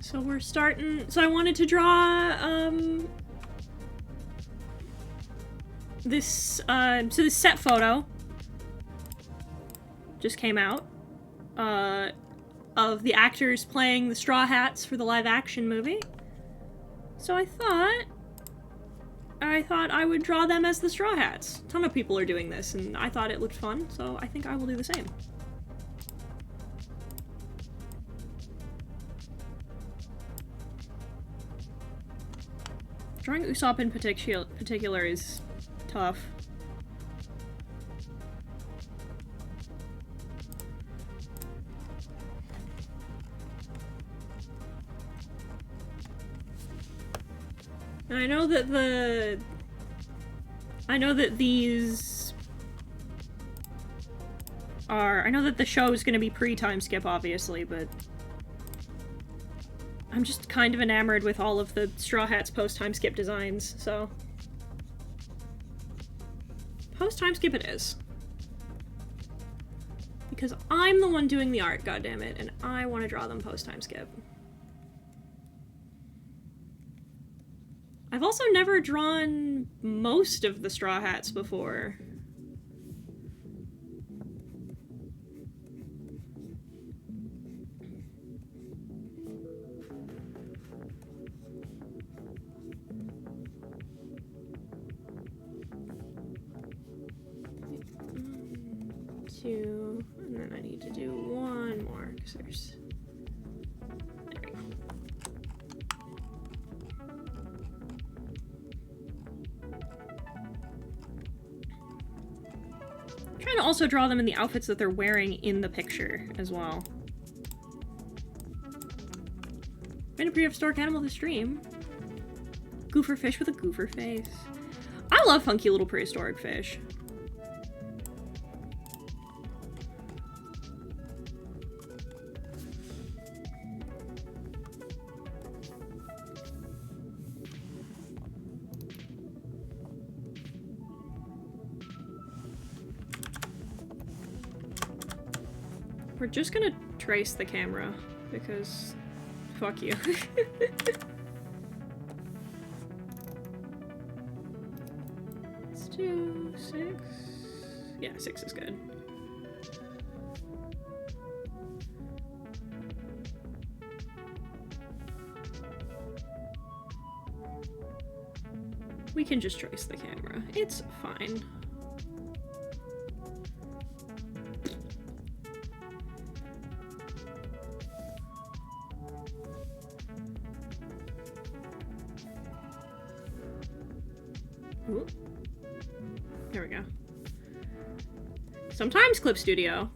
So we're starting... So I wanted to draw, this, so this set photo just came out, of the actors playing the Straw Hats for the live-action movie. So I thought I would draw them as the Straw Hats. A ton of people are doing this, and I thought it looked fun, so I think I will do the same. Drawing Usopp in particular is tough. And I know that I know that the show is gonna be pre-time skip, obviously, but I'm just kind of enamored with all of the Straw Hats post-time skip designs, so... Post-time skip it is. Because I'm the one doing the art, goddammit, and I want to draw them post-time skip. I've also never drawn most of the Straw Hats before. Two, and then I need to do one more, because there's... There we go. I'm trying to also draw them in the outfits that they're wearing in the picture, as well. Been a prehistoric animal to stream. Goofer fish with a goofer face. I love funky little prehistoric fish. We're just gonna trace the camera, because fuck you. Let's do 6. Yeah, 6 is good. We can just trace the camera. It's fine. Ooh. There we go. Sometimes Clip Studio.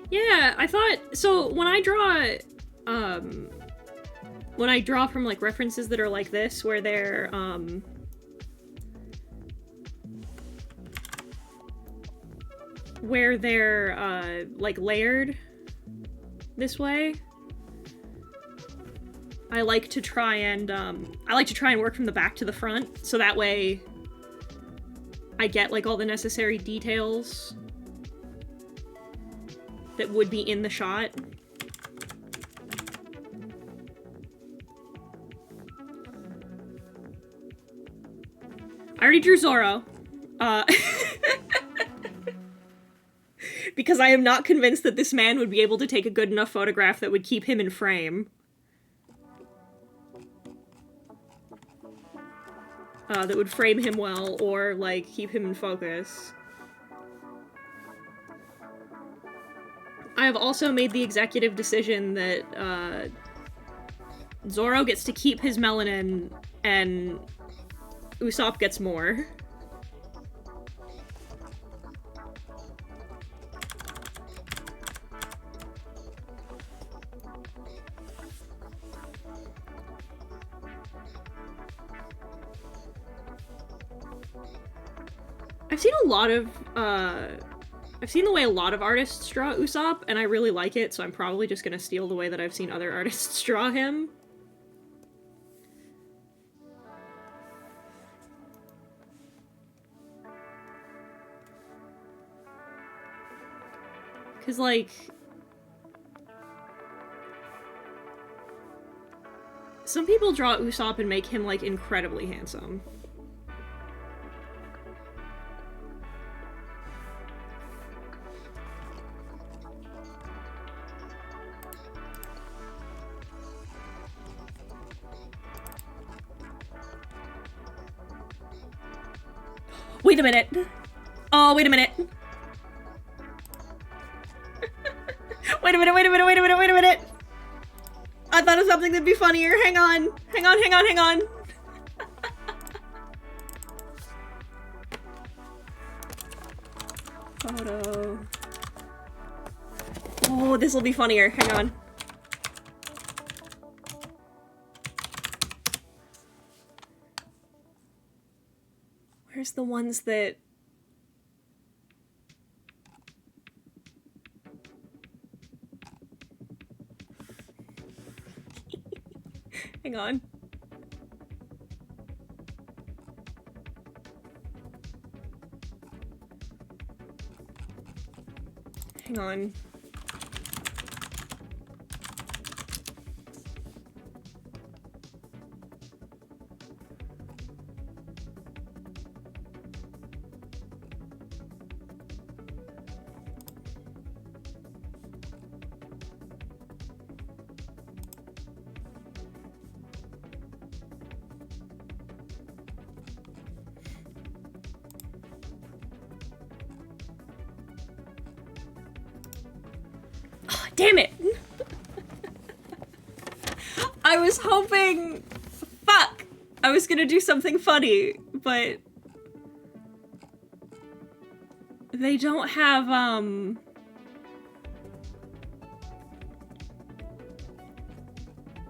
Yeah, I thought, so when I draw from like references that are like this, where they're like layered this way, I like to try and work from the back to the front, so that way I get like all the necessary details that would be in the shot. I already drew Zoro. Because I am not convinced that this man would be able to take a good enough photograph that would keep him in frame. That would frame him well, or, like, keep him in focus. I have also made the executive decision that, Zoro gets to keep his melanin, and Usopp gets more. I've seen the way a lot of artists draw Usopp, and I really like it, so I'm probably just gonna steal the way that I've seen other artists draw him. 'Cause, like... some people draw Usopp and make him, like, incredibly handsome. Wait a minute! Oh, wait a minute! Wait a minute, wait a minute, wait a minute, wait a minute! I thought of something that'd be funnier. Hang on. Hang on, hang on, hang on. Photo. Oh, this'll be funnier. Hang on. Where's the ones that... hang on. Hang on. Damn it! I was hoping... fuck! I was gonna do something funny, but... they don't have,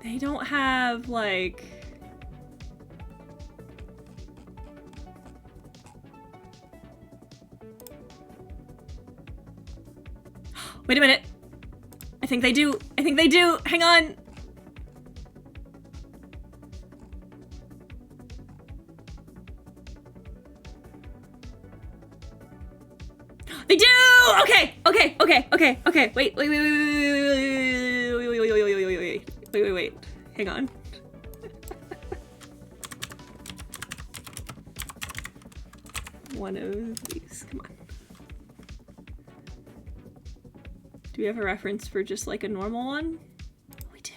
they don't have, like... wait a minute! I think they do! I think they do! Hang on! They do! Okay! Okay, okay, okay, okay. Wait, wait, wait, wait, wait, wait, wait, wait, wait, wait, wait, wait, wait, wait. Hang on. One of these. Come on. Do we have a reference for just like a normal one? We do.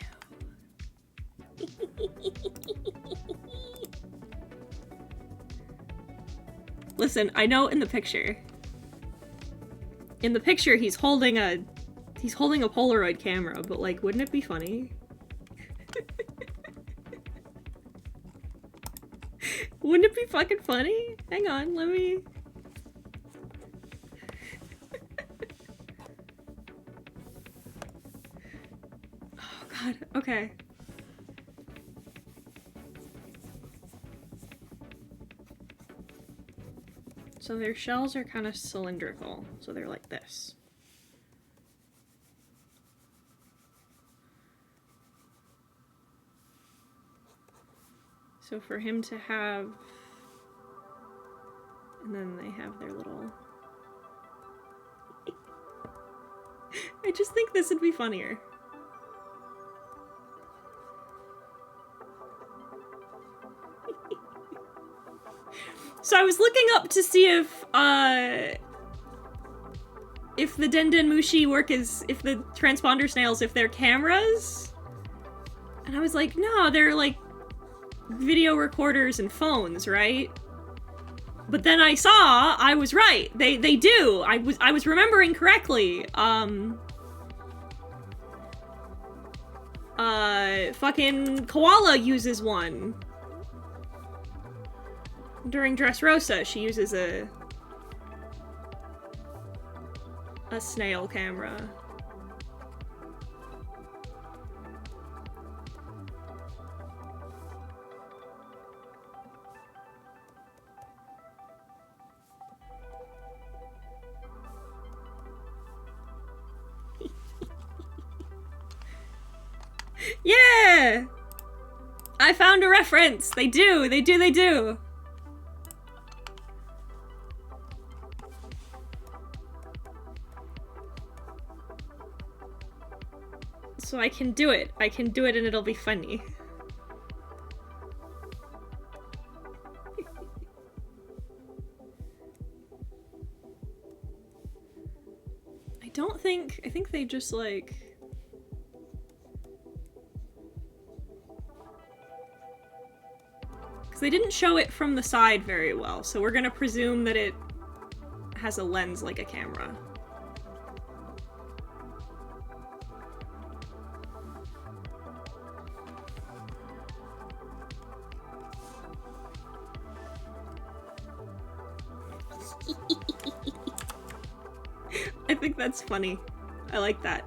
Listen, I know in the picture. In the picture he's holding a Polaroid camera, but like wouldn't it be funny? Wouldn't it be fucking funny? Hang on, let me... oh god, okay. So their shells are kind of cylindrical, so they're like this. So for him to have, and then they have their little, I just think this would be funnier. So I was looking up to see if the Dendenmushi work is, if the transponder snails, if they're cameras, and I was like, no, they're like video recorders and phones, right? But then I saw I was right. They do. I was remembering correctly. Fucking Koala uses one. During Dressrosa, she uses a snail camera. Yeah! I found a reference! They do! They do! They do! So I can do it. I can do it and it'll be funny. I think they just like... Because they didn't show it from the side very well, so we're gonna presume that it has a lens like a camera. I think that's funny. I like that.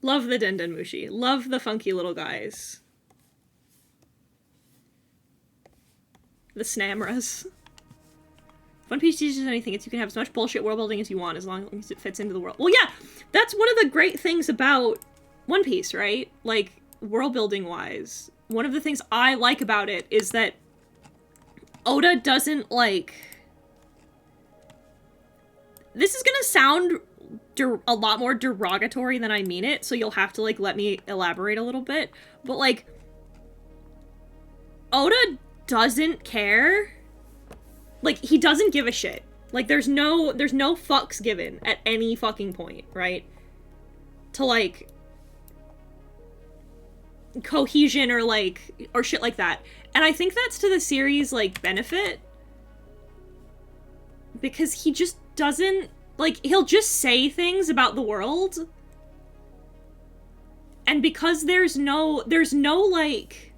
Love the Dendenmushi. Love the funky little guys. The Snamras. If One Piece teaches anything, it's you can have as much bullshit world building as you want, as long as it fits into the world. Well, yeah! That's one of the great things about One Piece, right? Like, world building wise. One of the things I like about it is that Oda doesn't, like... This is gonna sound a lot more derogatory than I mean it, so you'll have to, like, let me elaborate a little bit. But, like, Oda doesn't care. Like, he doesn't give a shit. Like, there's no fucks given at any fucking point, right? To, like, cohesion or, like, or shit like that. And I think that's to the series', like, benefit. Because he just doesn't, like, he'll just say things about the world. And because there's no, like...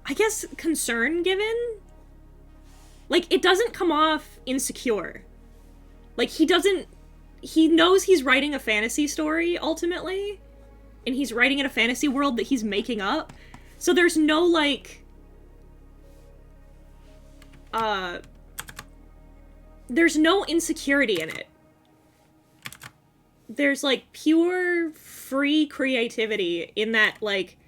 I guess concern given? Like, it doesn't come off insecure. Like, he knows he's writing a fantasy story, ultimately. And he's writing in a fantasy world that he's making up. So there's no, like... There's no insecurity in it. There's, like, pure, free creativity in that, like...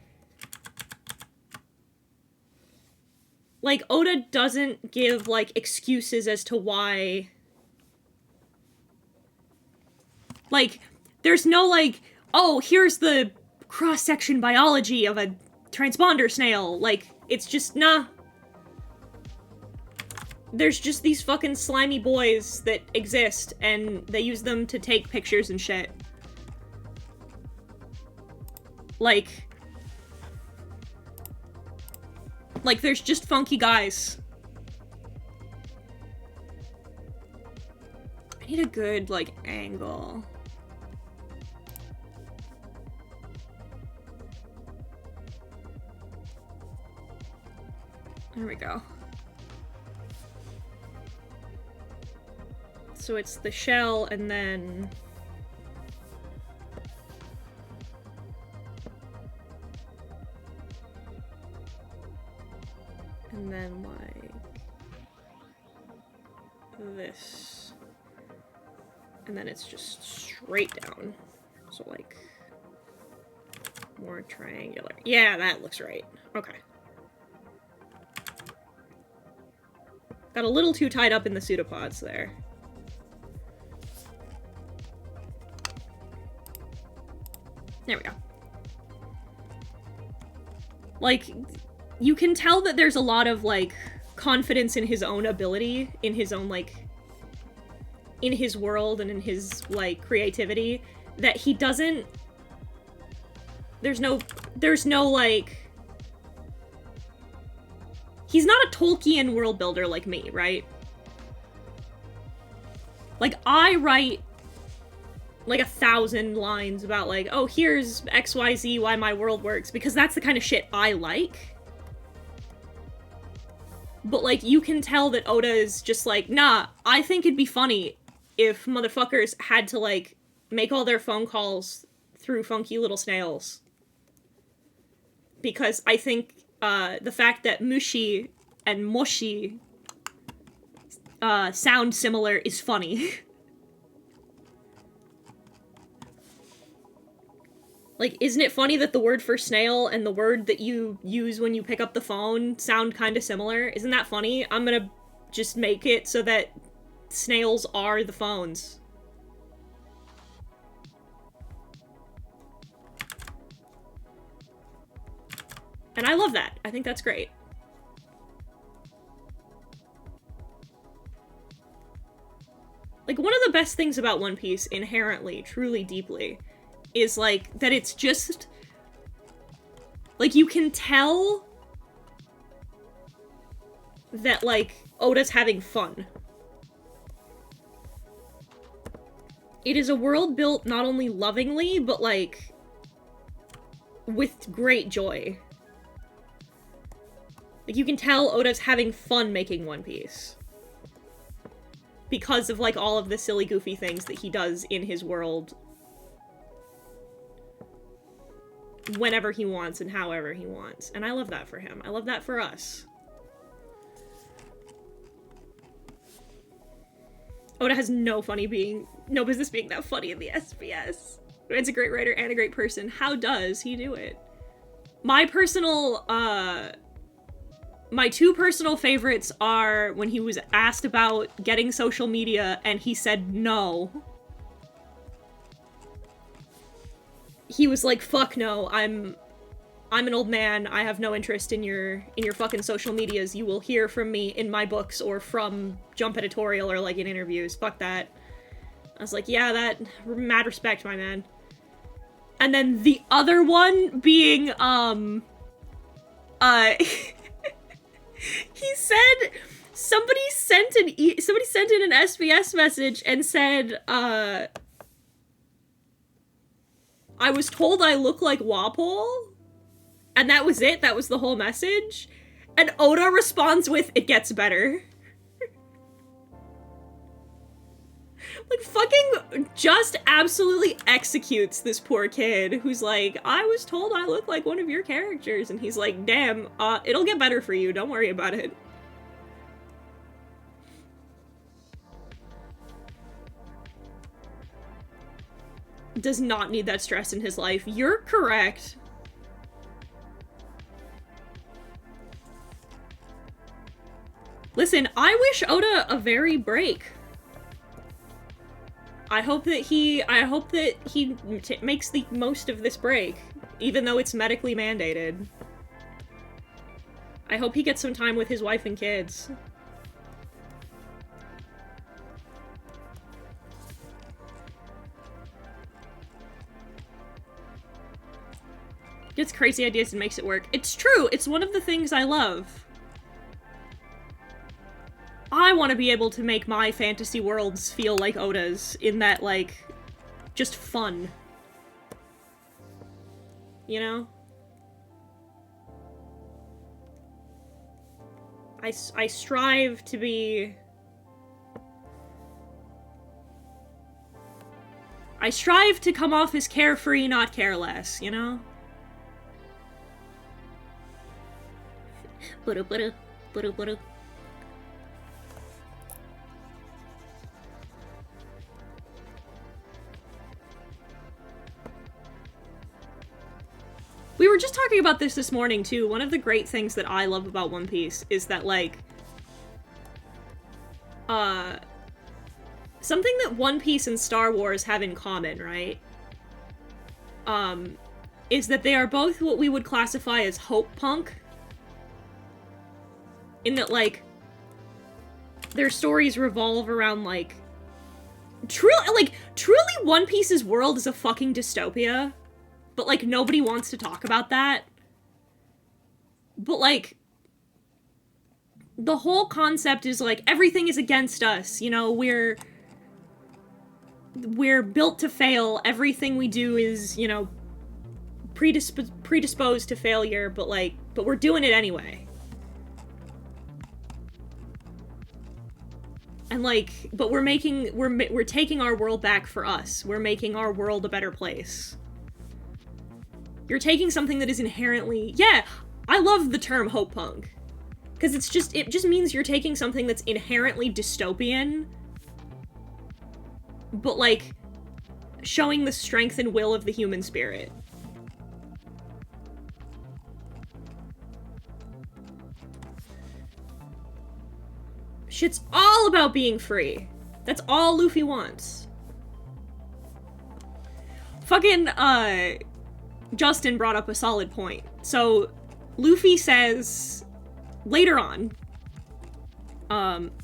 Like, Oda doesn't give, like, excuses as to why... Like, there's no, like, oh, here's the cross-section biology of a transponder snail. Like, it's just, nah. There's just these fucking slimy boys that exist, and they use them to take pictures and shit. Like, there's just funky guys. I need a good, like, angle. There we go. So it's the shell, and then... And then, like... this. And then it's just straight down. So, like... more triangular. Yeah, that looks right. Okay. Got a little too tied up in the pseudopods there. There we go. Like, you can tell that there's a lot of, like, confidence in his own ability, in his own, like, in his world and in his, like, creativity, that he doesn't... There's no, like... He's not a Tolkien world builder like me, right? Like, I write, like, 1,000 lines about, like, oh, here's XYZ, why my world works, because that's the kind of shit I like. But, like, you can tell that Oda is just like, nah, I think it'd be funny if motherfuckers had to, like, make all their phone calls through funky little snails. Because I think, the fact that Mushi and Moshi, sound similar is funny. Like, isn't it funny that the word for snail and the word that you use when you pick up the phone sound kind of similar? Isn't that funny? I'm gonna just make it so that snails are the phones. And I love that. I think that's great. Like, one of the best things about One Piece, inherently, truly, deeply, is, like, that it's just... Like, you can tell that, like, Oda's having fun. It is a world built not only lovingly, but, like, with great joy. Like, you can tell Oda's having fun making One Piece. Because of, like, all of the silly, goofy things that he does in his world. Whenever he wants and however he wants. And I love that for him. I love that for us. Oda has no business being that funny in the SBS. It's a great writer and a great person. How does he do it? My two personal favorites are when he was asked about getting social media and he said no. He was like, fuck no, I'm an old man, I have no interest in your fucking social medias. You will hear from me in my books or from Jump Editorial or like in interviews. Fuck that. I was like, yeah, that mad respect, my man. And then the other one being, he said, somebody sent in an SBS message and said, I was told I look like Walpole, and that was it, that was the whole message, and Oda responds with, it gets better. Like, fucking just absolutely executes this poor kid who's like, I was told I look like one of your characters, and he's like, damn, it'll get better for you, don't worry about it. Does not need that stress in his life. You're correct. Listen, I wish Oda a very break. I hope that he makes the most of this break, even though it's medically mandated. I hope he gets some time with his wife and kids. Gets crazy ideas and makes it work. It's true, it's one of the things I love. I want to be able to make my fantasy worlds feel like Oda's, in that, like, just fun. You know? I strive to be... I strive to come off as carefree, not careless, you know? We were just talking about this morning, too. One of the great things that I love about One Piece is that, like, something that One Piece and Star Wars have in common, right? Is that they are both what we would classify as hope punk. In that, like, their stories revolve around, like, truly One Piece's world is a fucking dystopia. But, like, nobody wants to talk about that. But, like, the whole concept is, like, everything is against us, you know, we're built to fail, everything we do is, you know, predisposed to failure, but we're doing it anyway. And, like, but we're taking our world back for us. We're making our world a better place. You're taking something that is inherently... Yeah, I love the term hope punk. Because it just means you're taking something that's inherently dystopian, but, like, showing the strength and will of the human spirit. Shit's all about being free. That's all Luffy wants. Fucking, Justin brought up a solid point. So, Luffy says, later on,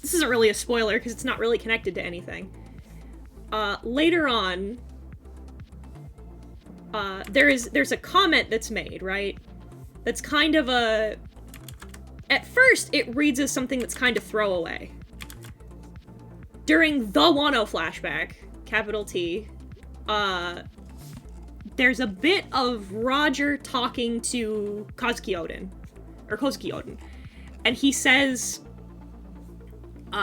this isn't really a spoiler because it's not really connected to anything. Later on, there's a comment that's made, right? That's kind of a... At first, it reads as something that's kind of throwaway. During the Wano flashback, capital T, there's a bit of Roger talking to Kozuki Oden. And he says,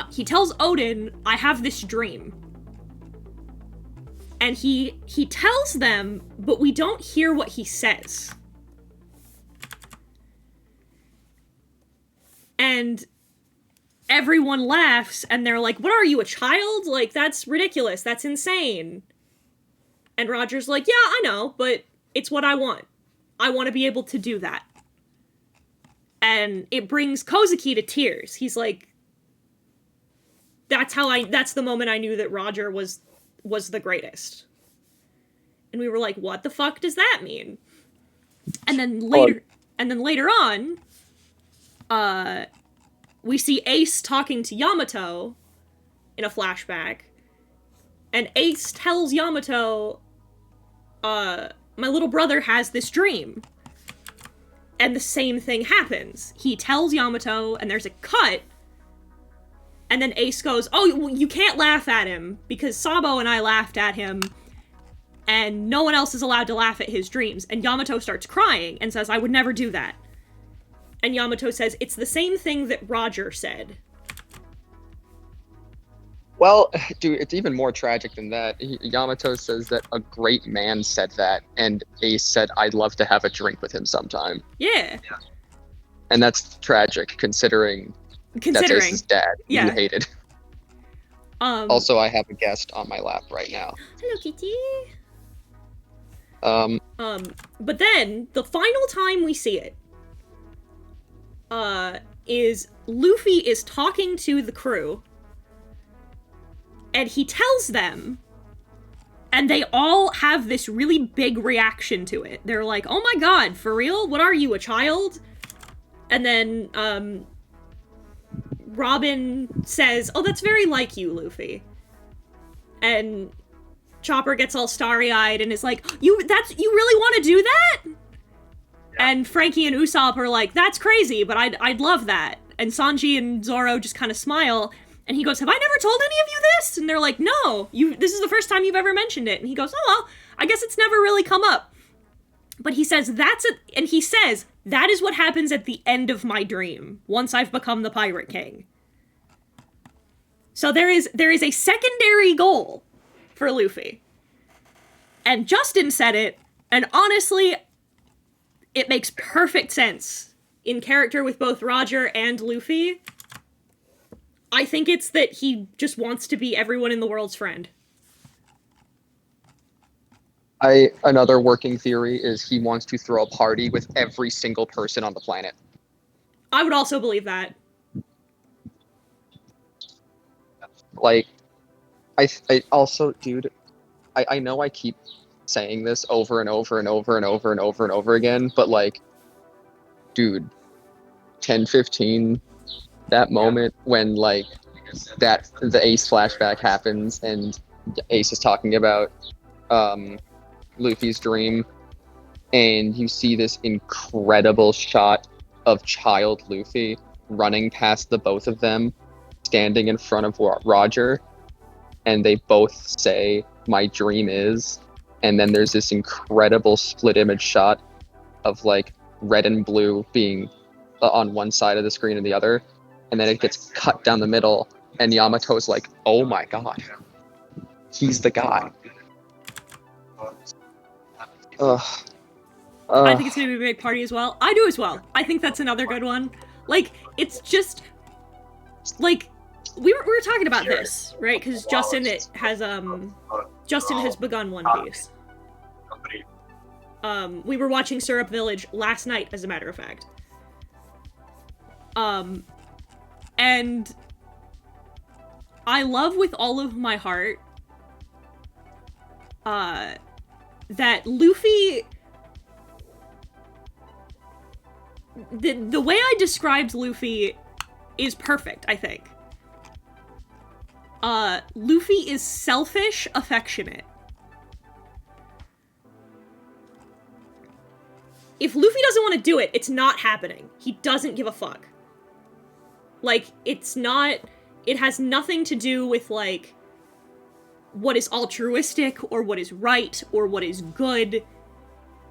he tells Oden, I have this dream. And he tells them, but we don't hear what he says. And everyone laughs, and they're like, what are you, a child? Like, that's ridiculous, that's insane. And Roger's like, yeah, I know, but it's what I want. I want to be able to do that. And it brings Kozuki to tears. He's like, that's the moment I knew that Roger was the greatest. And we were like, what the fuck does that mean? And then later on, we see Ace talking to Yamato in a flashback, and Ace tells Yamato, my little brother has this dream. And the same thing happens. He tells Yamato, and there's a cut, and then Ace goes, oh, well, you can't laugh at him, because Sabo and I laughed at him, and no one else is allowed to laugh at his dreams. And Yamato starts crying and says, I would never do that. And Yamato says, it's the same thing that Roger said. Well, dude, it's even more tragic than that. Yamato says that a great man said that, and Ace said, I'd love to have a drink with him sometime. Yeah. And that's tragic, considering that's Ace's dad, yeah. you hated. Also, I have a guest on my lap right now. Hello, Kitty. But then, the final time we see it, is Luffy is talking to the crew, and he tells them, and they all have this really big reaction to it. They're like, oh my god, for real? What are you, a child? And then, Robin says, oh, that's very like you, Luffy. And Chopper gets all starry-eyed and is like, you really want to do that? Yeah. And Frankie and Usopp are like, that's crazy, but I'd love that. And Sanji and Zoro just kind of smile, and he goes, have I never told any of you this? And they're like, no, this is the first time you've ever mentioned it. And he goes, oh, well, I guess it's never really come up. But he says, and he says, that is what happens at the end of my dream, once I've become the Pirate King. So there is a secondary goal for Luffy. And Justin said it, and honestly, it makes perfect sense in character with both Roger and Luffy. I think it's that he just wants to be everyone in the world's friend. Another working theory is he wants to throw a party with every single person on the planet. I would also believe that. Like, I also, dude, I know I keep saying this over and over and over and over and over and over again, but like, dude, 10-15, that moment when like the Ace flashback happens and Ace is talking about Luffy's dream, and you see this incredible shot of child Luffy running past the both of them, standing in front of Roger, and they both say, my dream is, and then there's this incredible split image shot of like red and blue being on one side of the screen and the other, and then it gets cut down the middle, and Yamato's like, oh my god, he's the guy. I think it's gonna be a big party as well. I do as well. I think that's another good one. Like, it's just, like, we were talking about this, right? Because Justin has begun One Piece. We were watching Syrup Village last night, as a matter of fact. And I love with all of my heart that Luffy... The way I described Luffy is perfect, I think. Luffy is selfish, affectionate. If Luffy doesn't want to do it, it's not happening. He doesn't give a fuck. Like, it's not... It has nothing to do with, like, what is altruistic, or what is right, or what is good.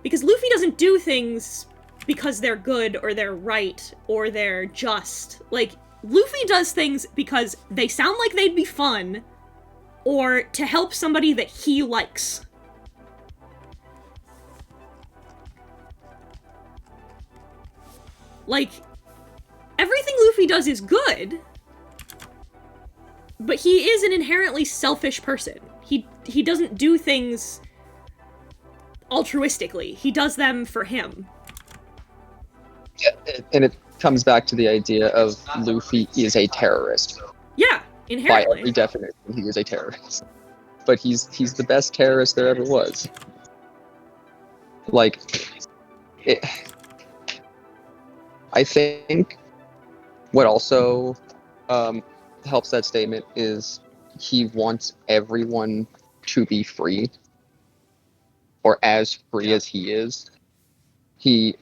Because Luffy doesn't do things because they're good, or they're right, or they're just. Like, Luffy does things because they sound like they'd be fun, or to help somebody that he likes. Like, everything Luffy does is good, but he is an inherently selfish person. He doesn't do things altruistically. He does them for him. Yeah, and it comes back to the idea of Luffy is a terrorist. Yeah, inherently. By every definition, he is a terrorist. But he's the best terrorist there ever was. Like, I think what also helps that statement is he wants everyone to be free, or as free as he is. He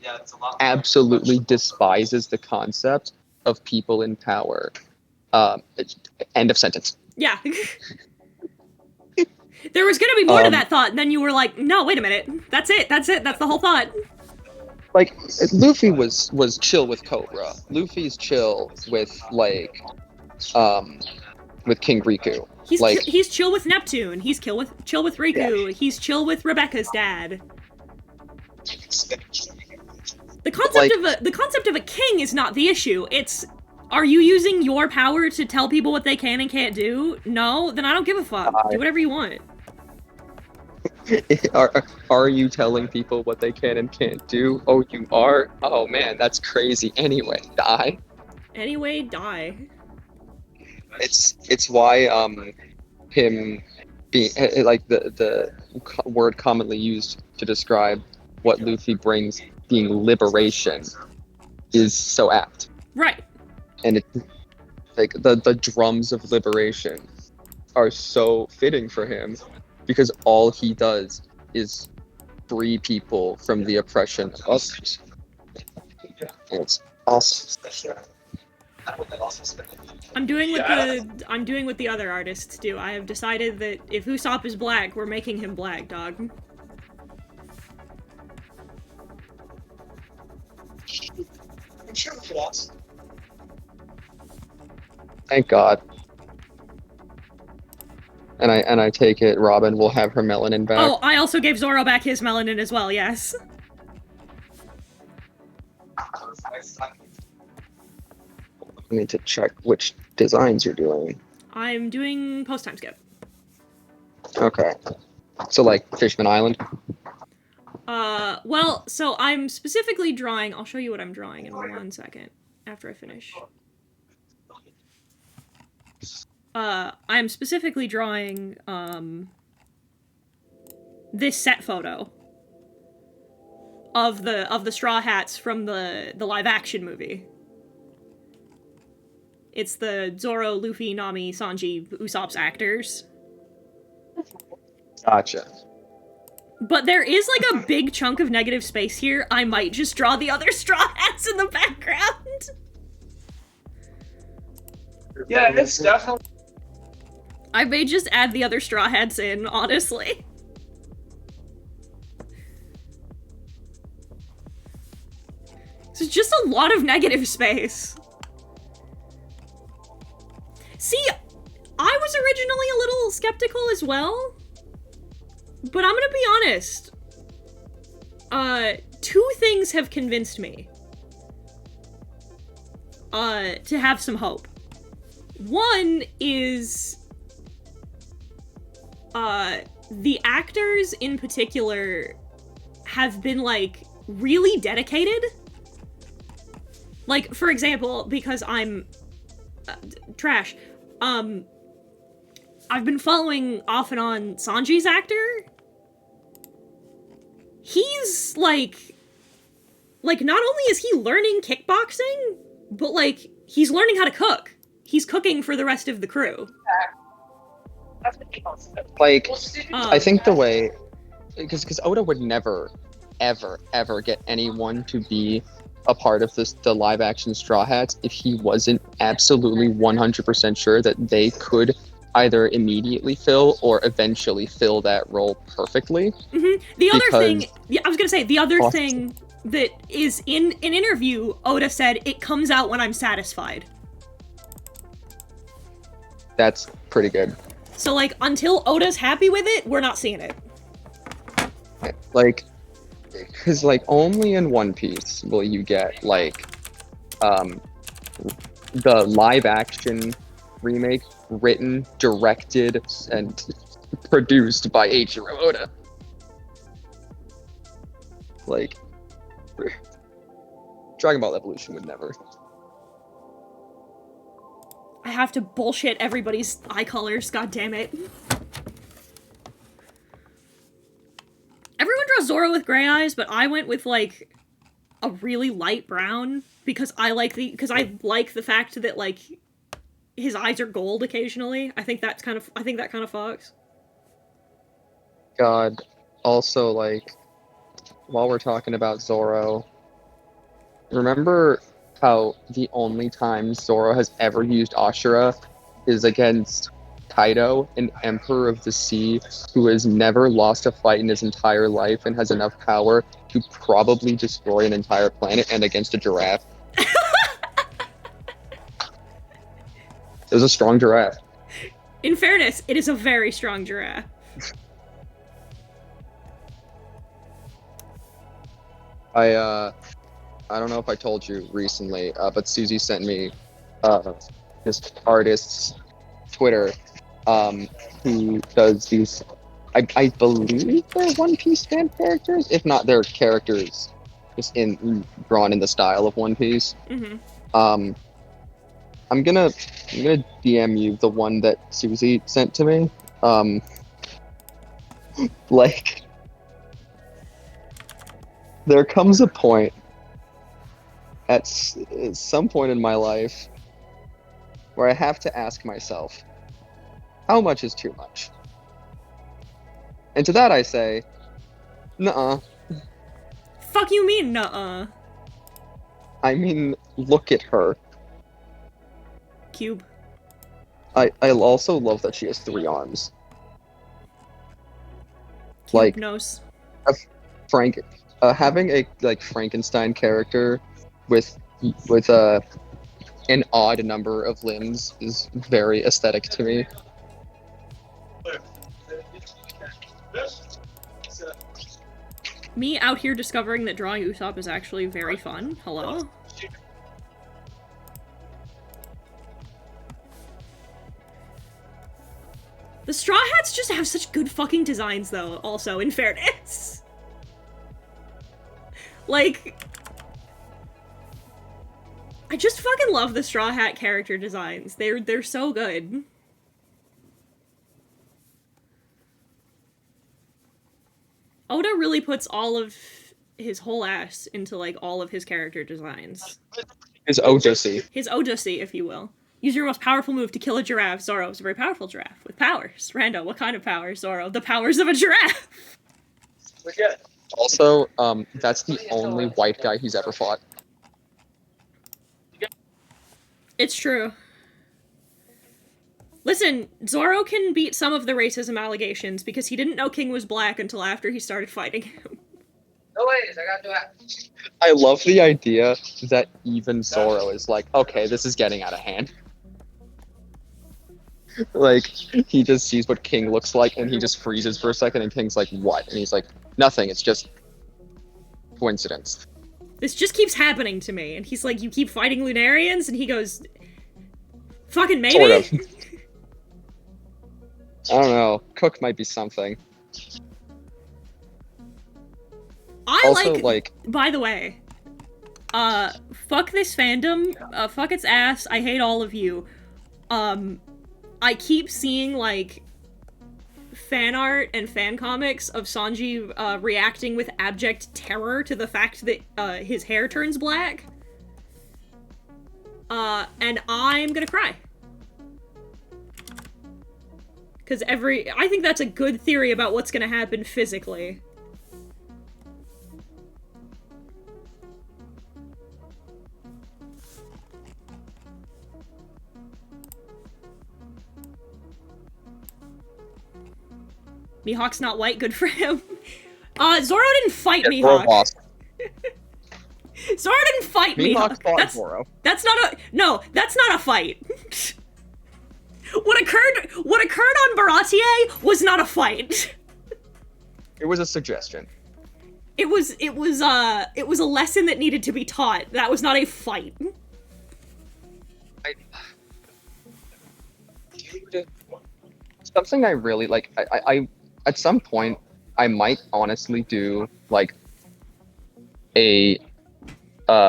absolutely despises the concept of people in power. End of sentence. Yeah. There was gonna be more to that thought, and then you were like, no, wait a minute. That's it, that's the whole thought. Like, Luffy was chill with Cobra. Luffy's chill with, like, with King Riku. He's chill with Neptune. He's chill with Riku. Yeah. He's chill with Rebecca's dad. The concept of a king is not the issue. It's, are you using your power to tell people what they can and can't do? No? Then I don't give a fuck. Do whatever you want. Are you telling people what they can and can't do? Oh, you are? Oh man, that's crazy. Anyway, die. Anyway, die. It's why him being like the word commonly used to describe what Luffy brings, being liberation, is so apt. Right. And it's like the drums of liberation are so fitting for him, because all he does is free people from the oppression of others. It's awesome. I'm doing what the other artists do. I have decided that if Usopp is black, we're making him black, dog. Thank God. And I take it Robin will have her melanin back. Oh, I also gave Zoro back his melanin as well, yes. I need to check which designs you're doing. I'm doing post-time skip. Okay. So, like, Fishman Island? Well, so I'm specifically drawing... I'll show you what I'm drawing in 1 second, after I finish. I'm specifically drawing, this set photo of the Straw Hats from the live-action movie. It's the Zoro, Luffy, Nami, Sanji, Usopp's actors. Gotcha. But there is, like, a big chunk of negative space here. I might just draw the other Straw Hats in the background. Yeah, it's definitely... I may just add the other Straw Hats in, honestly. It's just a lot of negative space. See, I was originally a little skeptical as well, but I'm gonna be honest. 2 things have convinced me to have some hope. One is the actors in particular have been, like, really dedicated. Like, for example, because I'm trash, I've been following off and on Sanji's actor. He's like not only is he learning kickboxing, but like he's learning how to cook. He's cooking for the rest of the crew. Like, I think the way, because Oda would never, ever get anyone to be a part of the live action Straw Hats if he wasn't absolutely 100% sure that they could either immediately fill or eventually fill that role perfectly. The other thing, I was gonna say, the other thing that is in an interview, Oda said, it comes out when I'm satisfied. That's pretty good. So, like, until Oda's happy with it, we're not seeing it. Like, because, like, only in One Piece will you get, like, the live-action remake written, directed, and produced by Eiichiro Oda. Like, Dragon Ball Evolution would never. I have to bullshit everybody's eye colors, god damn it. Everyone draws Zoro with gray eyes, but I went with, like, a really light brown because I like the fact that, like, his eyes are gold occasionally. I think that kind of fucks. God. Also, like, while we're talking about Zoro, remember how the only time Zoro has ever used Ashura is against Kaido, an Emperor of the Sea, who has never lost a fight in his entire life and has enough power to probably destroy an entire planet, and against a giraffe. It was a strong giraffe. In fairness, it is a very strong giraffe. I don't know if I told you recently, but Susie sent me this artist's Twitter, who does these, I believe they're One Piece fan characters, if not they're characters just drawn in the style of One Piece. Mm-hmm. I'm gonna DM you the one that Susie sent to me. Like, there comes a point at some point in my life where I have to ask myself, how much is too much? And to that I say, nuh-uh. Fuck you mean, nuh-uh? I mean, look at her. Cube. I also love that she has 3 arms. Cube Like, nose. Having a, like, Frankenstein character with an odd number of limbs is very aesthetic to me. Me out here discovering that drawing Usopp is actually very fun. Hello? The Straw Hats just have such good fucking designs, though, also, in fairness. Like, I just fucking love the Straw Hat character designs. They're so good. Oda really puts all of his whole ass into, like, all of his character designs. His Odyssey. His Odyssey, if you will. Use your most powerful move to kill a giraffe. Zoro is a very powerful giraffe with powers. Rando, what kind of powers, Zoro? The powers of a giraffe! Also, that's the only white guy he's ever fought. It's true. Listen, Zoro can beat some of the racism allegations because he didn't know King was black until after he started fighting him. No ways, I gotta do it. I love the idea that even Zoro is like, okay, this is getting out of hand. Like, he just sees what King looks like and he just freezes for a second and King's like, what? And he's like, nothing, it's just coincidence. This just keeps happening to me. And he's like, you keep fighting Lunarians? And he goes, fucking maybe? Sort of. I don't know. Cook might be something. By the way, fuck this fandom, fuck its ass, I hate all of you. I keep seeing, like, fan art and fan comics of Sanji reacting with abject terror to the fact that his hair turns black. And I'm gonna cry. Because I think that's a good theory about what's gonna happen physically. Mihawk's not white, good for him. Zoro didn't fight Mihawk. Zoro didn't fight Mihawk. Fought Zoro. That's not a fight. What occurred on Baratier was not a fight. It was a suggestion. It was a lesson that needed to be taught. That was not a fight. Something I really like. I at some point I might honestly do like a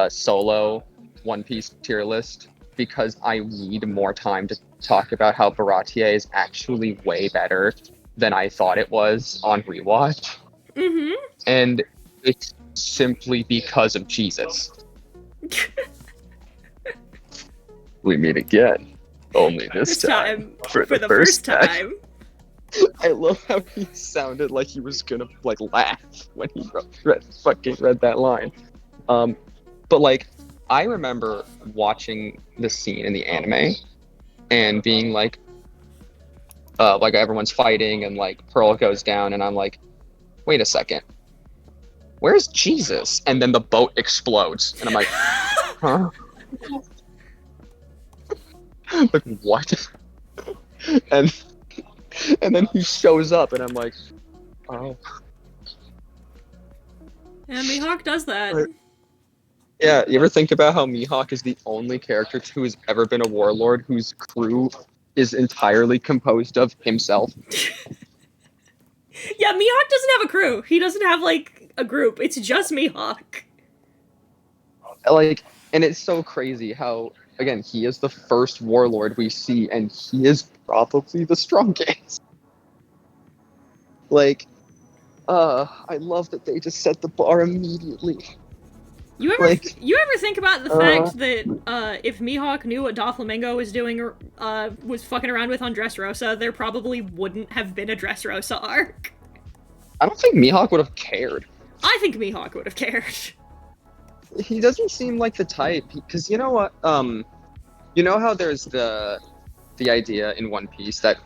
solo One Piece tier list, because I need more time to talk about how Baratier is actually way better than I thought it was on rewatch. Mm-hmm. And it's simply because of Jesus. We meet again. Only this time. For the first time. I love how he sounded like he was gonna like laugh when he read that line. But like, I remember watching the scene in the anime and being like everyone's fighting and like Pearl goes down and I'm like, wait a second, where's Jesus? And then the boat explodes and I'm like, huh? Like, what? And then he shows up and I'm like, oh. And Mihawk does that. Yeah, you ever think about how Mihawk is the only character who has ever been a warlord whose crew is entirely composed of himself? Yeah, Mihawk doesn't have a crew. He doesn't have, like, a group. It's just Mihawk. Like, and it's so crazy how, again, he is the first warlord we see, and he is probably the strongest. Like, I love that they just set the bar immediately. You ever think about the fact that if Mihawk knew what Doflamingo was doing, was fucking around with on Dressrosa, there probably wouldn't have been a Dressrosa arc? I don't think Mihawk would have cared. I think Mihawk would have cared. He doesn't seem like the type, because you know what? You know how there's the idea in One Piece that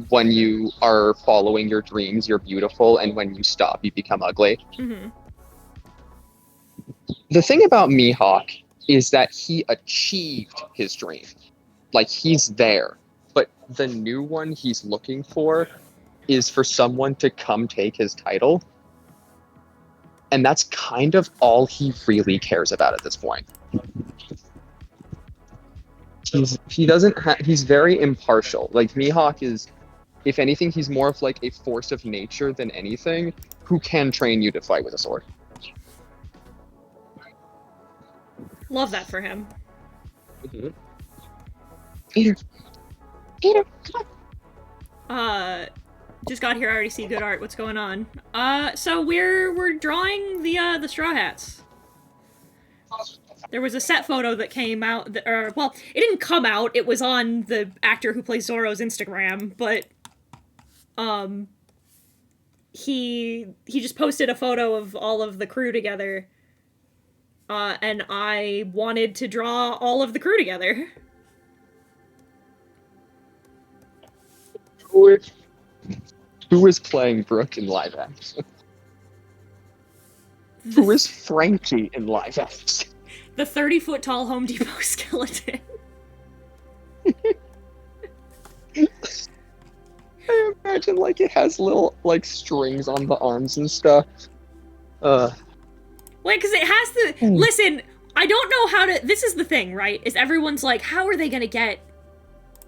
when you are following your dreams, you're beautiful, and when you stop, you become ugly? Mm-hmm. The thing about Mihawk is that he achieved his dream. Like, he's there. But the new one he's looking for is for someone to come take his title. And that's kind of all he really cares about at this point. He's very impartial. Like, Mihawk is, if anything, he's more of like a force of nature than anything who can train you to fight with a sword. Love that for him. Mm-hmm. Peter, come on. Just got here. I already see good art. What's going on? So we're drawing the Straw Hats. There was a set photo that came out. Well, it didn't come out. It was on the actor who plays Zoro's Instagram, but he just posted a photo of all of the crew together. And I wanted to draw all of the crew together. Who is playing Brooke in live action? Who is Frankie in live action? The 30-foot tall Home Depot skeleton. I imagine, like, it has little, like, strings on the arms and stuff. Wait, because it has to... Listen, I don't know how to... This is the thing, right? Is everyone's like, how are they gonna get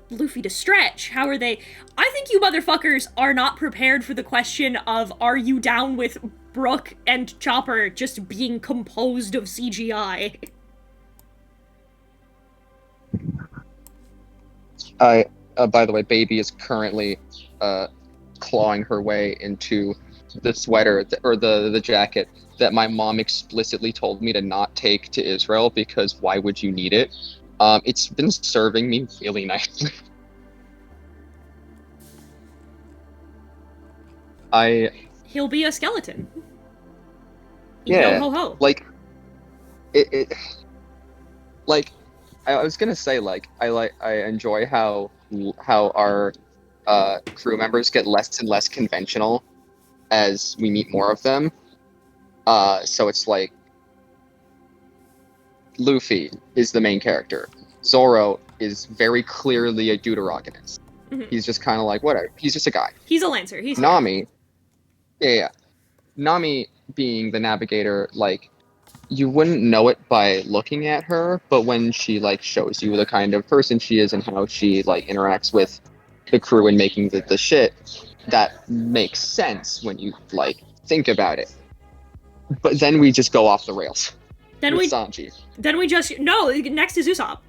Luffy to stretch? How are they... I think you motherfuckers are not prepared for the question of, are you down with Brook and Chopper just being composed of CGI? by the way, Baby is currently clawing her way into the sweater or the jacket that my mom explicitly told me to not take to Israel because why would you need it? It's been serving me really nicely. He'll be a skeleton. Yeah, Yo ho ho. like it like I was gonna say I enjoy how our crew members get less and less conventional as we meet more of them. So it's like Luffy is the main character. Zoro is very clearly a deuteragonist. Mhm. He's just kind of like whatever. He's just a guy. He's a lancer. He's Nami, yeah. Nami being the navigator, like you wouldn't know it by looking at her, but when she like shows you the kind of person she is and how she like interacts with the crew and making the shit, that makes sense when you like think about it. But then we just go off the rails. Then with we Sanji. Then we just no. Next is Usopp.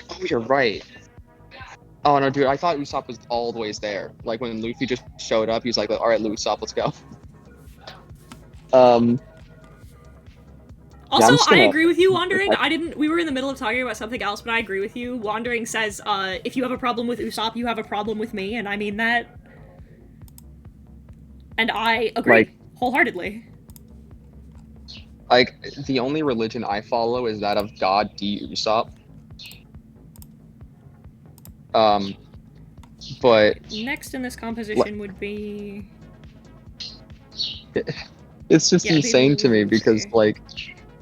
Oh, you're right. Oh no, dude! I thought Usopp was all the ways there. Like when Luffy just showed up, he was like, "All right, Usopp, let's go." Also, I'm just gonna- I agree with you, Wandering. We were in the middle of talking about something else, but I agree with you. Wandering says, if you have a problem with Usopp, you have a problem with me, and I mean that. And I agree wholeheartedly. Like the only religion I follow is that of God D Usopp. But Next in this composition would be... it's just insane to me Luffy.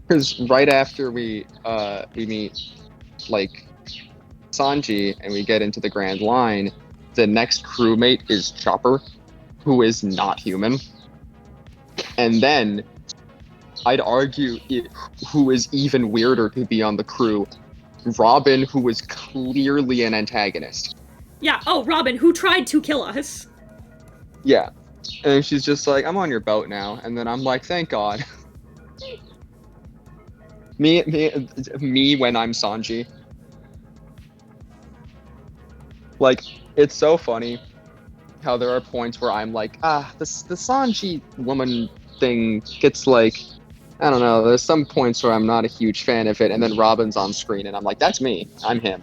because right after we meet like Sanji and we get into the Grand Line, the next crewmate is Chopper, who is not human. And then I'd argue who is even weirder to be on the crew, Robin, who was clearly an antagonist. Yeah, oh, Robin, who tried to kill us. Yeah. And she's just like, I'm on your boat now. And then I'm like, thank God. me when I'm Sanji. Like, it's so funny how there are points where I'm like, the Sanji woman thing gets like, I don't know, there's some points where I'm not a huge fan of it, and then Robin's on screen, and I'm like, that's me. I'm him.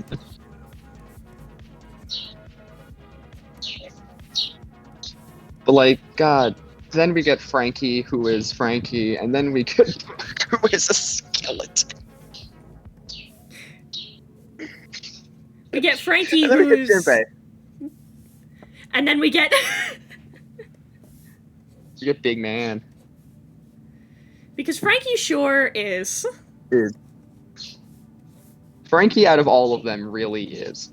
But like, God, then we get Frankie, who is Frankie, and then we get who is a skeleton. We get Frankie, And then we get who's... Jinbei. And then we get... You get Big Man. Because Frankie sure is... Frankie, out of all of them, really is.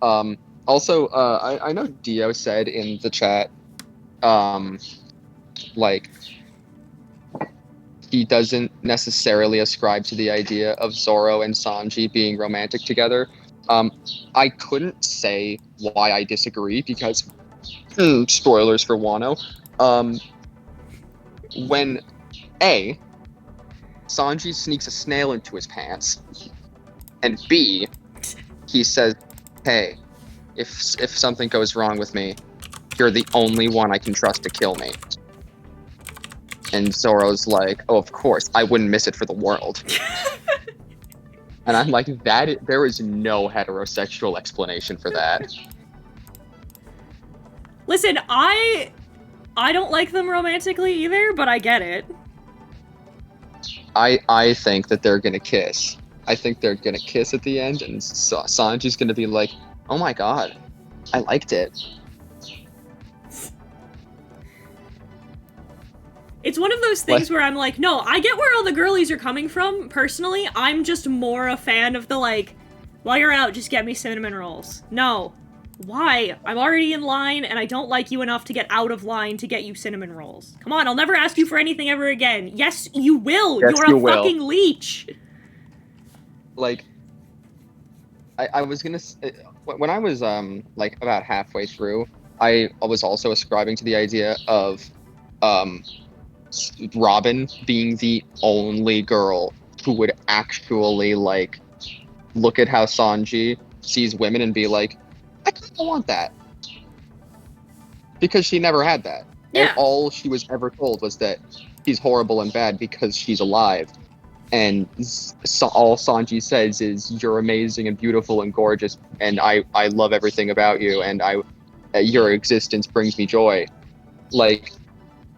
Also, I know Dio said in the chat, like, he doesn't necessarily ascribe to the idea of Zoro and Sanji being romantic together. I couldn't say why I disagree because, spoilers for Wano, when A, Sanji sneaks a snail into his pants, and B, he says, hey, if something goes wrong with me, you're the only one I can trust to kill me. And Zoro's like, oh, of course, I wouldn't miss it for the world. And I'm like, there is no heterosexual explanation for that. Listen, I don't like them romantically either, but I get it. I think that they're gonna kiss. I think they're gonna kiss at the end, and Sanji's gonna be like, oh my god, I liked it. It's one of those things where I'm like, no, I get where all the girlies are coming from. Personally, I'm just more a fan of the, like, while you're out, just get me cinnamon rolls. No. Why? I'm already in line, and I don't like you enough to get out of line to get you cinnamon rolls. Come on, I'll never ask you for anything ever again. Yes, you will! Yes, You're you a will. fucking leech! Like, I was gonna when I was like about halfway through, I was also ascribing to the idea of Robin being the only girl who would actually like look at how Sanji sees women and be like, I kind of want that. Because she never had that. And Yeah. all she was ever told was that she's horrible and bad because she's alive. And all Sanji says is, you're amazing and beautiful and gorgeous, and I love everything about you, and your existence brings me joy. Like,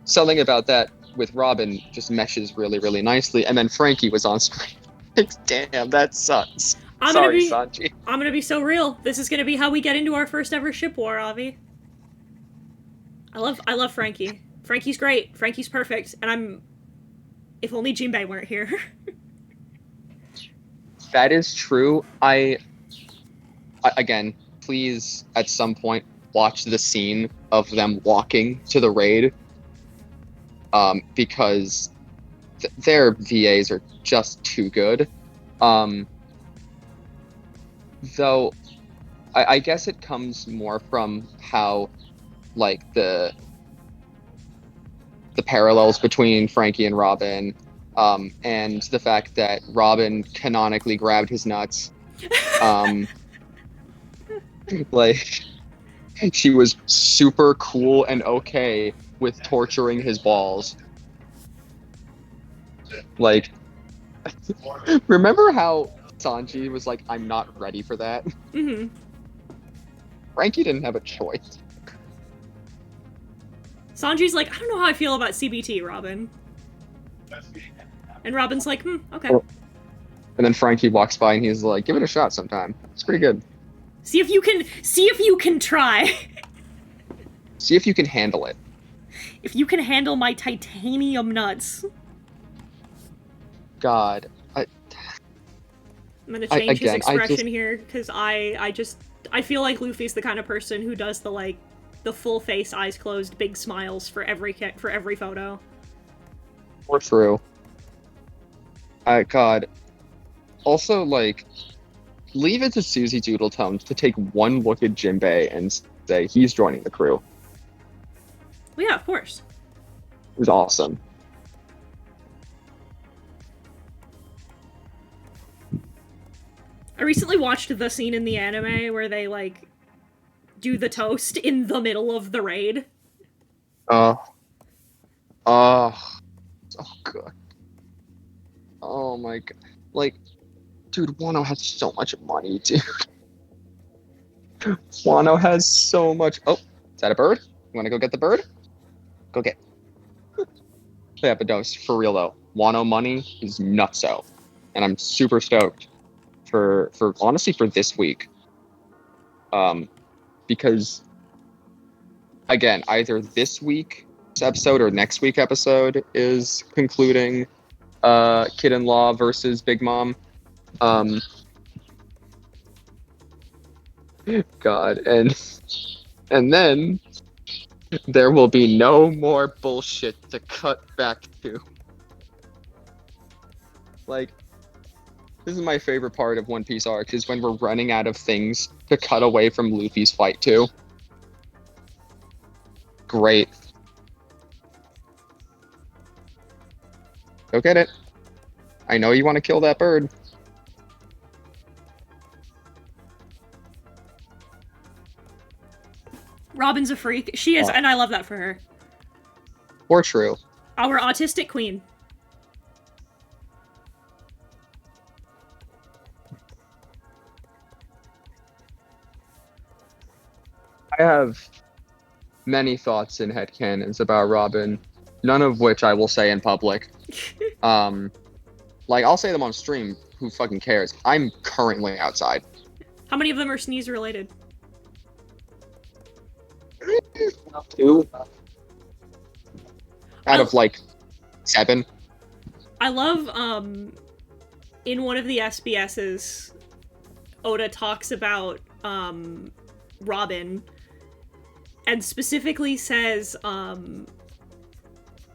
something about that with Robin just meshes really, really nicely. And then Frankie was on screen. Damn, that sucks. Sorry, Sanji. I'm gonna be so real. This is gonna be how we get into our first ever ship war, Avi. I love Frankie. Frankie's great. Frankie's perfect. And if only Jinbei weren't here. That is true. Again, please, at some point, watch the scene of them walking to the raid. Because their VAs are just too good. Though, I guess it comes more from how, like, the parallels between Frankie and Robin, and the fact that Robin canonically grabbed his nuts. Like, she was super cool and okay with torturing his balls. Like, remember how Sanji was like, I'm not ready for that? Mm-hmm. Frankie didn't have a choice. Sanji's like, I don't know how I feel about CBT, Robin. And Robin's like, okay. And then Frankie walks by and he's like, give it a shot sometime. It's pretty good. See if you can try. See if you can handle it. If you can handle my titanium nuts. God. I'm gonna change his again, expression here, because I feel like Luffy's the kind of person who does the full face, eyes closed, big smiles for every photo. Or true. God. Also, like, leave it to Susie Doodletone to take one look at Jinbei and say he's joining the crew. Well, yeah, of course. It was awesome. I recently watched the scene in the anime where they, like, do the toast in the middle of the raid. Oh, so good. Oh my god. Like, dude, Wano has so much money, dude. Wano has so much. Oh, is that a bird? You want to go get the bird? Go get. Yeah, but no, for real though. Wano money is nutso. And I'm super stoked for honestly for this week. Because again, either this week's episode or next week's episode is concluding Kid in Law versus Big Mom. God, and then there will be no more bullshit to cut back to. Like, this is my favorite part of One Piece arc, is when we're running out of things to cut away from Luffy's fight to. Great. Go get it. I know you want to kill that bird. Robin's a freak. She is, and I love that for her. Or true. Our autistic queen. I have many thoughts and headcanons about Robin, none of which I will say in public. Like, I'll say them on stream, who fucking cares? I'm currently outside. How many of them are sneeze related? 2 out of like 7. I love, in one of the SBSs, Oda talks about, Robin, and specifically says,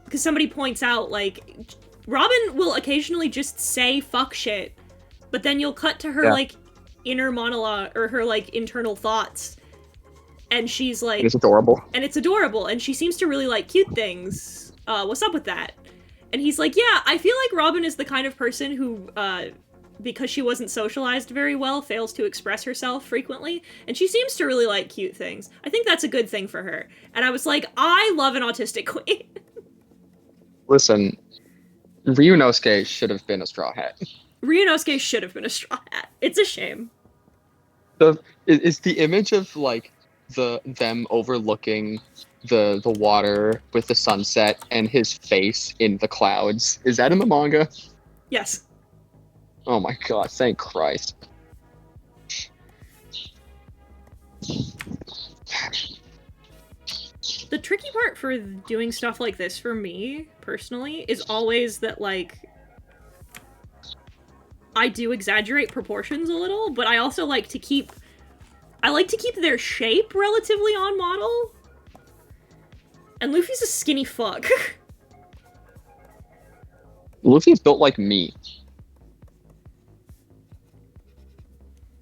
because somebody points out, like, Robin will occasionally just say fuck shit, but then you'll cut to her, like, inner monologue, or her, like, internal thoughts, and she's like... It's adorable. And it's adorable, and she seems to really like cute things. What's up with that? And he's like, yeah, I feel like Robin is the kind of person who, because she wasn't socialized very well, fails to express herself frequently, and she seems to really like cute things. I think that's a good thing for her. And I was like, I love an autistic queen. Listen, Ryunosuke should have been a Straw Hat. Ryunosuke should have been a Straw Hat. It's a shame. Is the image of like them overlooking the water with the sunset and his face in the clouds, is that in the manga? Yes. Oh my god, thank Christ. The tricky part for doing stuff like this for me, personally, is always that, like, I do exaggerate proportions a little, but I also like to keep... I like to keep their shape relatively on model. And Luffy's a skinny fuck. Luffy's built like me.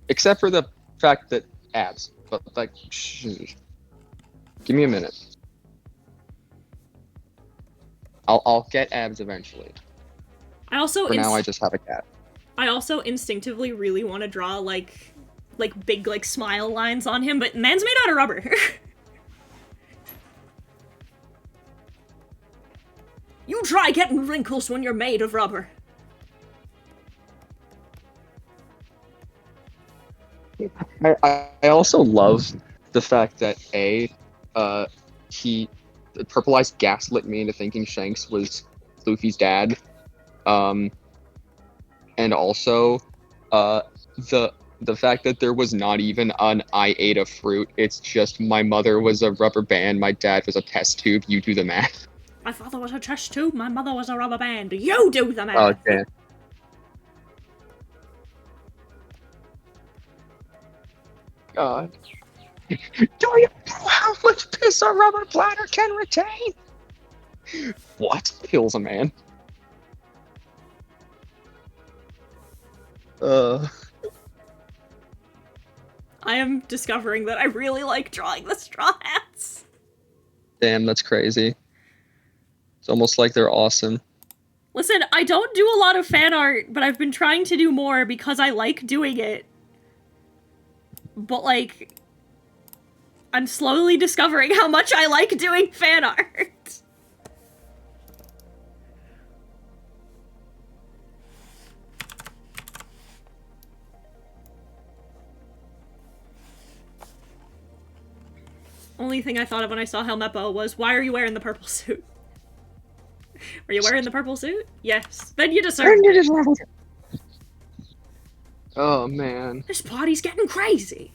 Except for the fact that abs. But, like, give me a minute. I'll get abs eventually. For now, I just have a cat. I also instinctively really want to draw, like big, like, smile lines on him, but man's made out of rubber. You try getting wrinkles when you're made of rubber. I also love the fact that Purple Eyes gaslit me into thinking Shanks was Luffy's dad, and also the fact that there was not even an I ate a fruit. It's just my mother was a rubber band, my dad was a test tube. You do the math. My father was a test tube, my mother was a rubber band. You do the math. Okay. God. Do you know how much piss a rubber bladder can retain? What kills a man? I am discovering that I really like drawing the Straw Hats. Damn, that's crazy. It's almost like they're awesome. Listen, I don't do a lot of fan art, but I've been trying to do more because I like doing it. But, like, I'm slowly discovering how much I like doing fan art. Only thing I thought of when I saw Helmeppo was, why are you wearing the purple suit? Are you wearing the purple suit? Yes. Then you deserve it. Oh, man. This party's getting crazy.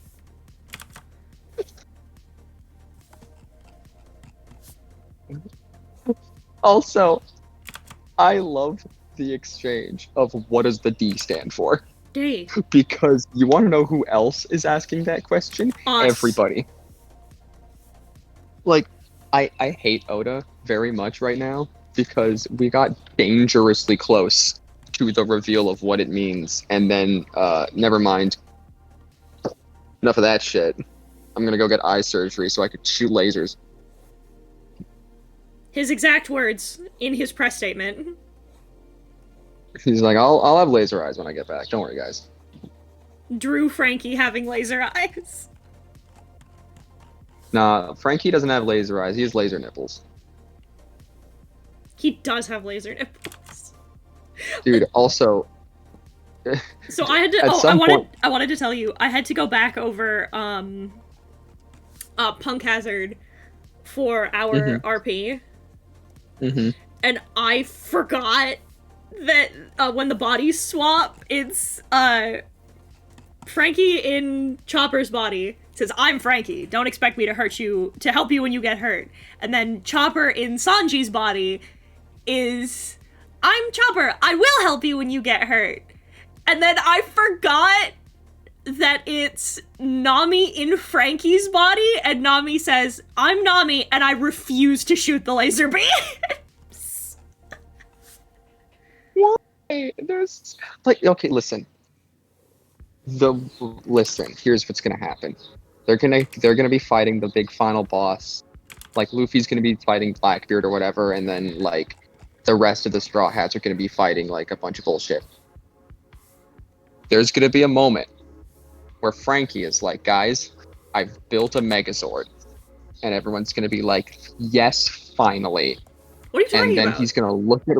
Also, I love the exchange of what does the D stand for? D. Because you want to know who else is asking that question? Us. Everybody. Like, I hate Oda very much right now because we got dangerously close to the reveal of what it means, and then, never mind. Enough of that shit. I'm gonna go get eye surgery so I could shoot lasers. His exact words in his press statement. He's like, I'll have laser eyes when I get back. Don't worry, guys. Drew Frankie having laser eyes. Nah, Frankie doesn't have laser eyes. He has laser nipples. He does have laser nipples. Dude, also... So I had to... I wanted to tell you, I had to go back over, Punk Hazard for our RP. Mm-hmm. And I forgot that, when the bodies swap, it's, Frankie in Chopper's body says, I'm Frankie, don't expect me to help you when you get hurt. And then Chopper in Sanji's body is, I'm Chopper, I will help you when you get hurt. And then I forgot that it's Nami in Frankie's body, and Nami says, I'm Nami, and I refuse to shoot the laser beams. Why? There's... Like, okay, listen. Listen, here's what's gonna happen. They're gonna be fighting the big final boss. Like, Luffy's gonna be fighting Blackbeard or whatever, and then, like, the rest of the Straw Hats are gonna be fighting, like, a bunch of bullshit. there's gonna be a moment where Frankie is like, guys, I've built a Megazord. And everyone's gonna be like, yes, finally. What are you talking And then about? he's gonna look at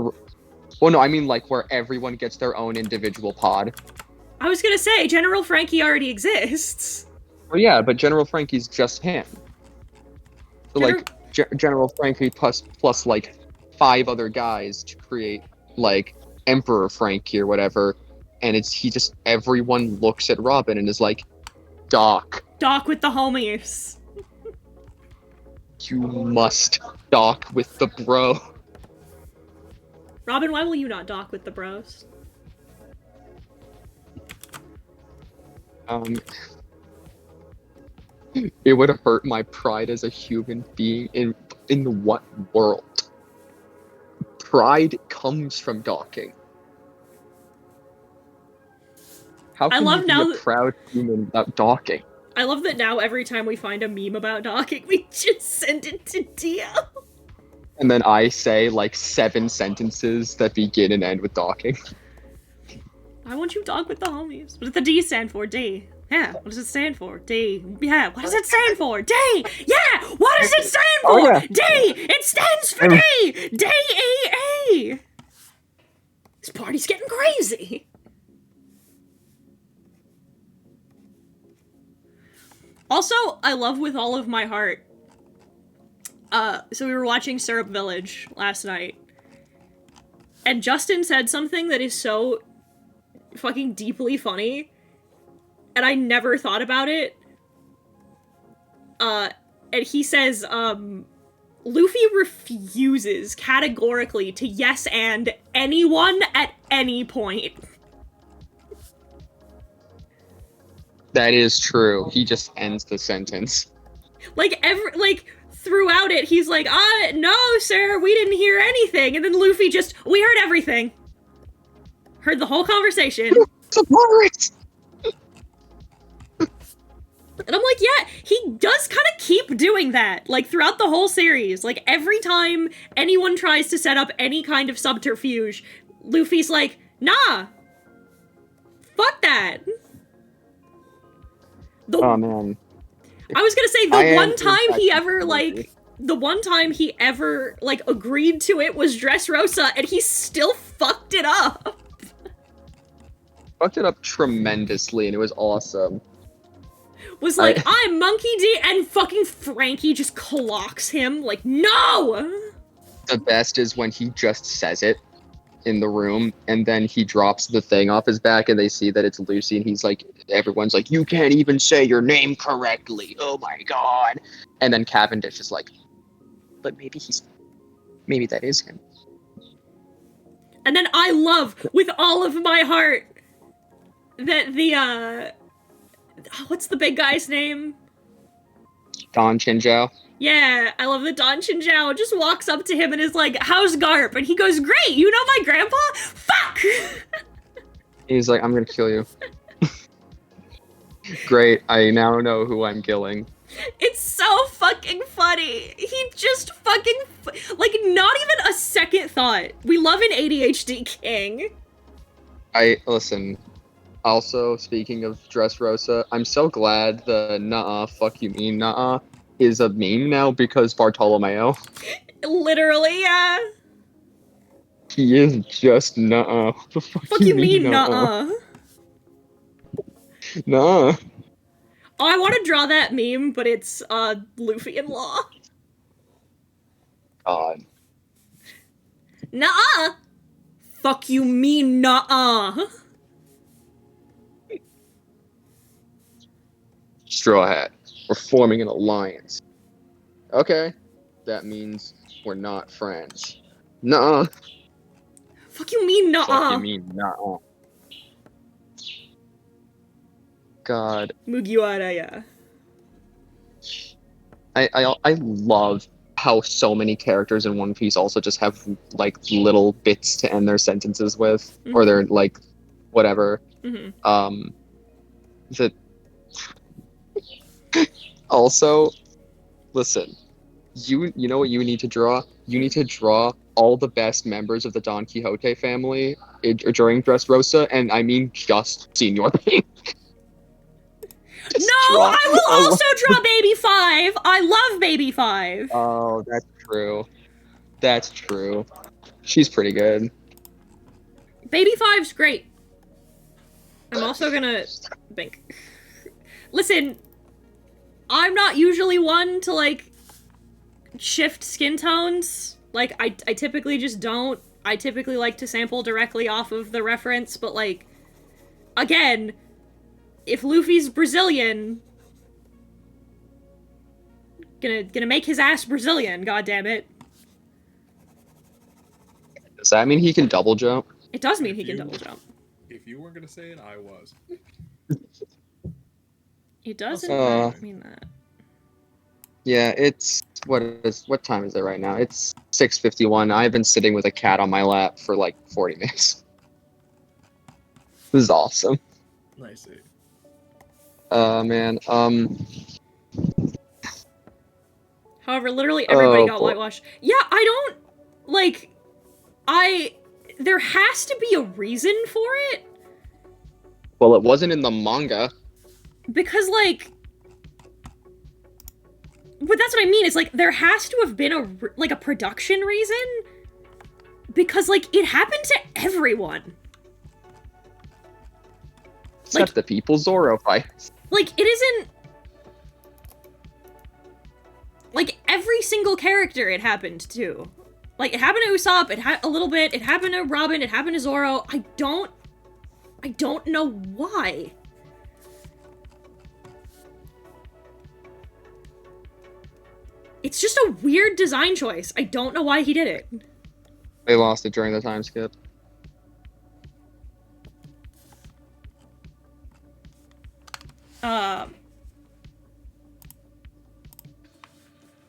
well, no, I mean like where everyone gets their own individual pod. I was gonna say, General Frankie already exists. Well, yeah, but General Frankie's just him. So like General Frankie plus like 5 other guys to create like Emperor Frankie or whatever, and he just everyone looks at Robin and is like, Doc. Doc with the homies. You must dock with the bro. Robin, why will you not dock with the bros? It would hurt my pride as a human being in what world? Pride comes from docking. How can you be a proud human without docking? I love that now every time we find a meme about docking, we just send it to Dio. And then I say like 7 sentences that begin and end with docking. I want you to dock with the homies. What does the D stand for? D. Yeah, what does it stand for? D. Yeah, what does it stand for? D! Yeah! What does it stand for? Oh, yeah. D! It stands for D! D-E-A! This party's getting crazy! Also, I love with all of my heart. So we were watching Syrup Village last night. And Justin said something that is so fucking deeply funny. And I never thought about it. And he says, Luffy refuses categorically to yes and anyone at any point. That is true. He just ends the sentence. Throughout it, he's like, no, sir, we didn't hear anything. And then Luffy we heard everything. Heard the whole conversation. It's a pirate! And I'm like, yeah, he does kind of keep doing that, like, throughout the whole series. Like, every time anyone tries to set up any kind of subterfuge, Luffy's like, nah. Fuck that. Oh, man. I was gonna say, the one time he ever, agreed to it was Dressrosa, and he still fucked it up. Fucked it up tremendously, and it was awesome. Was like, I'm Monkey D, and fucking Frankie just clocks him, like, no! The best is when he just says it in the room, and then he drops the thing off his back, and they see that it's Lucy, and he's like, everyone's like, you can't even say your name correctly, oh my god. And then Cavendish is like, but maybe that is him. And then I love, with all of my heart, that what's the big guy's name? Don Chinjao. Yeah, I love that Don Chinjao just walks up to him and is like, how's Garp? And he goes, great, you know my grandpa? Fuck! He's like, I'm gonna kill you. Great, I now know who I'm killing. It's so fucking funny. He just fucking, not even a second thought. We love an ADHD king. Listen, also, speaking of Dressrosa, I'm so glad the nuh-uh, fuck you mean nuh-uh is a meme now because Bartolomeo. Literally, yeah. He is just nuh-uh. The fuck you mean nuh-uh? Nuh-uh. Oh, I want to draw that meme, but it's, Luffy in Law. God. Nuh-uh! Fuck you mean nuh-uh? Straw Hat. We're forming an alliance. Okay. That means we're not friends. Nuh-uh. Fuck you mean nuh-uh? Fuck you mean nuh-uh. God. Mugiwara, yeah. I love how so many characters in One Piece also just have, like, little bits to end their sentences with. Mm-hmm. Or their, like, whatever. Mm-hmm. That... Also, listen, you know what you need to draw? You need to draw all the best members of the Don Quixote family during Dressrosa, and I mean just Senor Pink. No, I will also draw Baby 5. I love Baby 5. Oh, that's true. That's true. She's pretty good. Baby 5's great. I'm also gonna think. Listen, I'm not usually one to, like, shift skin tones. Like, I typically just don't. I typically like to sample directly off of the reference, but, like, again, if Luffy's Brazilian, gonna make his ass Brazilian, goddammit. Does that mean he can double jump? It does mean he can double jump. If you weren't gonna say it, I was. It does in fact mean that. Yeah, it's what time is it right now? It's 6:51. I've been sitting with a cat on my lap for like 40 minutes. This is awesome. Nice. Man. However, literally everybody got boy. whitewashed. Yeah, I don't like. There has to be a reason for it. Well, it wasn't in the manga. Because, like... But that's what I mean, is, like, there has to have been a production reason. Because, like, it happened to everyone. Except Like, the people Zoro fights. Like, it isn't... Like, every single character it happened to. Like, it happened to Usopp, a little bit, it happened to Robin, it happened to Zoro. I don't know why. It's just a weird design choice. I don't know why he did it. They lost it during the time skip.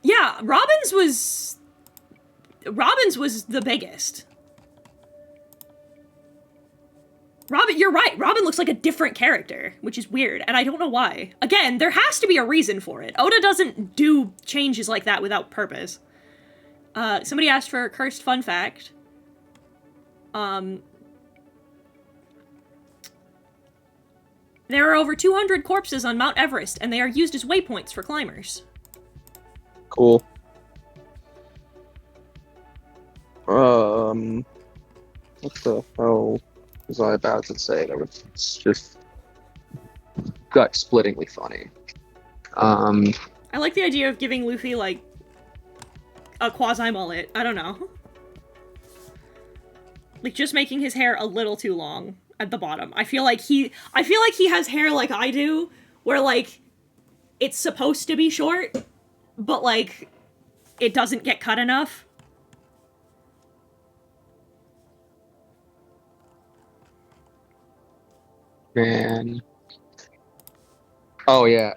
Yeah, Robin's was the biggest. Robin, you're right. Robin looks like a different character, which is weird, and I don't know why. Again, there has to be a reason for it. Oda doesn't do changes like that without purpose. Somebody asked for a cursed fun fact. There are over 200 corpses on Mount Everest, and they are used as waypoints for climbers. Cool. What the hell was I about to say? That was just gut-splittingly funny. I like the idea of giving Luffy, like, a quasi-mullet. I don't know. Like, just making his hair a little too long at the bottom. I feel like he has hair like I do, where, like, it's supposed to be short, but, like, it doesn't get cut enough. Man. Oh, yeah,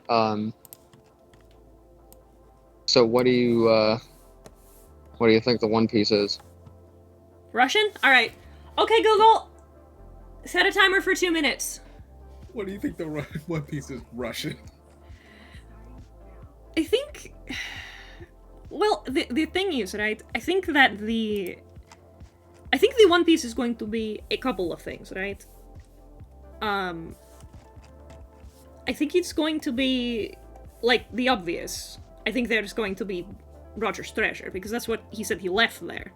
so what do you think the One Piece is? Russian? Alright. Okay, Google! Set a timer for 2 minutes. What do you think the One Piece is Russian? I think... Well, the thing is, right, I think the One Piece is going to be a couple of things, right? I think it's going to be, like, the obvious. I think there's going to be Roger's treasure, because that's what he said he left there.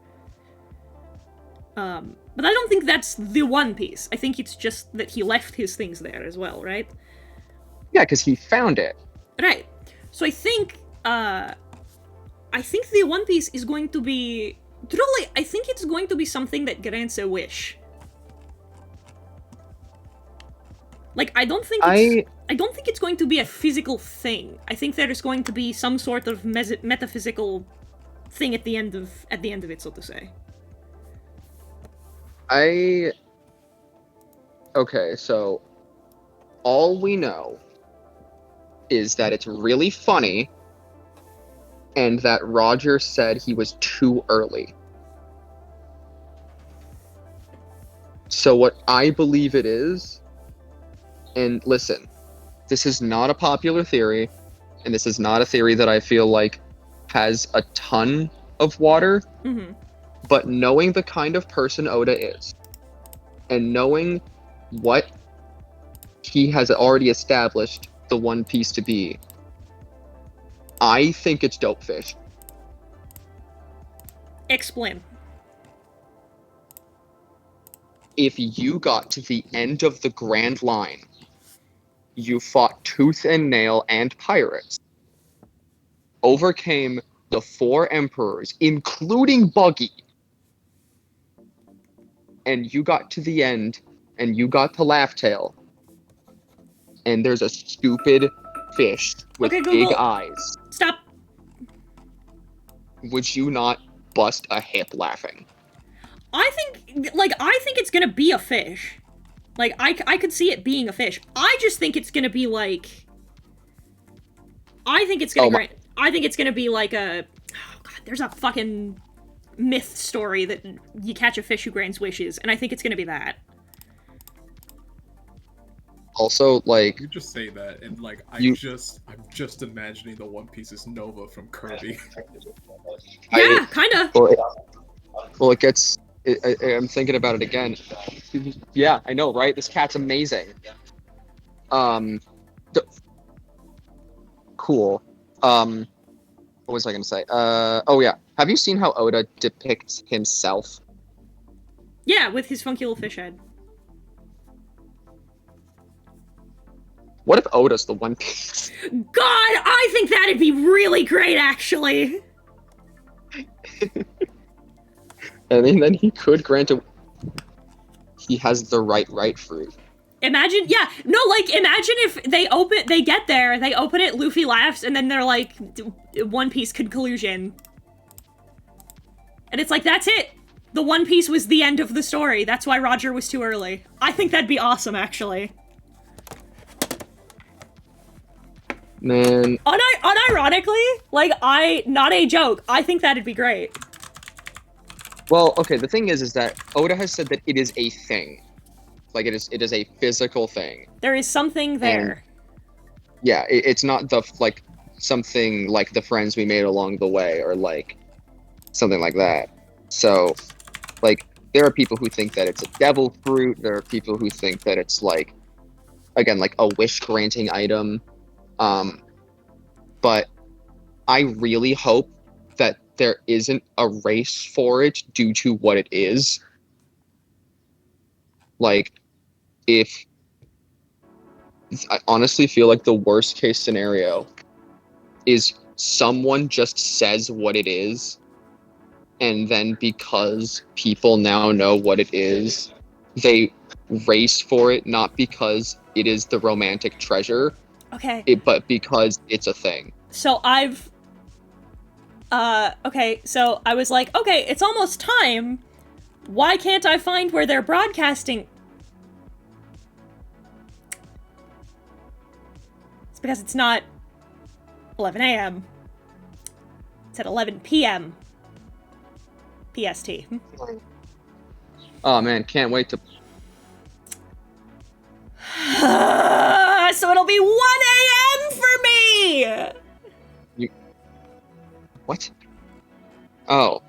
But I don't think that's the One Piece. I think it's just that he left his things there as well, right? Yeah, because he found it. Right. So I think the One Piece is going to be... Truly, I think it's going to be something that grants a wish. Like, I don't think it's going to be a physical thing. I think there's going to be some sort of metaphysical thing at the end of it, so to say. Okay, so all we know is that it's really funny and that Roger said he was too early. So what I believe it is, and listen, this is not a popular theory, and this is not a theory that I feel like has a ton of water, But knowing the kind of person Oda is, and knowing what he has already established the One Piece to be, I think it's dope fish. Explain. If you got to the end of the Grand Line, you fought tooth and nail and pirates, overcame the 4 emperors, including Buggy, and you got to the end, and you got to Laughtail, and there's a stupid fish with Okay, big Google. eyes, Stop. would you not bust a hip laughing? I think it's gonna be a fish. Like, I could see it being a fish. I just think it's gonna be like... I think it's gonna I think it's gonna be like a... Oh god, there's a fucking myth story that you catch a fish who grants wishes, and I think it's gonna be that. Also, like... You just say that, and like, I'm just imagining the One Piece's Nova from Kirby. Yeah, kinda. Well, it gets... I'm thinking about it again. Yeah, I know, right? This cat's amazing. Cool. What was I gonna say? Oh yeah. Have you seen how Oda depicts himself? Yeah, with his funky little fish head. What if Oda's the One Piece? God, I think that'd be really great, actually. And then he could grant a... He has the right fruit. Imagine, yeah, no, like, imagine if they get there, they open it, Luffy laughs, and then they're like, One Piece conclusion. And it's like, that's it. The One Piece was the end of the story. That's why Roger was too early. I think that'd be awesome, actually. Man. Unironically, like, not a joke, I think that'd be great. Well, okay, the thing is that Oda has said that it is a thing. Like, it is a physical thing. There is something there. And, yeah, it's not like, something like the friends we made along the way, or, like, something like that. So, like, there are people who think that it's a devil fruit, there are people who think that it's, like, again, like, a wish-granting item. But I really hope that there isn't a race for it due to what it is. Like, I honestly feel like the worst case scenario is someone just says what it is, and then because people now know what it is, they race for it, not because it is the romantic treasure, Okay. but because it's a thing. So okay, so I was like, okay, it's almost time. Why can't I find where they're broadcasting? It's because it's not 11 a.m. It's at 11 p.m. PST. Oh man, can't wait to... So it'll be 1 a.m. for me! What? Oh.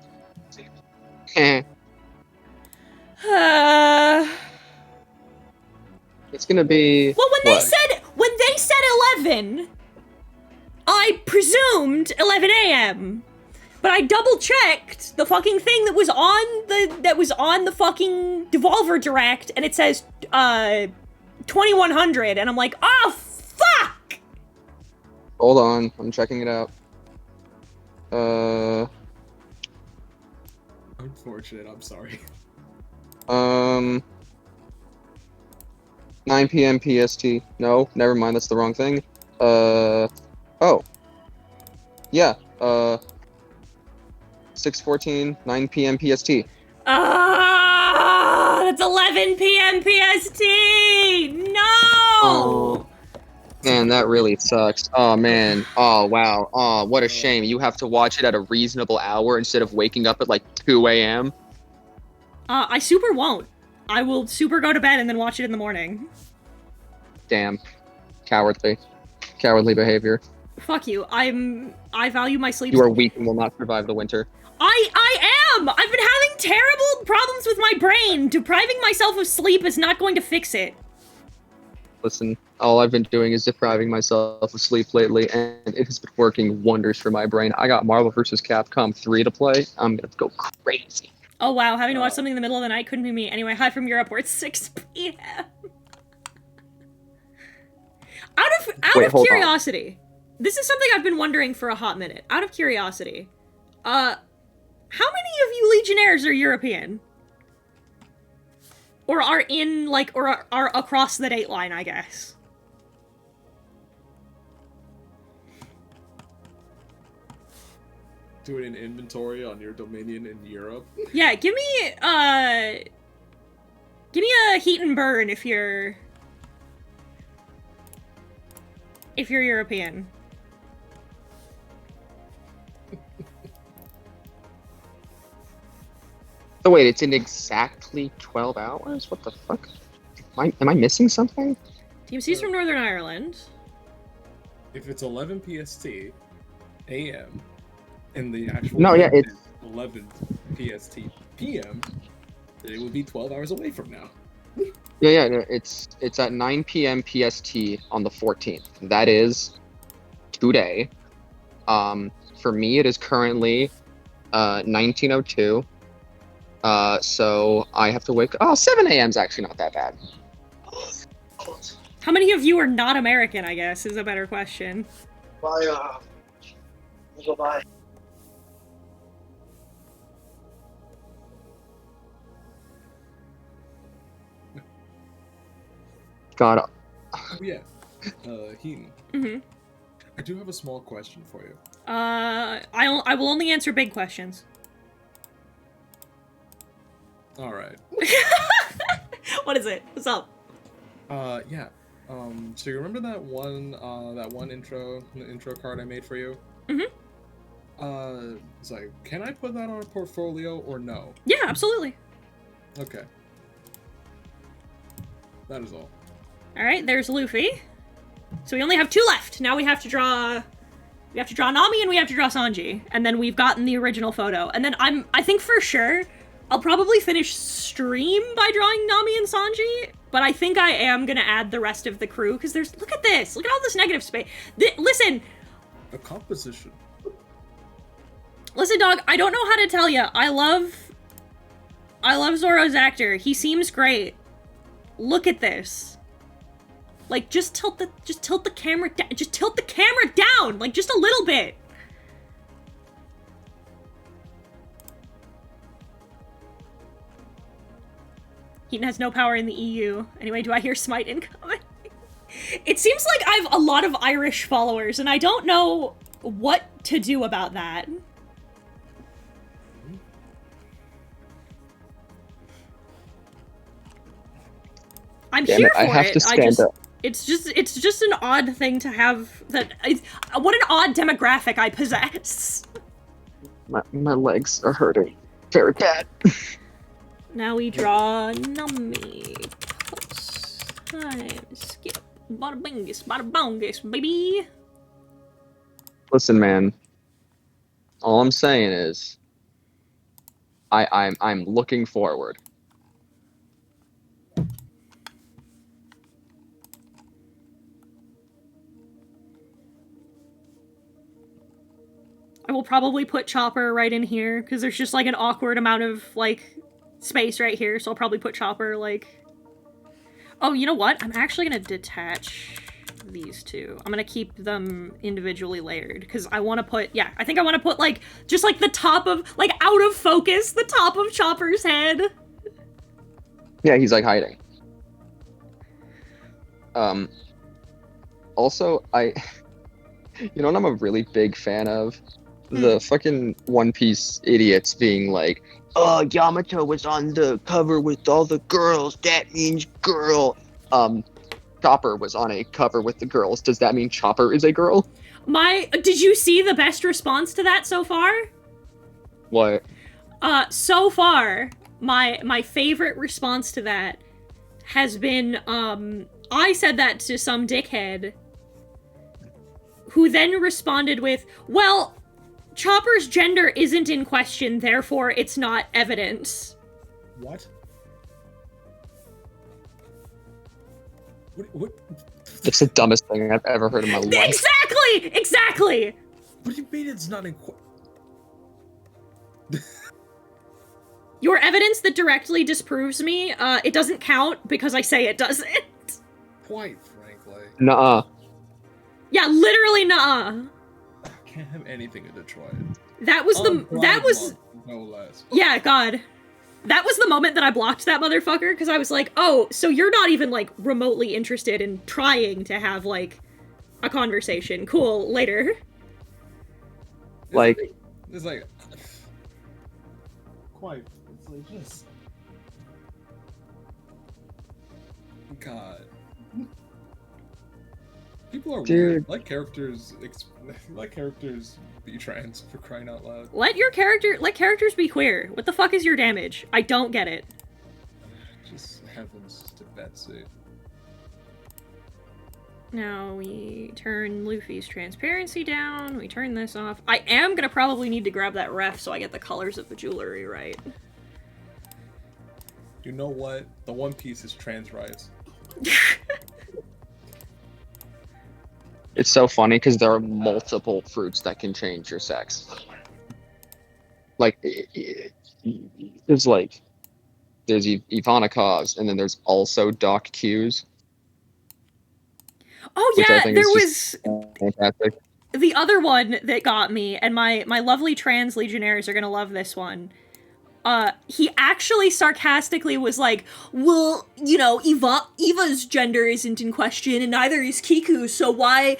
It's gonna be... Well, when they said 11, I presumed 11 a.m. But I double-checked the fucking thing that was on the fucking Devolver Direct, and it says 2100, and I'm like, oh fuck! Hold on, I'm checking it out. Unfortunate, I'm sorry. 9 p.m. PST. No, never mind, that's the wrong thing. Oh. Yeah, 6:14, 9 p.m. PST. That's 11 p.m. PST! No! Oh. Man, that really sucks. Oh, man. Oh, wow. Oh, what a shame. You have to watch it at a reasonable hour instead of waking up at like 2 a.m. I super won't. I will super go to bed and then watch it in the morning. Damn. Cowardly. Cowardly behavior. Fuck you. I value my sleep. You are weak and will not survive the winter. I am! I've been having terrible problems with my brain. Depriving myself of sleep is not going to fix it. Listen, all I've been doing is depriving myself of sleep lately, and it has been working wonders for my brain. I got Marvel vs. Capcom 3 to play. I'm gonna go crazy. Oh wow, having to watch something in the middle of the night couldn't be me. Anyway, hi from Europe where it's 6 p.m. Out Wait, of hold curiosity, this is something I've been wondering for a hot minute. Out of curiosity, how many of you Legionnaires are European? Or are in, like, or are across the date line, I guess? Doing an inventory on your Dominion in Europe. Yeah, give me a heat and burn if you're European. So wait, it's in exactly 12 hours? What the fuck? Am I missing something? Team C's from Northern Ireland. If it's 11 PST AM, and the actual No, yeah, it's 11 PST PM, then it would be 12 hours away from now. yeah, no, it's at 9 p.m. PST on the 14th. That is today. For me, it is currently 1902. So I have to wake. Oh, 7 a.m. is actually not that bad. How many of you are not American, I guess, is a better question. Bye, go bye. God. Oh, yeah. Heaton. Mm-hmm. I do have a small question for you. I will only answer big questions. Alright. What is it? What's up? Yeah. So you remember that one intro card I made for you? Mm-hmm. It's like, can I put that on a portfolio or no? Yeah, absolutely. Okay. That is all. Alright, there's Luffy. So we only have 2 left. Now we have to draw Nami and we have to draw Sanji. And then we've gotten the original photo. And then I think for sure I'll probably finish stream by drawing Nami and Sanji, but I think I am gonna add the rest of the crew, because look at this! Look at all this negative space! Listen! The composition. Listen, dog, I don't know how to tell you. I love Zoro's actor. He seems great. Look at this. Like, just tilt the camera down. Just tilt the camera down! Like, just a little bit. Heaton has no power in the EU. Anyway, do I hear Smite incoming? It seems like I have a lot of Irish followers, and I don't know what to do about that. I'm Damn here it, for I have it. to stand up. It's just an odd thing to have. What an odd demographic I possess. My legs are hurting very bad. Now we draw Nami. Pulse. Time. Skip. Bada bingus. Bada bongus, baby. Listen, man. All I'm saying is, I'm looking forward. I will probably put Chopper right in here, because there's just, like, an awkward amount of, like, space right here, so I'll probably put Chopper, like... Oh, you know what? I'm actually gonna detach these two. I'm gonna keep them individually layered, because I want to put... Yeah, I think I want to put, like, just, like, the top of... Like, out of focus, the top of Chopper's head. Yeah, he's, like, hiding. Also, you know what I'm a really big fan of? The fucking One Piece idiots being like, oh, Yamato was on the cover with all the girls, that means girl. Chopper was on a cover with the girls, does that mean Chopper is a girl? Did you see the best response to that so far? What? So far, my favorite response to that has been, I said that to some dickhead, who then responded with, well, Chopper's gender isn't in question, therefore it's not evidence. What? What? It's the dumbest thing I've ever heard in my life. Exactly! What do you mean it's not in Your evidence that directly disproves me, it doesn't count because I say it doesn't. Quite frankly. Nuh-uh. Yeah, literally nuh-uh. I can't have anything in Detroit. That was No less. Yeah, God. That was the moment that I blocked that motherfucker, because I was like, oh, so you're not even, like, remotely interested in trying to have, like, a conversation. Cool, later. Like... It's like... Quite... It's like, just... God. People are weird. Let characters be trans, for crying out loud. Let characters be queer. What the fuck is your damage? I don't get it. Just heavens to Betsy. Now we turn Luffy's transparency down, we turn this off. I am gonna probably need to grab that ref so I get the colors of the jewelry right. You know what? The One Piece is trans rights. It's so funny because there are multiple fruits that can change your sex. Like, there's Ivanikov's, and then there's also Doc Q's. Oh which I yeah, think there is was fantastic. the other one that got me, and my lovely trans legionnaires are gonna love this one. He actually sarcastically was like, well, you know, Eva's gender isn't in question, and neither is Kiku, so why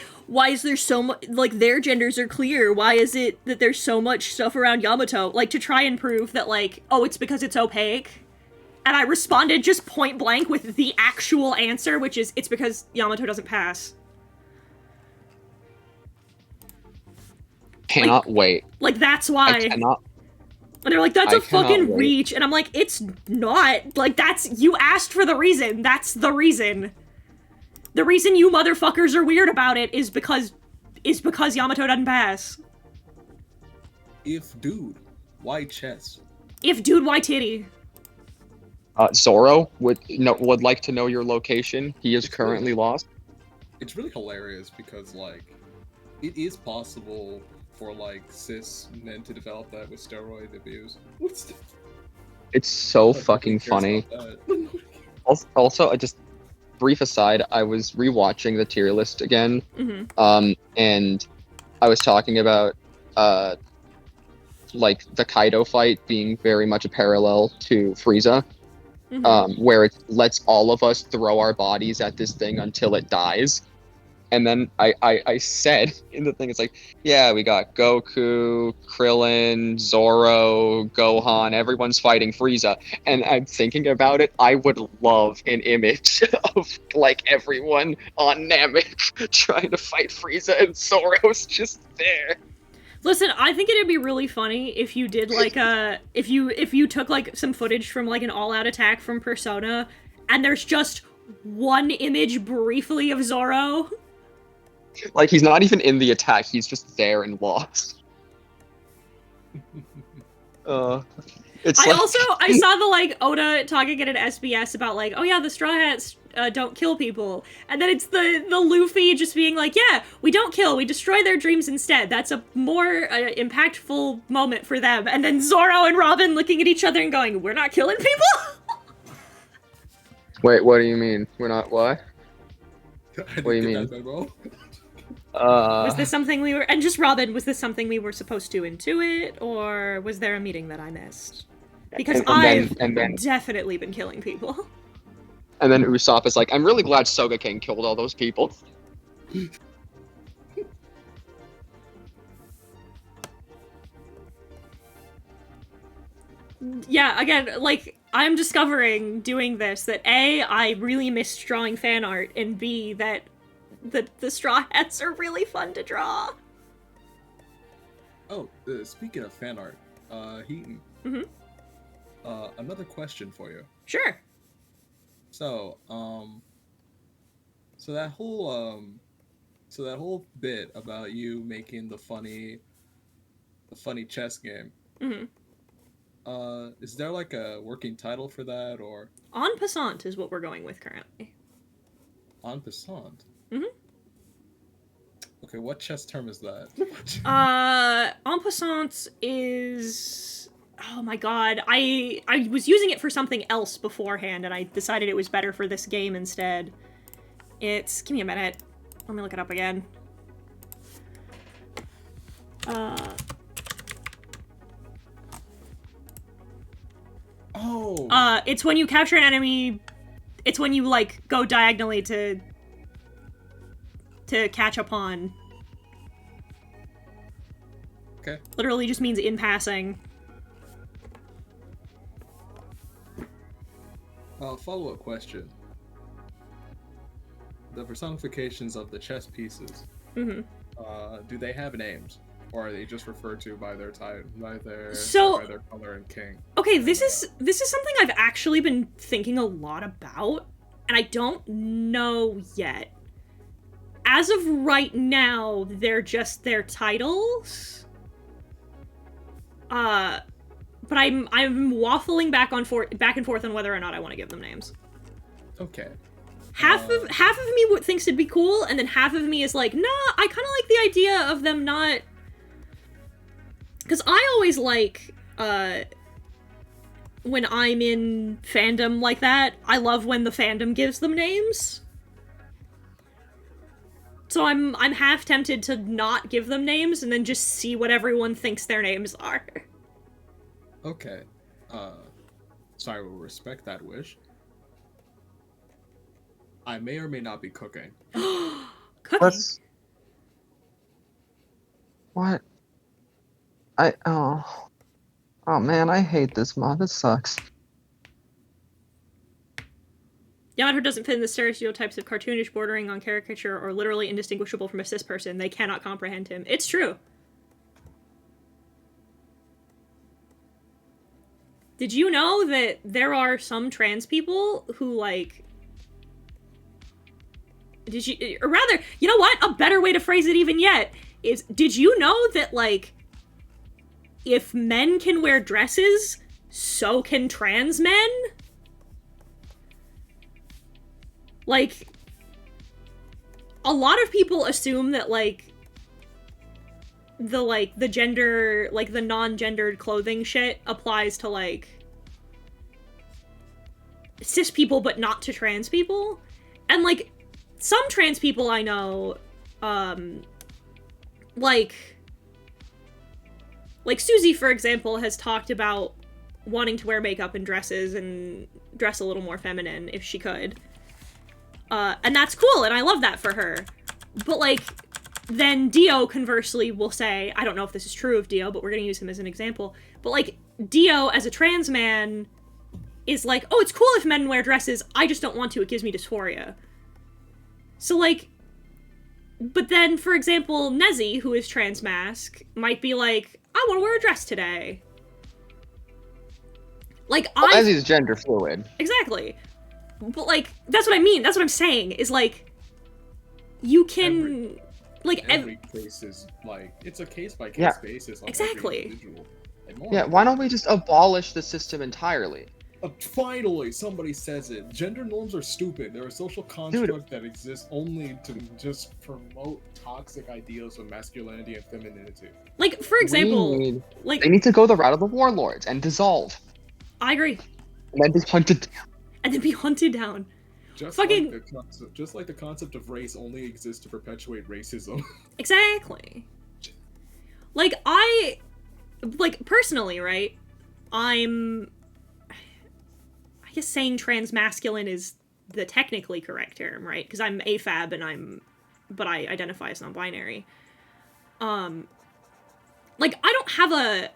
is there so much, like, their genders are clear, why is it that there's so much stuff around Yamato? Like, to try and prove that, like, oh, it's because it's opaque. And I responded just point blank with the actual answer, which is, it's because Yamato doesn't pass. Cannot wait. Like, that's why. I cannot. And they're like, that's a fucking wait. reach. And I'm like, it's not. Like, you asked for the reason. That's the reason. The reason you motherfuckers are weird about it is because Yamato doesn't pass. If dude, why chest? If dude, why titty? Zoro would like to know your location. He is currently lost. It's really hilarious because, like, it is possible for, like, cis men to develop that with steroid abuse. It's so fucking funny. Also, just brief aside, I was rewatching the tier list again, and I was talking about like the Kaido fight being very much a parallel to Frieza, where it lets all of us throw our bodies at this thing until it dies. And then I said in the thing, it's like, yeah, we got Goku, Krillin, Zoro, Gohan, everyone's fighting Frieza. And I'm thinking about it, I would love an image of, like, everyone on Namek trying to fight Frieza and Zoro's just there. Listen, I think it'd be really funny if you did, like, if you took, like, some footage from, like, an all-out attack from Persona, and there's just one image briefly of Zoro. Like, he's not even in the attack, he's just there and lost. It's I saw the, like, Oda talking at an SBS about, like, oh yeah, the Straw Hats don't kill people. And then it's the Luffy just being like, yeah, we don't kill, we destroy their dreams instead. That's a more impactful moment for them. And then Zoro and Robin looking at each other and going, we're not killing people? Wait, what do you mean? We're not what? What do you mean? Was this something we were, and just Robin, was this something we were supposed to intuit, or was there a meeting that I missed? Because I've definitely been killing people. And then Usopp is like, I'm really glad Soga King killed all those people. Yeah, again, like, I'm discovering doing this that A, I really missed drawing fan art, and B, that the Straw Hats are really fun to draw. Oh, speaking of fan art, Heaton. Another question for you. Sure. So, so that whole bit about you making the funny a funny chess game. Mm-hmm. Is there like a working title for that, or En passant is what we're going with currently. en passant? Mm-hmm. Okay, what chess term is that? En passant is... Oh my god, I was using it for something else beforehand, and I decided it was better for this game instead. It's... Give me a minute. Let me look it up again. Oh! It's when you capture an enemy... It's when you, like, go diagonally to catch a pawn. Okay. Literally just means in passing. Follow-up question. The personifications of the chess pieces, Mm-hmm. Do they have names? Or are they just referred to by their type, by their color and king? Okay, this is something I've actually been thinking a lot about, and I don't know yet. As of right now, they're just their titles. But I'm waffling back and forth on whether or not I want to give them names. Okay. Half of me thinks it'd be cool, and then half of me is like, nah, I kind of like the idea of them not. Because I always like, when I'm in fandom like that, I love when the fandom gives them names. So I'm half tempted to not give them names and then just see what everyone thinks their names are. Okay. So I will respect that wish. I may or may not be cooking. Cooking? What? Oh man, I hate this mod. This sucks. Yamato doesn't fit in the stereotypes of cartoonish, bordering on caricature, or literally indistinguishable from a cis person. They cannot comprehend him. It's true. Did you know that there are some trans people who, like... Or rather, you know what? A better way to phrase it even yet is, did you know that, like, if men can wear dresses, so can trans men? Like, a lot of people assume that, like, the gender, like, the non-gendered clothing shit applies to, like, cis people, but not to trans people. And, like, some trans people I know, like Susie, for example, has talked about wanting to wear makeup and dresses and dress a little more feminine if she could. And that's cool, and I love that for her. But, like, then Dio, conversely, will say, I don't know if this is true of Dio, but we're gonna use him as an example, but, like, Dio, as a trans man, is like, oh, it's cool if men wear dresses, I just don't want to, it gives me dysphoria. So, like, but then, for example, Nezzy, who is trans mask, might be like, I want to wear a dress today. Like, Nezzy's gender fluid. Exactly. But, like, that's what I mean. That's what I'm saying, is, like, you can... Every case is, like, it's a case-by-case basis on exactly. every individual. Yeah, why don't we just abolish the system entirely? Finally, somebody says it. Gender norms are stupid. They're a social construct that exists only to just promote toxic ideals of masculinity and femininity. Like, for example, they need to go the route of the warlords and dissolve. I agree. And then be hunted down. And then be hunted down. Just like the concept of race only exists to perpetuate racism. Exactly. Like, personally, right? I guess saying transmasculine is the technically correct term, right? Because I'm AFAB but I identify as non-binary. Like, I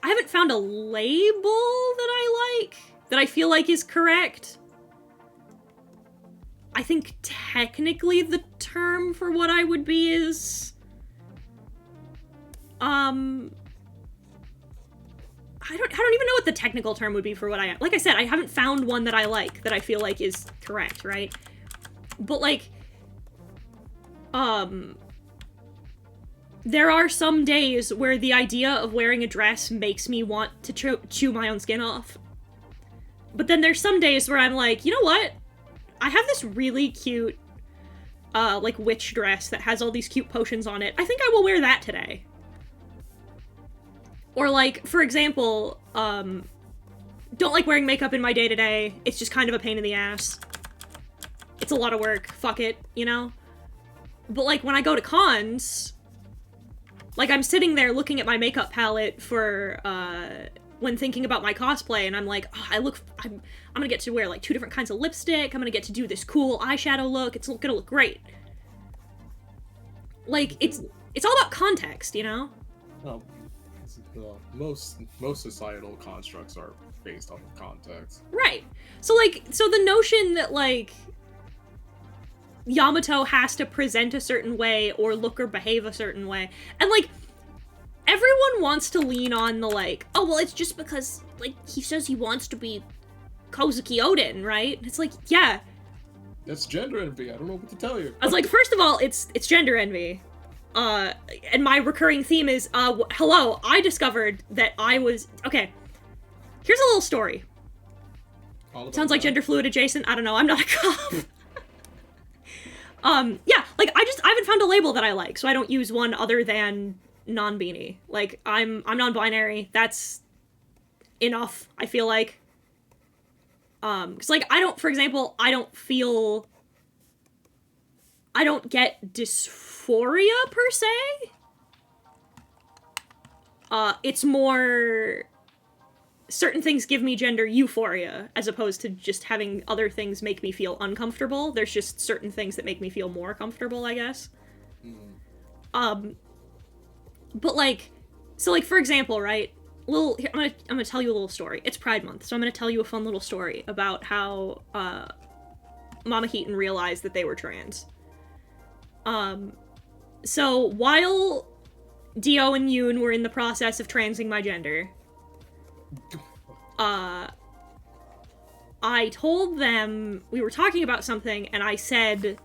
haven't found a label that I like, that I feel like is correct. I think technically the term for what I would be is, I don't even know what the technical term would be for what I am. Like I said, I haven't found one that I like, that I feel like is correct, right? But, like, there are some days where the idea of wearing a dress makes me want to chew my own skin off. But then there's some days where I'm like, you know what? I have this really cute, like, witch dress that has all these cute potions on it. I think I will wear that today. Or, like, for example, don't like wearing makeup in my day-to-day. It's just kind of a pain in the ass. It's a lot of work. Fuck it, you know? But, like, when I go to cons, like, I'm sitting there looking at my makeup palette for, when thinking about my cosplay, and I'm like, oh, I'm gonna get to wear, like, 2 different kinds of lipstick, I'm gonna get to do this cool eyeshadow look, it's gonna look great. Like, it's all about context, you know? Well, most societal constructs are based off of context. Right. So the notion that, like, Yamato has to present a certain way or look or behave a certain way, and, like, everyone wants to lean on the, like, oh, well, it's just because, like, he says he wants to be Kozuki Oden, right? It's like, yeah. That's gender envy, I don't know what to tell you. I was like, first of all, it's gender envy. And my recurring theme is, hello, I discovered that I was... Okay, here's a little story. Sounds like gender fluid adjacent, I don't know, I'm not a cop. Yeah, like, I haven't found a label that I like, so I don't use one other than non-beanie. Like, I'm non-binary, that's enough, I feel like. 'Cause, like, for example, I don't get dysphoria, per se. It's more... certain things give me gender euphoria, as opposed to just having other things make me feel uncomfortable. There's just certain things that make me feel more comfortable, I guess. But, like... So, like, for example, right? I'm gonna tell you a little story. It's Pride Month, so I'm gonna tell you a fun little story about how, Mama Heaton realized that they were trans. So, while Dio and Yoon were in the process of transing my gender, I told them, we were talking about something, and I said,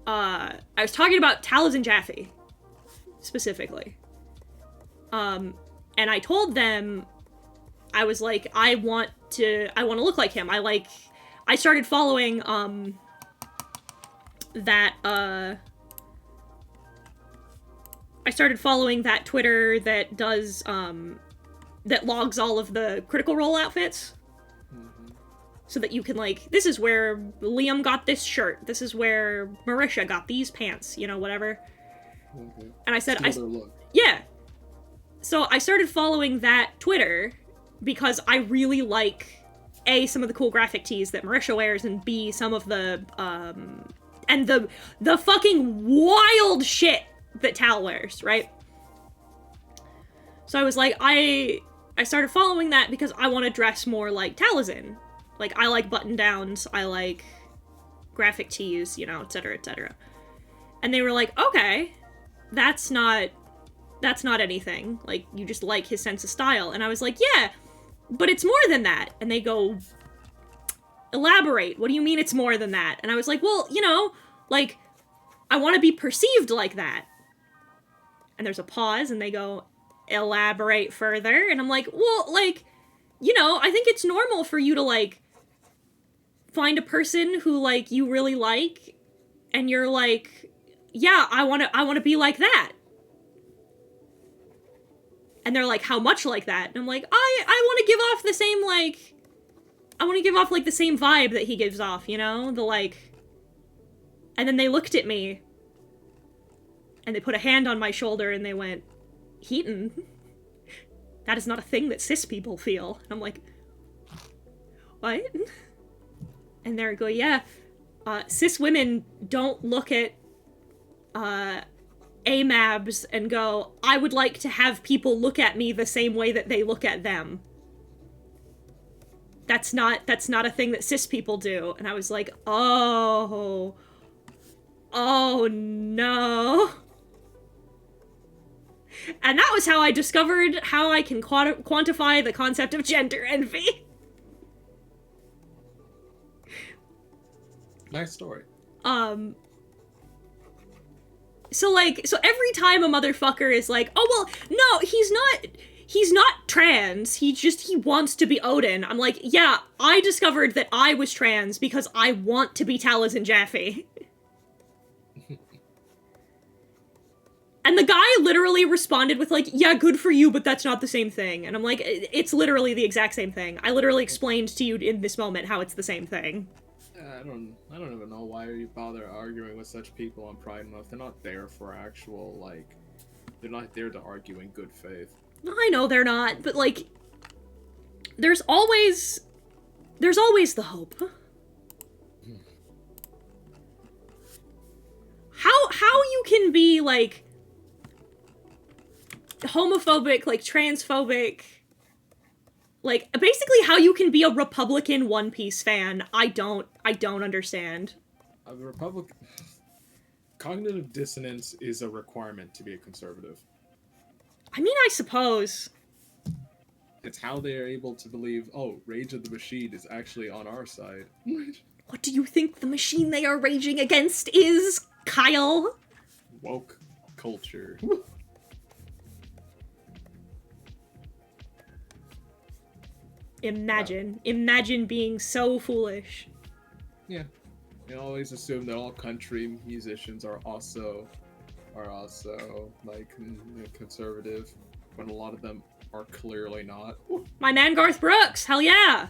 I was talking about Taliesin Jaffe, specifically. And I told them, I was like, I want to look like him. I started following, that Twitter that does, that logs all of the Critical Role outfits. So that you can, like, this is where Liam got this shirt, this is where Marisha got these pants, you know, whatever. Okay. And I said, look. Yeah. So I started following that Twitter because I really like, A, some of the cool graphic tees that Marisha wears, and B, some of the, and the fucking wild shit that Tal wears, right? So I was like, I started following that because I want to dress more like Taliesin. Like, I like button-downs, I like graphic tees, you know, etc., etc. And they were like, okay, that's not anything. Like, you just like his sense of style. And I was like, yeah, but it's more than that. And they go, elaborate, what do you mean it's more than that? And I was like, well, you know, like, I want to be perceived like that. And there's a pause, and they go, elaborate further. And I'm like, well, like, you know, I think it's normal for you to, like, find a person who, like, you really like, and you're like, yeah, I want to be like that. And they're like, how much like that? And I'm like, I want to give off the same, like, I want to give off, like, the same vibe that he gives off, you know? The, like... And then they looked at me, and they put a hand on my shoulder, and they went, Heaton, that is not a thing that cis people feel. And I'm like, what? And they go, yeah, cis women don't look at, AMABs and go, I would like to have people look at me the same way that they look at them. That's not a thing that cis people do. And I was like, oh no. And that was how I discovered how I can quantify the concept of gender envy. Nice story. So every time a motherfucker is like, oh, well, no, he's not trans, he wants to be Odin. I'm like, yeah, I discovered that I was trans because I want to be Taliesin Jaffe. And the guy literally responded with like, yeah, good for you, but that's not the same thing. And I'm like, it's literally the exact same thing. I literally explained to you in this moment how it's the same thing. I don't even know why you bother arguing with such people on Pride Month. They're not there for actual, like, they're not there to argue in good faith. I know they're not, but like, there's always the hope. How you can be like homophobic, like transphobic, like basically how you can be a Republican One Piece fan, I don't understand. Cognitive dissonance is a requirement to be a conservative. I mean, I suppose. It's how they are able to believe, oh, Rage of the Machine is actually on our side. What do you think the machine they are raging against is, Kyle? Woke culture. Imagine being so foolish. Yeah. You always assume that all country musicians are also like conservative, when a lot of them are clearly not. My man Garth Brooks, hell yeah!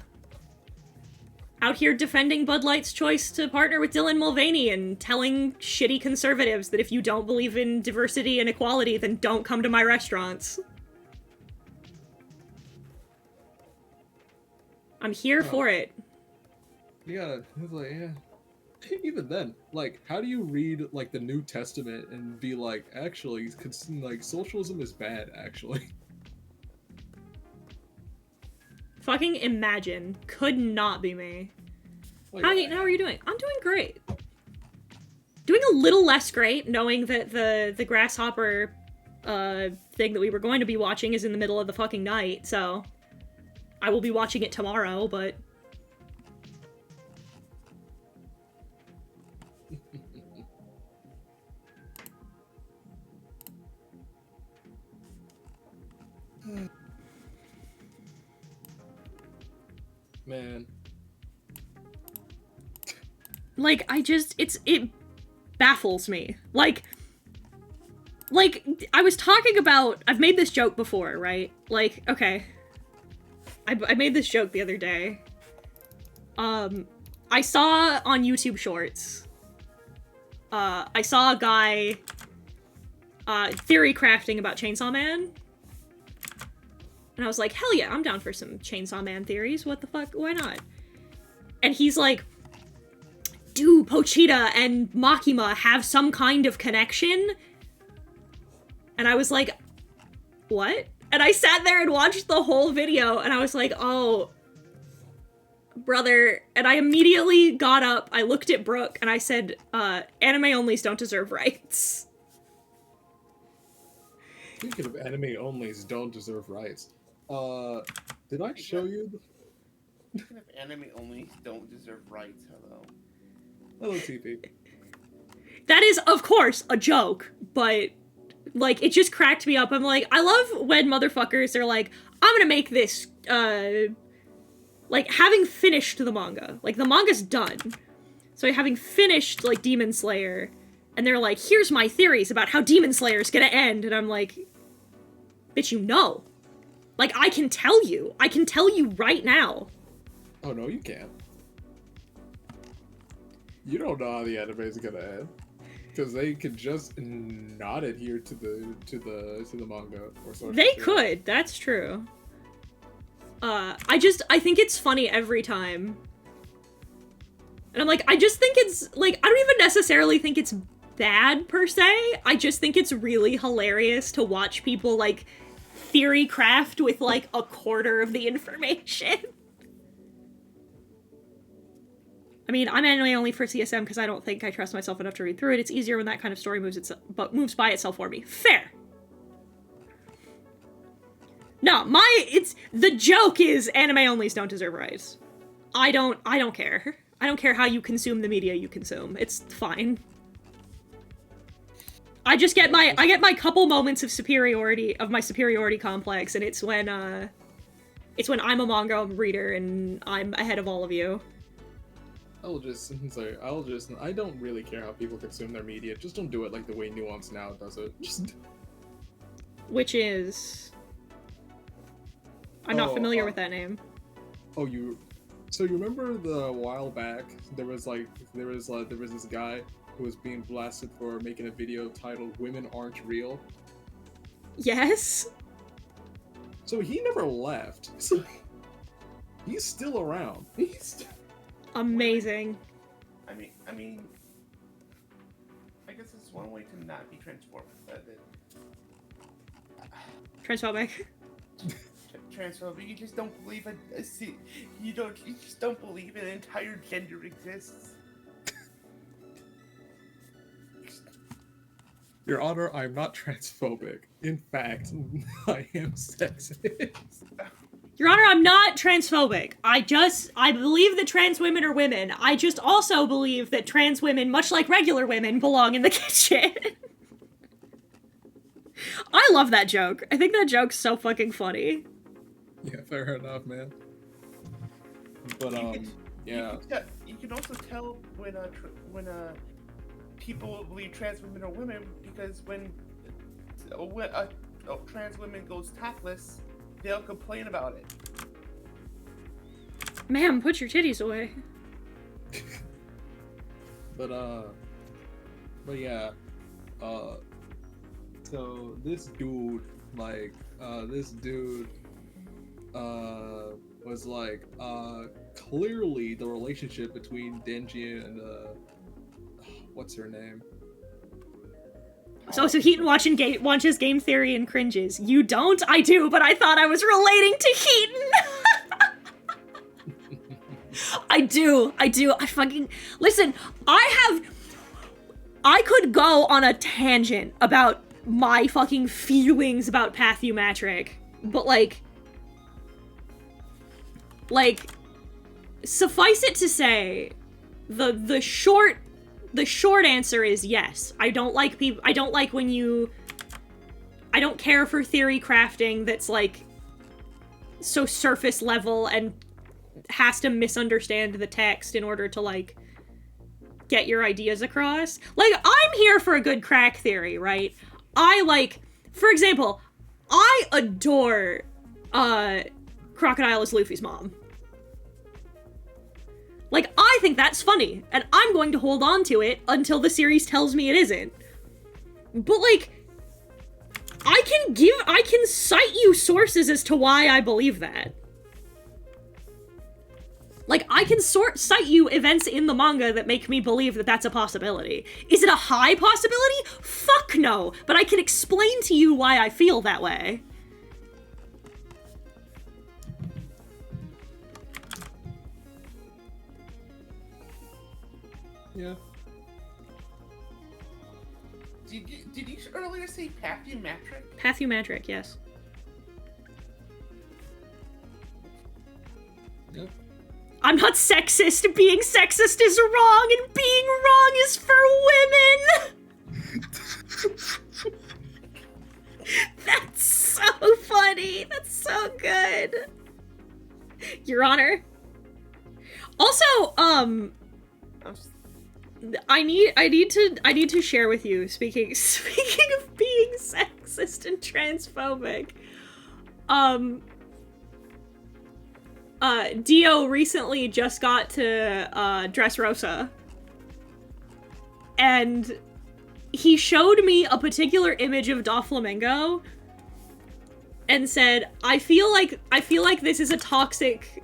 Out here defending Bud Light's choice to partner with Dylan Mulvaney and telling shitty conservatives that if you don't believe in diversity and equality, then don't come to my restaurants. I'm here for it. Yeah, it's like, yeah. Even then, like, how do you read, like, the New Testament and be like, actually, like, socialism is bad, actually? Fucking imagine. Could not be me. Like, How are you doing? I'm doing great. Doing a little less great, knowing that the Grasshopper thing that we were going to be watching is in the middle of the fucking night, so I will be watching it tomorrow, but... Man. Like, it baffles me. Like, I was talking about, I've made this joke before, right? Like, okay. I made this joke the other day. I saw on YouTube Shorts, I saw a guy, theory crafting about Chainsaw Man. And I was like, hell yeah, I'm down for some Chainsaw Man theories. What the fuck? Why not? And he's like, do Pochita and Makima have some kind of connection? And I was like, what? And I sat there and watched the whole video, and I was like, oh, brother. And I immediately got up, I looked at Brooke, and I said, anime-onlys don't deserve rights. Speaking of anime-onlys don't deserve rights, did I show you? Speaking of anime-onlys don't deserve rights, hello. Hello, TP. That is, of course, a joke, but... like, it just cracked me up. I'm like, I love when motherfuckers are like, I'm gonna make this, like, having finished the manga. Like, the manga's done. So having finished, like, Demon Slayer, and they're like, here's my theories about how Demon Slayer's gonna end, and I'm like, bitch, you know. Like, I can tell you right now. Oh, no, you can't. You don't know how the anime's gonna end. Because they could just not adhere to the manga or something. They could, that's true. I think it's funny every time. And I'm like, I just think it's, like, I don't even necessarily think it's bad, per se. I just think it's really hilarious to watch people, like, theory craft with, like, a quarter of the information. I mean, I'm anime only for CSM because I don't think I trust myself enough to read through it. It's easier when that kind of story moves by itself for me. Fair. No, the joke is anime onlys don't deserve rights. I don't care. I don't care how you consume the media you consume. It's fine. I just get my couple moments of superiority complex, and it's when I'm a manga reader and I'm ahead of all of you. I don't really care how people consume their media. Just don't do it like the way Nuance Now does it. Which is... I'm not familiar with that name. So you remember the while back there was this guy who was being blasted for making a video titled "Women Aren't Real"? Yes. So he never left. So he's still around. Amazing. I mean, I guess it's one way to not be transphobic. Transphobic. Transphobic. You just don't believe you just don't believe an entire gender exists. Your Honor, I'm not transphobic. In fact, I am sexist. Your Honor, I'm not transphobic. I believe that trans women are women. I just also believe that trans women, much like regular women, belong in the kitchen. I love that joke. I think that joke's so fucking funny. Yeah, fair enough, man. But, yeah. You can also tell when people believe trans women are women, because when a trans woman goes topless, they'll complain about it. Ma'am, put your titties away. But yeah, so this dude was like, clearly the relationship between Denji and, what's her name? So Heaton watches Game Theory and cringes. You don't? I do, but I thought I was relating to Heaton! I do. I fucking... Listen, I could go on a tangent about my fucking feelings about Pathumatric, but like, suffice it to say, the short answer is yes. I don't like I don't care for theory crafting that's like so surface level and has to misunderstand the text in order to like get your ideas across. Like, I'm here for a good crack theory, right? For example, I adore Crocodile as Luffy's mom. Like, I think that's funny, and I'm going to hold on to it until the series tells me it isn't. But, like, I can cite you sources as to why I believe that. Like, I can cite you events in the manga that make me believe that that's a possibility. Is it a high possibility? Fuck no! But I can explain to you why I feel that way. Yeah. Did you earlier say Pathumatric? Pathumatric, yes. Yep. I'm not sexist. Being sexist is wrong, and being wrong is for women! That's so funny. That's so good. Your Honor. Also, I need to share with you, speaking of being sexist and transphobic, Dio recently just got to, Dressrosa, and he showed me a particular image of Doflamingo, and said, I feel like this is a toxic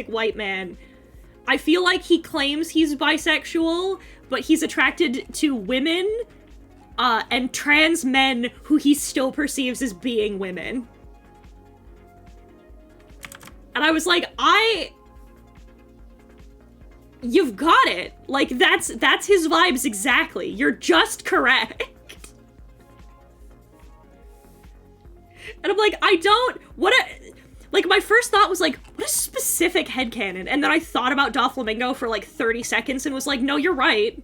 white man. I feel like he claims he's bisexual, but he's attracted to women, and trans men who he still perceives as being women. And I was like, you've got it. Like, that's his vibes exactly. You're just correct. And I'm like, my first thought was like, what a specific headcanon. And then I thought about Doflamingo for like 30 seconds and was like, no, you're right.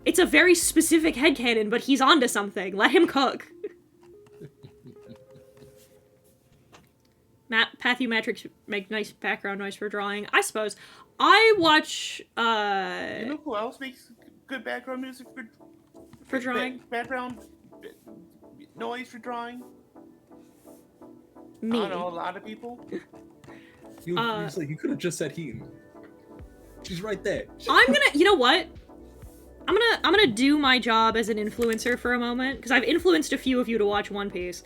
It's a very specific headcanon, but he's onto something. Let him cook. Pathu metrics make nice background noise for drawing. I suppose. I watch, You know who else makes good background music for drawing? Background noise for drawing? Me. I don't know, a lot of people. You could have just said Heaton. She's right there. I'm gonna, you know what? I'm gonna do my job as an influencer for a moment, because I've influenced a few of you to watch One Piece.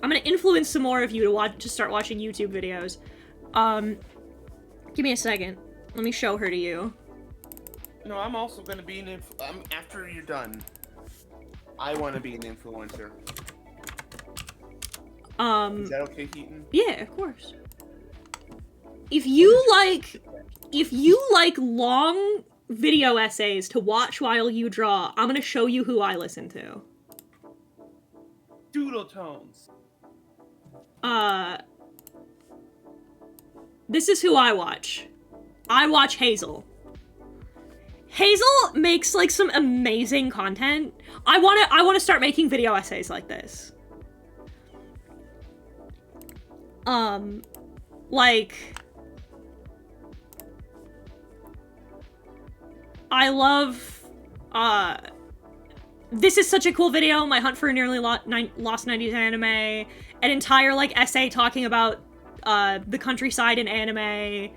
I'm gonna influence some more of you to start watching YouTube videos. Give me a second. Let me show her to you. No, I'm also gonna be after you're done. I want to be an influencer. Is that okay, Heaton? Yeah, of course. If you like long video essays to watch while you draw, I'm gonna show you who I listen to. Doodle tones. This is who I watch. I watch Hazel. Hazel makes like some amazing content. I wanna start making video essays like this. Like, I love, this is such a cool video, My Hunt for a Nearly Lost 90s Anime, an entire, like, essay talking about, the countryside in anime,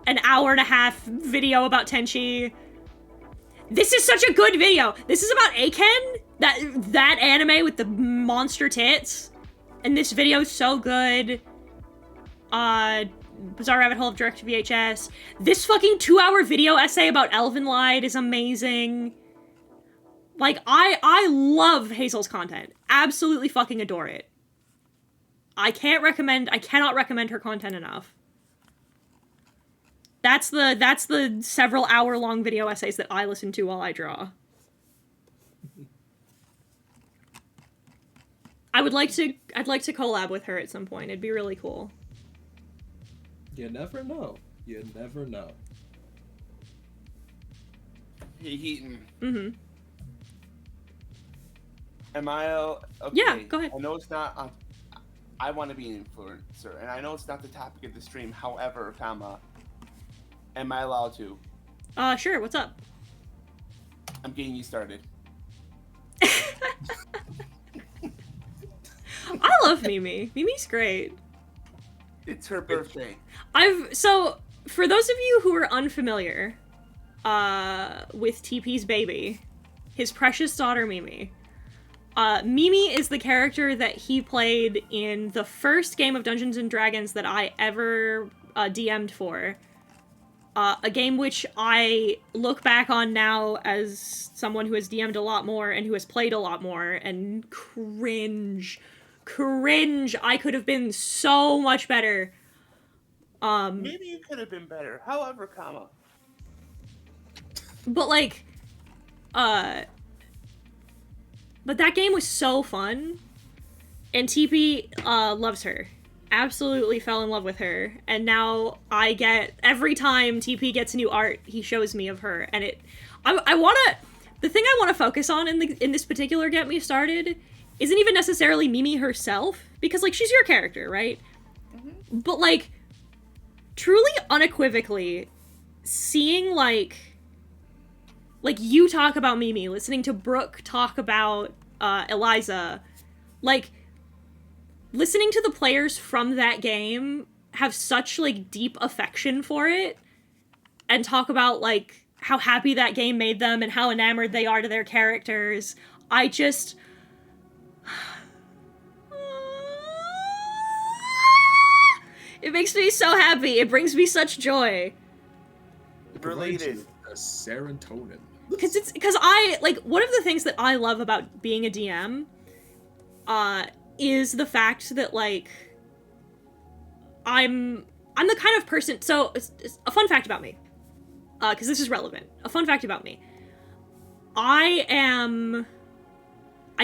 an hour-and-a-half video about Tenchi. This is such a good video! This is about Aiken, that anime with the monster tits, and this video is so good. Bizarre Rabbit Hole of Direct VHS. This fucking 2-hour video essay about Elvenlied is amazing. Like, I love Hazel's content. Absolutely fucking adore it. I cannot recommend her content enough. That's the several hour-long video essays that I listen to while I draw. I'd like to collab with her at some point. It'd be really cool. You never know. You never know. Hey, Heaton. Mm-hmm. Am I okay? Yeah, go ahead. I know it's not. I want to be an influencer, and I know it's not the topic of the stream. However, am I allowed to? Sure. What's up? I'm getting you started. I love Mimi. Mimi's great. It's her birthday. So, for those of you who are unfamiliar, with TP's baby, his precious daughter Mimi, Mimi is the character that he played in the first game of Dungeons & Dragons that I ever DM'd for. A game which I look back on now as someone who has DM'd a lot more and who has played a lot more, and cringe. I could have been so much better. Maybe you could have been better. However, but like, but that game was so fun, and TP loves her. Absolutely fell in love with her, and now every time TP gets new art, he shows me of her, and the thing I wanna focus on in this particular Get Me Started isn't even necessarily Mimi herself, because like she's your character, right? Mm-hmm. But like, truly unequivocally, seeing like you talk about Mimi, listening to Brooke talk about Eliza, like listening to the players from that game have such like deep affection for it and talk about like how happy that game made them and how enamored they are to their characters. It makes me so happy. It brings me such joy. Related. Serotonin. Because I, like, one of the things that I love about being a DM, is the fact that, like, I'm the kind of person, so, a fun fact about me, because this is relevant. A fun fact about me. I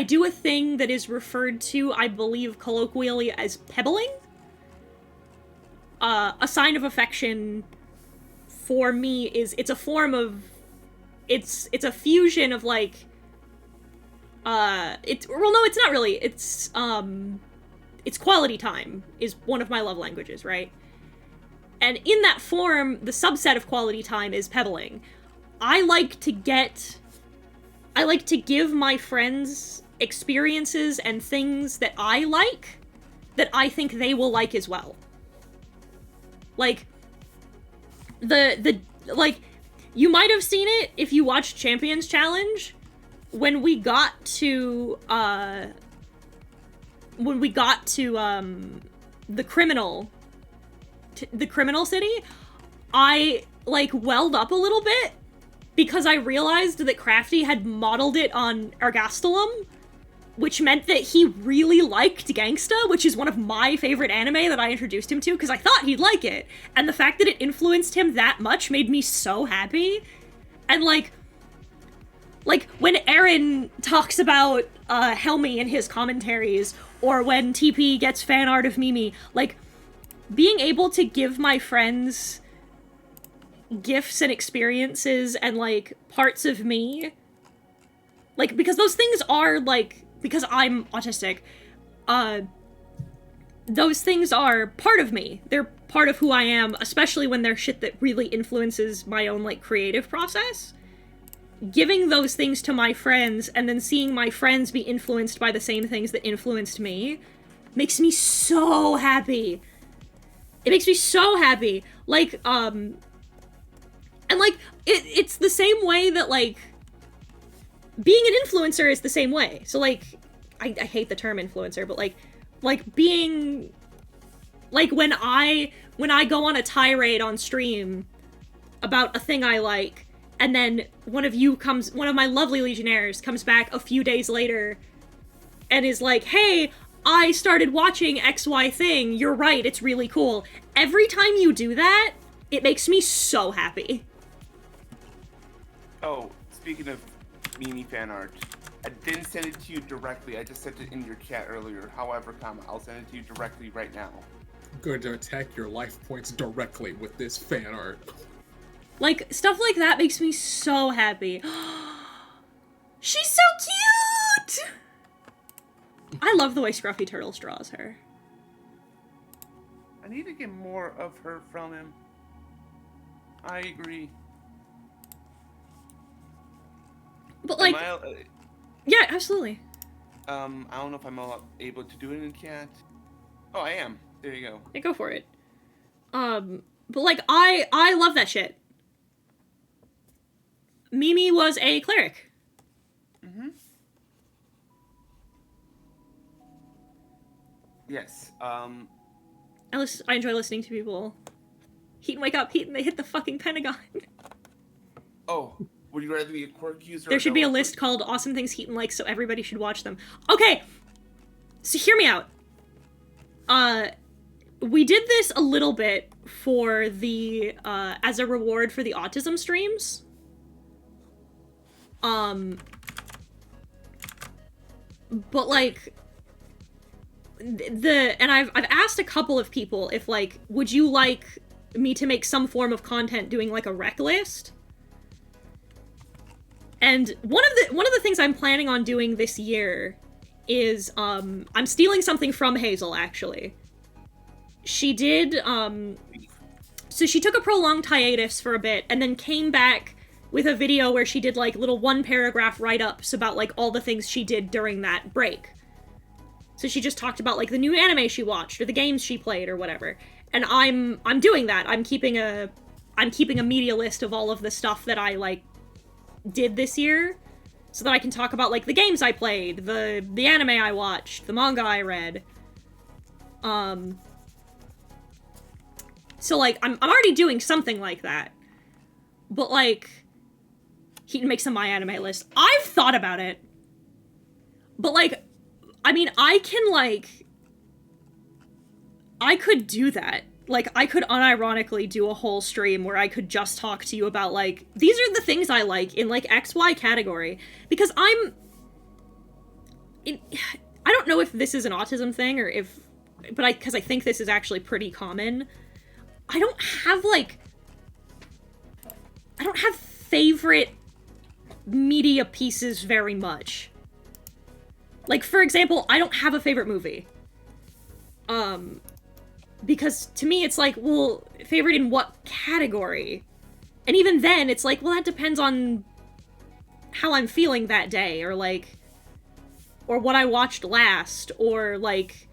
do a thing that is referred to, I believe, colloquially as pebbling. A sign of affection for me it's a form of it's a fusion of like it's not really. It's quality time is one of my love languages, right? And in that form, the subset of quality time is pebbling. I like to give my friends experiences and things that I like that I think they will like as well. Like like you might have seen it if you watched Champions Challenge when we got to the criminal city. I like welled up a little bit because I realized that Crafty had modeled it on Ergastelum, which meant that he really liked Gangsta, which is one of my favorite anime that I introduced him to because I thought he'd like it. And the fact that it influenced him that much made me so happy. And like when Aaron talks about Helmy in his commentaries, or when TP gets fan art of Mimi, like being able to give my friends gifts and experiences and like parts of me, like, because those things are like, because I'm autistic, those things are part of me. They're part of who I am, especially when they're shit that really influences my own like creative process. Giving those things to my friends and then seeing my friends be influenced by the same things that influenced me makes me so happy. It makes me so happy. Like, and like, it's the same way that, like, being an influencer is the same way. So, like, I hate the term influencer, but, like being, like, when I go on a tirade on stream about a thing I like, and then one of my lovely Legionnaires comes back a few days later and is like, hey, I started watching XY thing, you're right, it's really cool. Every time you do that, it makes me so happy. Oh, speaking of Mimi fan art, I didn't send it to you directly, I just sent it in your chat earlier. However, I'll send it to you directly right now. I'm going to attack your life points directly with this fan art. Like, stuff like that makes me so happy. She's so cute! I love the way Scruffy Turtles draws her. I need to get more of her from him. I agree. But like, yeah, absolutely. I don't know if I'm able to do it in chat. Oh, I am. There you go. Yeah, go for it. But like, I love that shit. Mimi was a cleric. Mm-hmm. Yes. I enjoy listening to people. Heaton, wake up! Heaton, they hit the fucking Pentagon. Oh, would you rather be a quirk user? There should be a list called Awesome Things Heaton Likes, so everybody should watch them. Okay, so hear me out. We did this a little bit for the, as a reward for the autism streams. But like, and I've asked a couple of people if like, would you like me to make some form of content doing like a rec list? And one of the things I'm planning on doing this year is, I'm stealing something from Hazel, actually. She did, so she took a prolonged hiatus for a bit, and then came back with a video where she did, like, little one-paragraph write-ups about, like, all the things she did during that break. So she just talked about, like, the new anime she watched, or the games she played, or whatever. And I'm doing that. I'm keeping a media list of all of the stuff that I, like, did this year, so that I can talk about, like, the games I played, the anime I watched, the manga I read. So, like, I'm already doing something like that. But, like, Heaton makes a My Anime list. I've thought about it. But, like, I mean, I could do that. Like, I could unironically do a whole stream where I could just talk to you about, like, these are the things I like in, like, XY category. Because I don't know if this is an autism thing or if, but because I think this is actually pretty common. I don't have favorite media pieces very much. Like, for example, I don't have a favorite movie. Because to me it's like, well, favorite in what category? And even then, it's like, well, that depends on how I'm feeling that day, or like, or what I watched last, or like,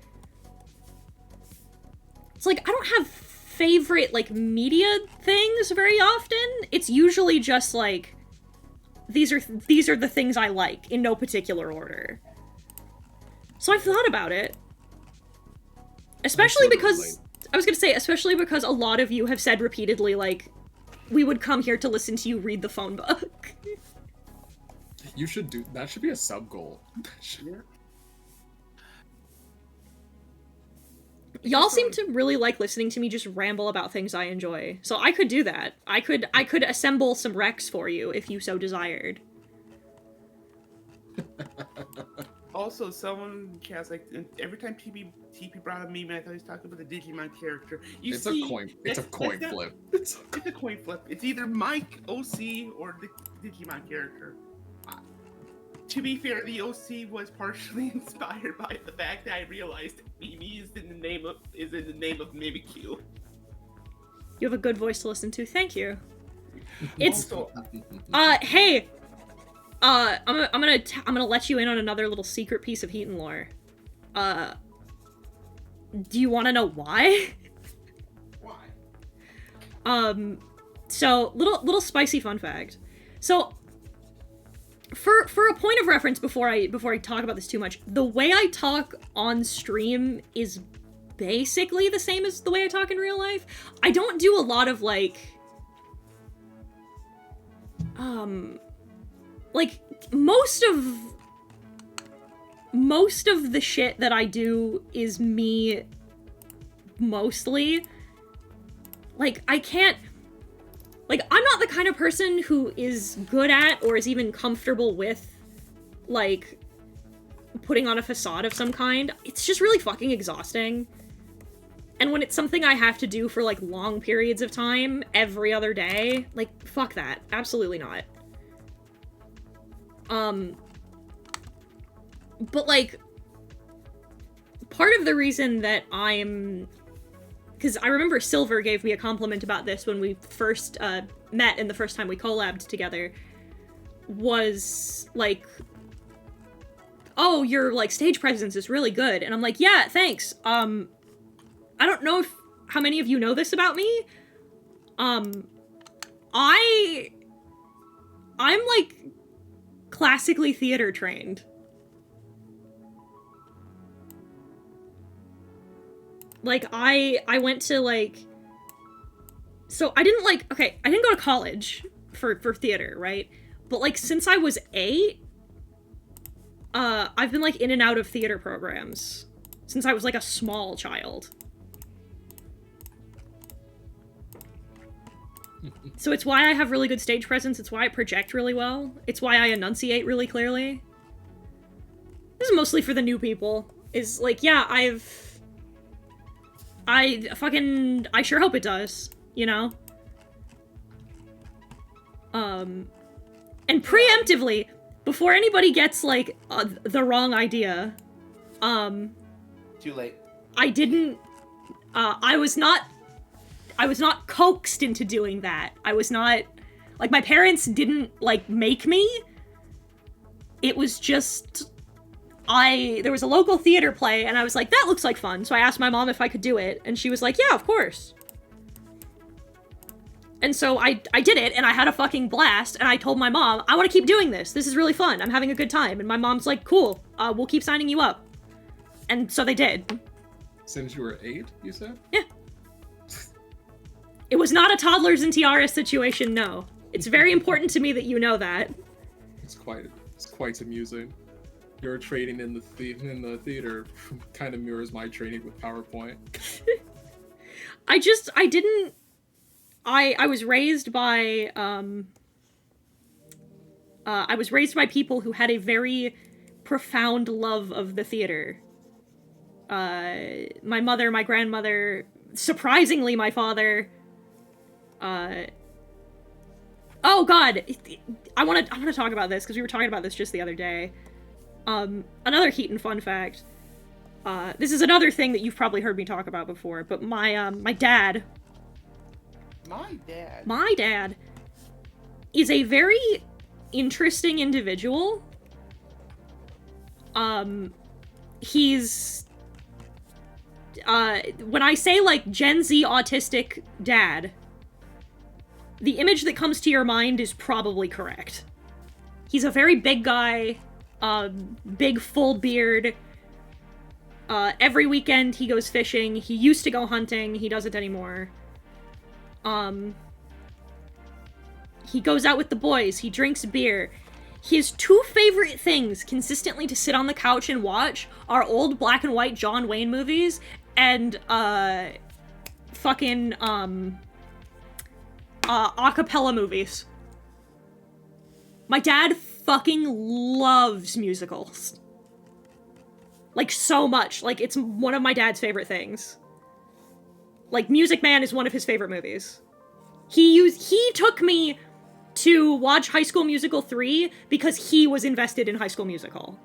it's like, I don't have favorite, like, media things very often. It's usually just like, these are the things I like, in no particular order. So I've thought about it. Especially because, I was gonna say, especially because a lot of you have said repeatedly, like, we would come here to listen to you read the phone book. You should do that. Should be a sub goal. Y'all seem to really like listening to me just ramble about things I enjoy. So I could do that. I could assemble some recs for you if you so desired. Also, someone cast, like, every time TP brought up meme, I thought he was talking about the Digimon character. It's a coin flip. It's a coin flip. It's either Mike, OC, or the Digimon character. To be fair, the OC was partially inspired by the fact that I realized Mimi is in the name of Mimikyu. You have a good voice to listen to. Thank you. It's Also, hey, I'm gonna let you in on another little secret piece of Heaton lore. Do you want to know why? why? So little spicy fun fact. So for a point of reference, before I talk about this too much, the way I talk on stream is basically the same as the way I talk in real life. I don't do a lot of like most of the shit that I do is me mostly. Like, I can't, like, I'm not the kind of person who is good at or is even comfortable with, like, putting on a facade of some kind. It's just really fucking exhausting. And when it's something I have to do for, like, long periods of time, every other day, like, fuck that. Absolutely not. But, like, part of the reason that I'm... Because I remember Silver gave me a compliment about this when we first met and the first time we collabed together, was, like, oh, your, like, stage presence is really good. And I'm like, yeah, thanks. I don't know how many of you know this about me. I'm, like, classically theater trained. Like, I went to, like... So, I didn't, like... Okay, I didn't go to college for theater, right? But, like, since I was 8, I've been, like, in and out of theater programs. Since I was, like, a small child. So it's why I have really good stage presence, it's why I project really well, it's why I enunciate really clearly. This is mostly for the new people. Is, like, yeah, I sure hope it does, you know? And preemptively, before anybody gets, like, the wrong idea, Too late. I didn't, I was not coaxed into doing that. I was not, like, my parents didn't, like, make me. It was just, there was a local theater play, and I was like, that looks like fun, so I asked my mom if I could do it, and she was like, yeah, of course. And so I did it, and I had a fucking blast, and I told my mom, I want to keep doing this. This is really fun. I'm having a good time. And my mom's like, cool, we'll keep signing you up. And so they did. Since you were 8, you said? Yeah. It was not a toddlers and tiaras situation, no. It's very important to me that you know that. It's quite amusing. Your training in the theater kind of mirrors my training with PowerPoint. I was raised by, I was raised by people who had a very profound love of the theater. My mother, my grandmother, surprisingly my father, Oh god, I want to talk about this because we were talking about this just the other day. Another Heaton fun fact. This is another thing that you've probably heard me talk about before, but my dad is a very interesting individual. He's when I say like Gen Z autistic dad, the image that comes to your mind is probably correct. He's a very big guy, big full beard. Every weekend he goes fishing. He used to go hunting. He doesn't anymore. He goes out with the boys. He drinks beer. His two favorite things consistently to sit on the couch and watch are old black and white John Wayne movies and, fucking, acapella movies. My dad fucking loves musicals. Like, so much. Like, it's one of my dad's favorite things. Like, Music Man is one of his favorite movies. He took me to watch High School Musical 3 because he was invested in High School Musical.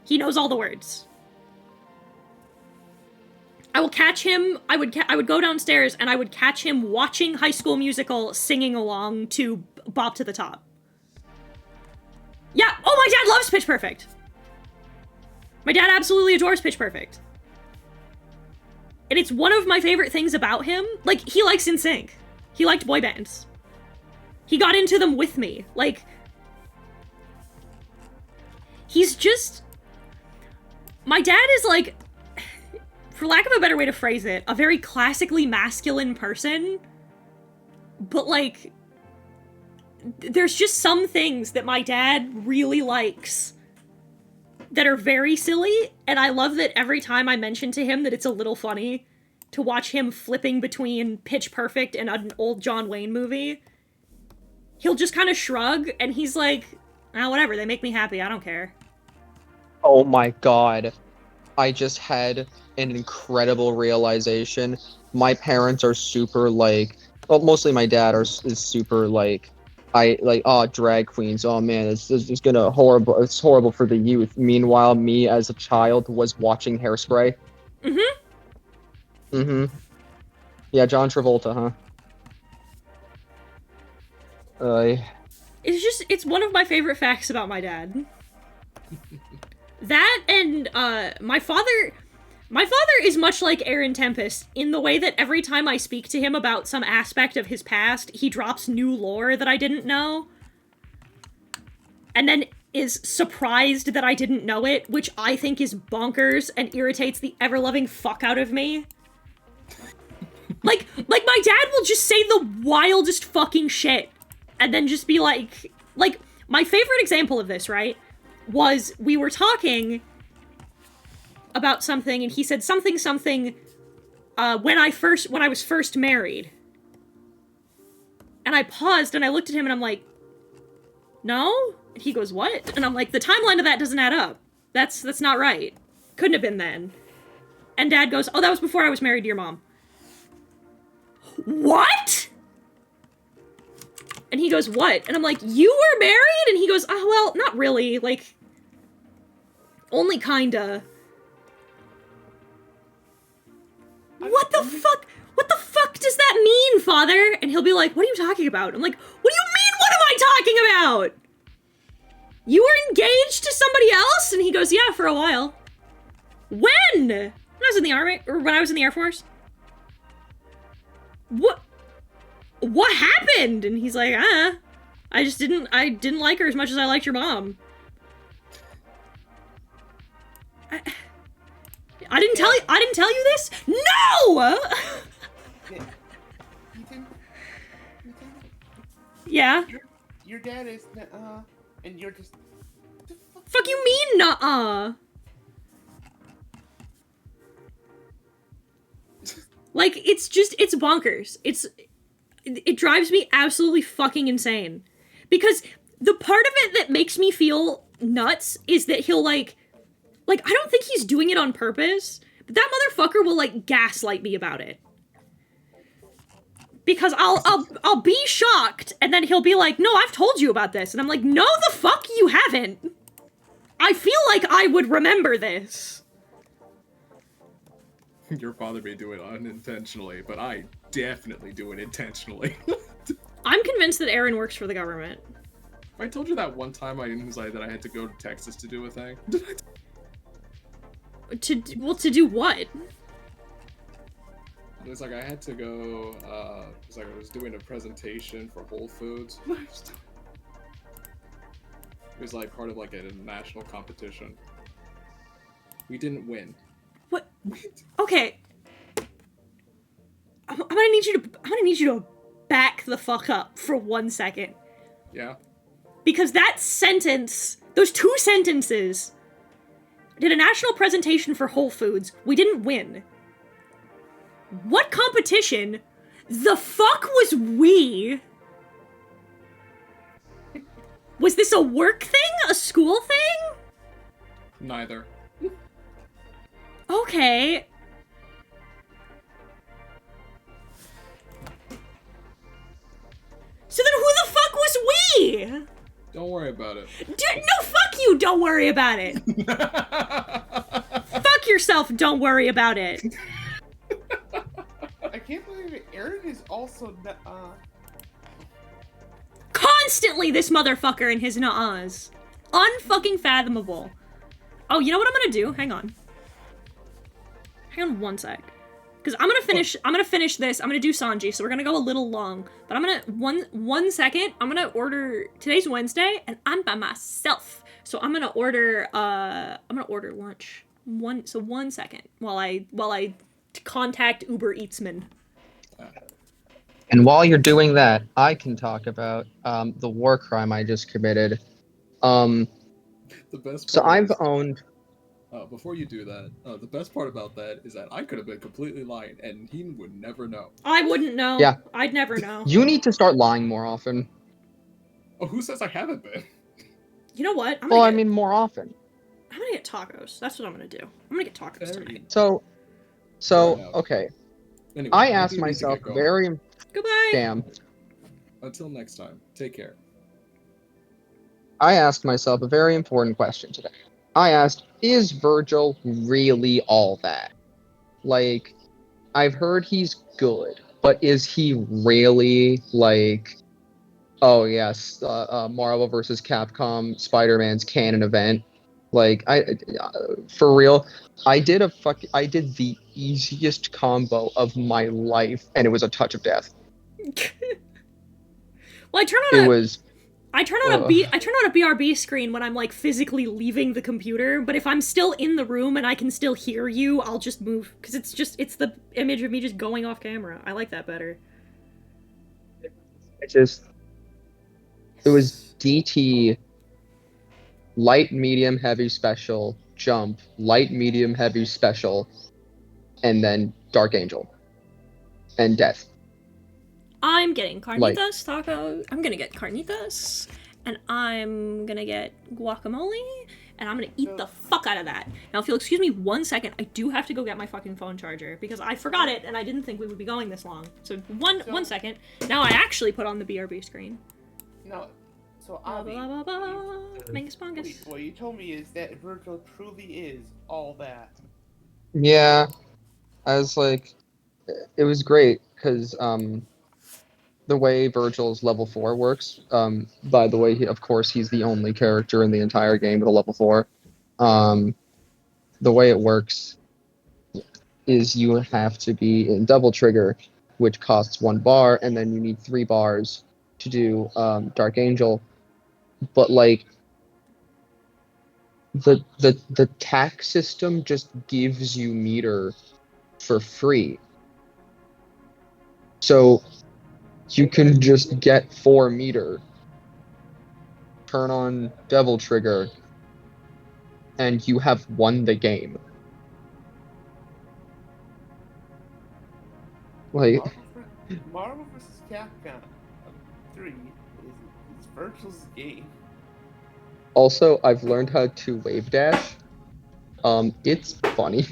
He knows all the words. I will catch him, I would go downstairs and I would catch him watching High School Musical singing along to Bop to the Top. Yeah, oh, my dad loves Pitch Perfect. My dad absolutely adores Pitch Perfect. And it's one of my favorite things about him. Like, he likes NSYNC. He liked boy bands. He got into them with me. Like, he's just... My dad is like, for lack of a better way to phrase it, a very classically masculine person. But like, there's just some things that my dad really likes that are very silly, and I love that every time I mention to him that it's a little funny to watch him flipping between Pitch Perfect and an old John Wayne movie. He'll just kind of shrug, and he's like, ah, whatever, they make me happy, I don't care. Oh my god. I just had an incredible realization. My parents are super, like... Well, mostly my dad is super, like... oh, drag queens, oh man, it's horrible, it's horrible for the youth. Meanwhile, me as a child was watching Hairspray. Yeah, John Travolta, huh? It's one of my favorite facts about my dad. That and, my father is much like Aaron Tempest in the way that every time I speak to him about some aspect of his past, he drops new lore that I didn't know. And then is surprised that I didn't know it, which I think is bonkers and irritates the ever-loving fuck out of me. Like my dad will just say the wildest fucking shit. And then just be like, my favorite example of this, right, was we were talking about something, and he said something, when I was first married. And I paused, and I looked at him, and I'm like, no? And he goes, what? And I'm like, the timeline of that doesn't add up. That's not right. Couldn't have been then. And Dad goes, oh, that was before I was married to your mom. What? And he goes, what? And I'm like, you were married? And he goes, oh, well, not really. Like, only kinda. What the fuck? What the fuck does that mean, Father? And he'll be like, what are you talking about? I'm like, what do you mean, what am I talking about? You were engaged to somebody else? And he goes, yeah, for a while. When? When I was in the Army? Or when I was in the Air Force? What happened? And he's like, I didn't like her as much as I liked your mom. I didn't tell you this? No! Ethan? Yeah? Your dad is, and you're just... Fuck you mean, nuh-uh? Like, it's bonkers. It drives me absolutely fucking insane. Because the part of it that makes me feel nuts is that he'll, like, I don't think he's doing it on purpose, but that motherfucker will, like, gaslight me about it. Because I'll be shocked, and then he'll be like, "No, I've told you about this," and I'm like, "No, the fuck you haven't. I feel like I would remember this." Your father may do it unintentionally, but I definitely do it intentionally. I'm convinced that Aaron works for the government. I told you that one time I decided that I had to go to Texas to do a thing. To do what? It was like I had to go, it was like I was doing a presentation for Whole Foods. It was like part of like a national competition. We didn't win. What? Okay. I'm gonna need you to back the fuck up for 1 second. Yeah? Because that sentence, those two sentences, did a national presentation for Whole Foods. We didn't win. What competition the fuck was we? Was this a work thing? A school thing? Neither. Okay. So then who the fuck was we? Don't worry about it. No, fuck you, don't worry about it. Fuck yourself, don't worry about it. I can't believe it. Aaron is also Constantly this motherfucker and his nuh-ahs. Unfucking fathomable. Oh, you know what I'm gonna do? Hang on. Hang on 1 sec. Because I'm gonna finish this. I'm gonna do Sanji, so we're gonna go a little long. But I'm gonna, one second, I'm gonna order, today's Wednesday, and I'm by myself. So I'm gonna order lunch. 1 second, while I contact Uber Eatsman. And while you're doing that, I can talk about the war crime I just committed. The best So part I've is, owned. before you do that, the best part about that is that I could have been completely lying, and he would never know. I wouldn't know. Yeah. I'd never know. You need to start lying more often. Oh, who says I haven't been? You know what? Well, I mean, more often. I'm gonna get tacos. That's what I'm gonna do. I'm gonna get tacos There tonight. So Fair enough. okay. Anyway, I do asked need to myself get going. very Goodbye. damn. Until next time, take care. I asked myself a very important question today. I asked, is Virgil really all that? Like, I've heard he's good, but is he really like, oh yes, Marvel vs. Capcom, Spider-Man's canon event? Like, for real, I did the easiest combo of my life, and it was a touch of death. Well, I turn on a BRB screen when I'm like physically leaving the computer, but if I'm still in the room and I can still hear you, I'll just move, because it's the image of me just going off camera. I like that better. It was DT, light, medium, heavy, special, jump, light, medium, heavy, special, and then Dark Angel. And death. I'm getting carnitas, taco. I'm gonna get carnitas, and I'm gonna get guacamole, and I'm gonna eat the fuck out of that. Now, if you'll excuse me 1 second, I do have to go get my fucking phone charger, because I forgot it, and I didn't think we would be going this long. So, one second. Now I actually put on the BRB screen. no. So Blah, Avi, blah, blah, blah. Mangus Pongus. what you told me is that Virgil truly is all that. Yeah, I was like, it was great, because, the way Virgil's level 4 works, by the way, of course, he's the only character in the entire game with a level 4. The way it works is you have to be in double trigger, which costs 1 bar, and then you need 3 bars to do Dark Angel. But like the tax system just gives you meter for free. So you can just get 4 meter, turn on Devil Trigger, and you have won the game. Like, Marvel vs. Capcom 3 is Virgil's game. also, I've learned how to wave dash. It's funny.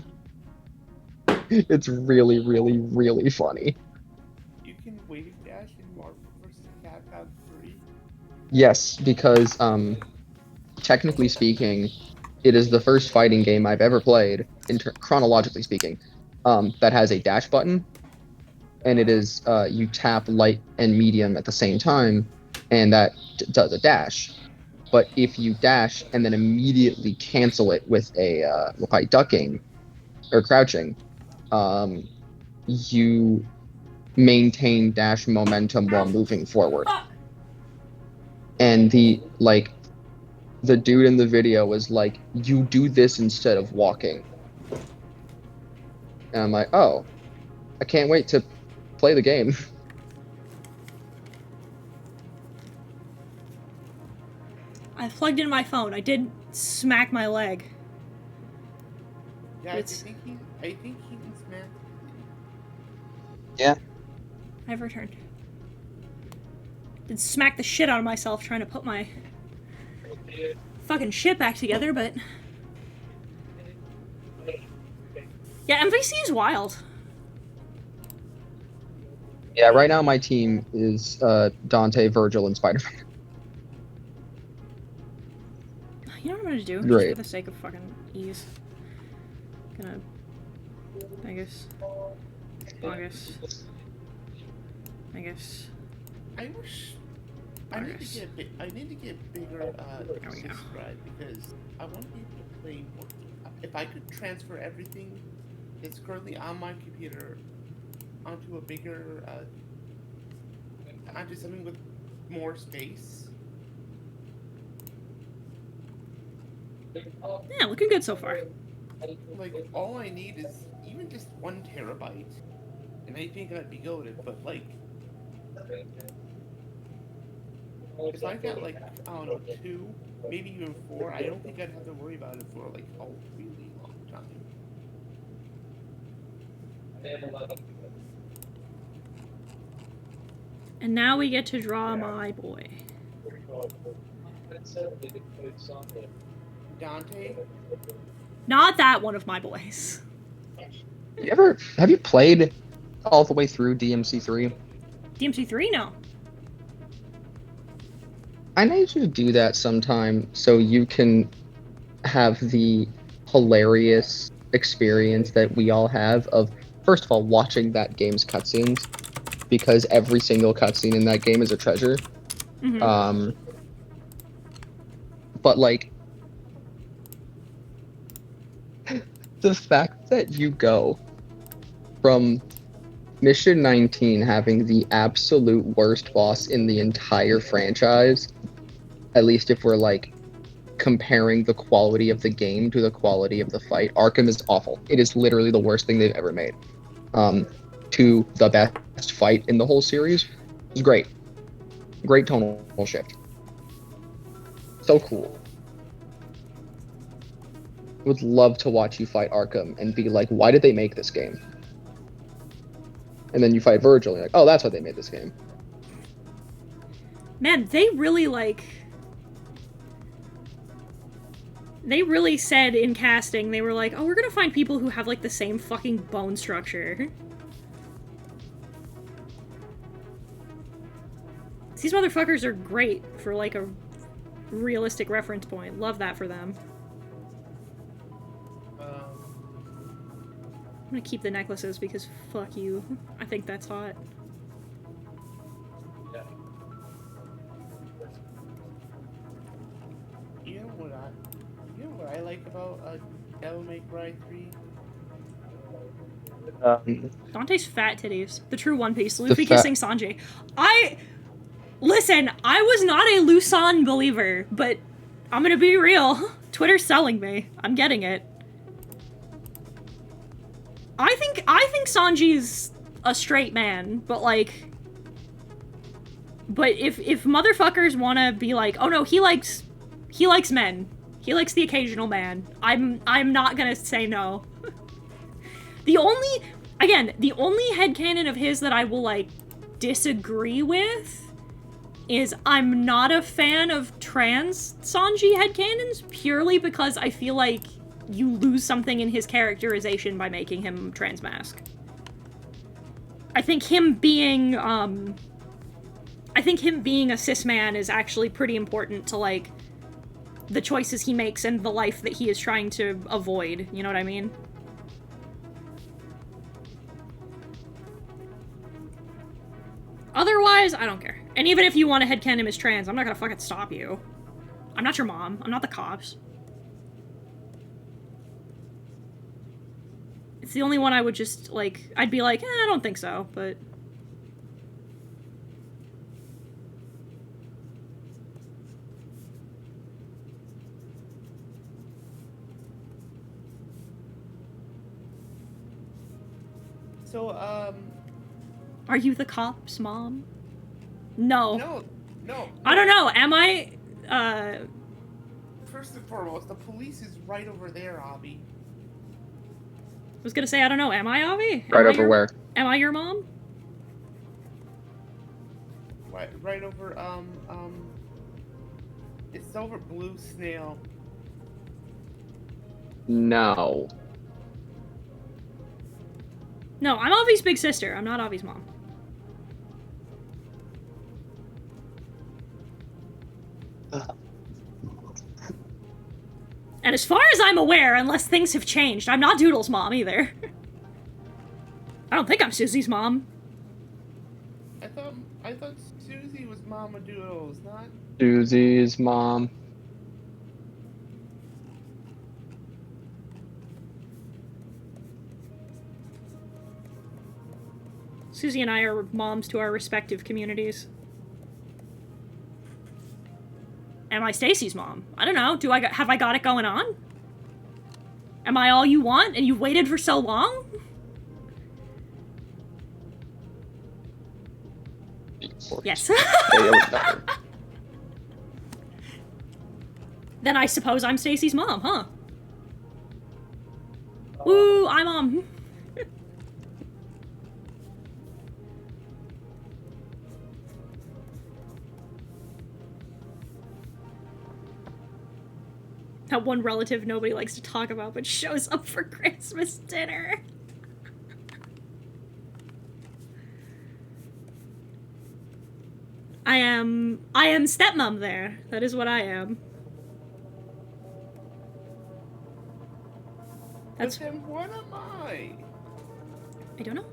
It's really, really, really funny. You can wave dash in Marvel vs. Capcom 3? Yes, because technically speaking, it is the first fighting game I've ever played, chronologically speaking, that has a dash button, and it is you tap light and medium at the same time, and that does a dash. But if you dash and then immediately cancel it with by ducking or crouching, you maintain dash momentum while moving forward. And the dude in the video was like, "You do this instead of walking." And I'm like, "Oh, I can't wait to play the game." I plugged in my phone. I did smack my leg. Yeah, It's- I think he can smack. Yeah. I've returned. Did smack the shit out of myself trying to put my fucking shit back together, but... Yeah, MVC is wild. Yeah, right now my team is Dante, Virgil, and Spider-Man. You know what I'm gonna do? Great. Just for the sake of fucking ease. Gonna... I guess... August. I guess... I wish I need to get bigger we go. subscribe because I want to be able to play more. If I could transfer everything that's currently on my computer onto a bigger onto something with more space. Yeah, looking good so far. Like all I need is even just 1 terabyte, and I think I'd be goated. But like, if I got like I don't know 2, maybe even 4, I don't think I'd have to worry about it for like a really long time. And now we get to draw my boy. Dante, Not that one of my boys. Have you played all the way through DMC3? DMC3? No. I need you to do that sometime so you can have the hilarious experience that we all have of, first of all, watching that game's cutscenes, because every single cutscene in that game is a treasure. Mm-hmm. But like, the fact that you go from Mission 19 having the absolute worst boss in the entire franchise, at least if we're like comparing the quality of the game to the quality of the fight, Arkham is awful. It is literally the worst thing they've ever made. To the best fight in the whole series is great. Great tonal shift. So cool. Would love to watch you fight Arkham and be like, why did they make this game? And then you fight Virgil and you're like, oh, that's why they made this game. Man, they really they really said in casting, they were like, oh, we're gonna find people who have like the same fucking bone structure. These motherfuckers are great for like a realistic reference point. Love that for them. I'm gonna keep the necklaces because fuck you. I think that's hot. you know what I like about Devil May Cry 3? Dante's fat titties. The true One Piece. Luffy fat- kissing Sanji. Listen, I was not a Lusan believer, but I'm gonna be real. Twitter's selling me. I'm getting it. I think Sanji's a straight man, but like... But if motherfuckers wanna be like, oh no, he likes men. He likes the occasional man. I'm not gonna say no. The only headcanon of his that I will, like, disagree with is I'm not a fan of trans Sanji headcanons purely because I feel like you lose something in his characterization by making him trans mask. I think him being, I think him being a cis man is actually pretty important to, like, the choices he makes and the life that he is trying to avoid, you know what I mean? Otherwise, I don't care. And even if you want to headcanon him as trans, I'm not gonna fucking stop you. I'm not your mom. I'm not the cops. It's the only one I would just, like, I'd be like, I don't think so, but... So, Are you the cops, Mom? No. No. I don't know, am I? First and foremost, the police is right over there, Abby. I was gonna say, I don't know, am I, Avi? Right over where? Am I your mom? Right over, it's over Blue Snail. No. No, I'm Avi's big sister. I'm not Avi's mom. And as far as I'm aware, unless things have changed, I'm not Doodle's mom either. I don't think I'm Susie's mom. I thought Susie was Mama Doodles, not... Susie's mom. Susie and I are moms to our respective communities. Am I Stacy's mom? I don't know. Have I got it going on? Am I all you want and you've waited for so long? Yes. Then I suppose I'm Stacy's mom, huh? Woo, I'm mom. That one relative nobody likes to talk about but shows up for Christmas dinner. I am stepmom there. That is what I am. That's... But then what am I? I don't know.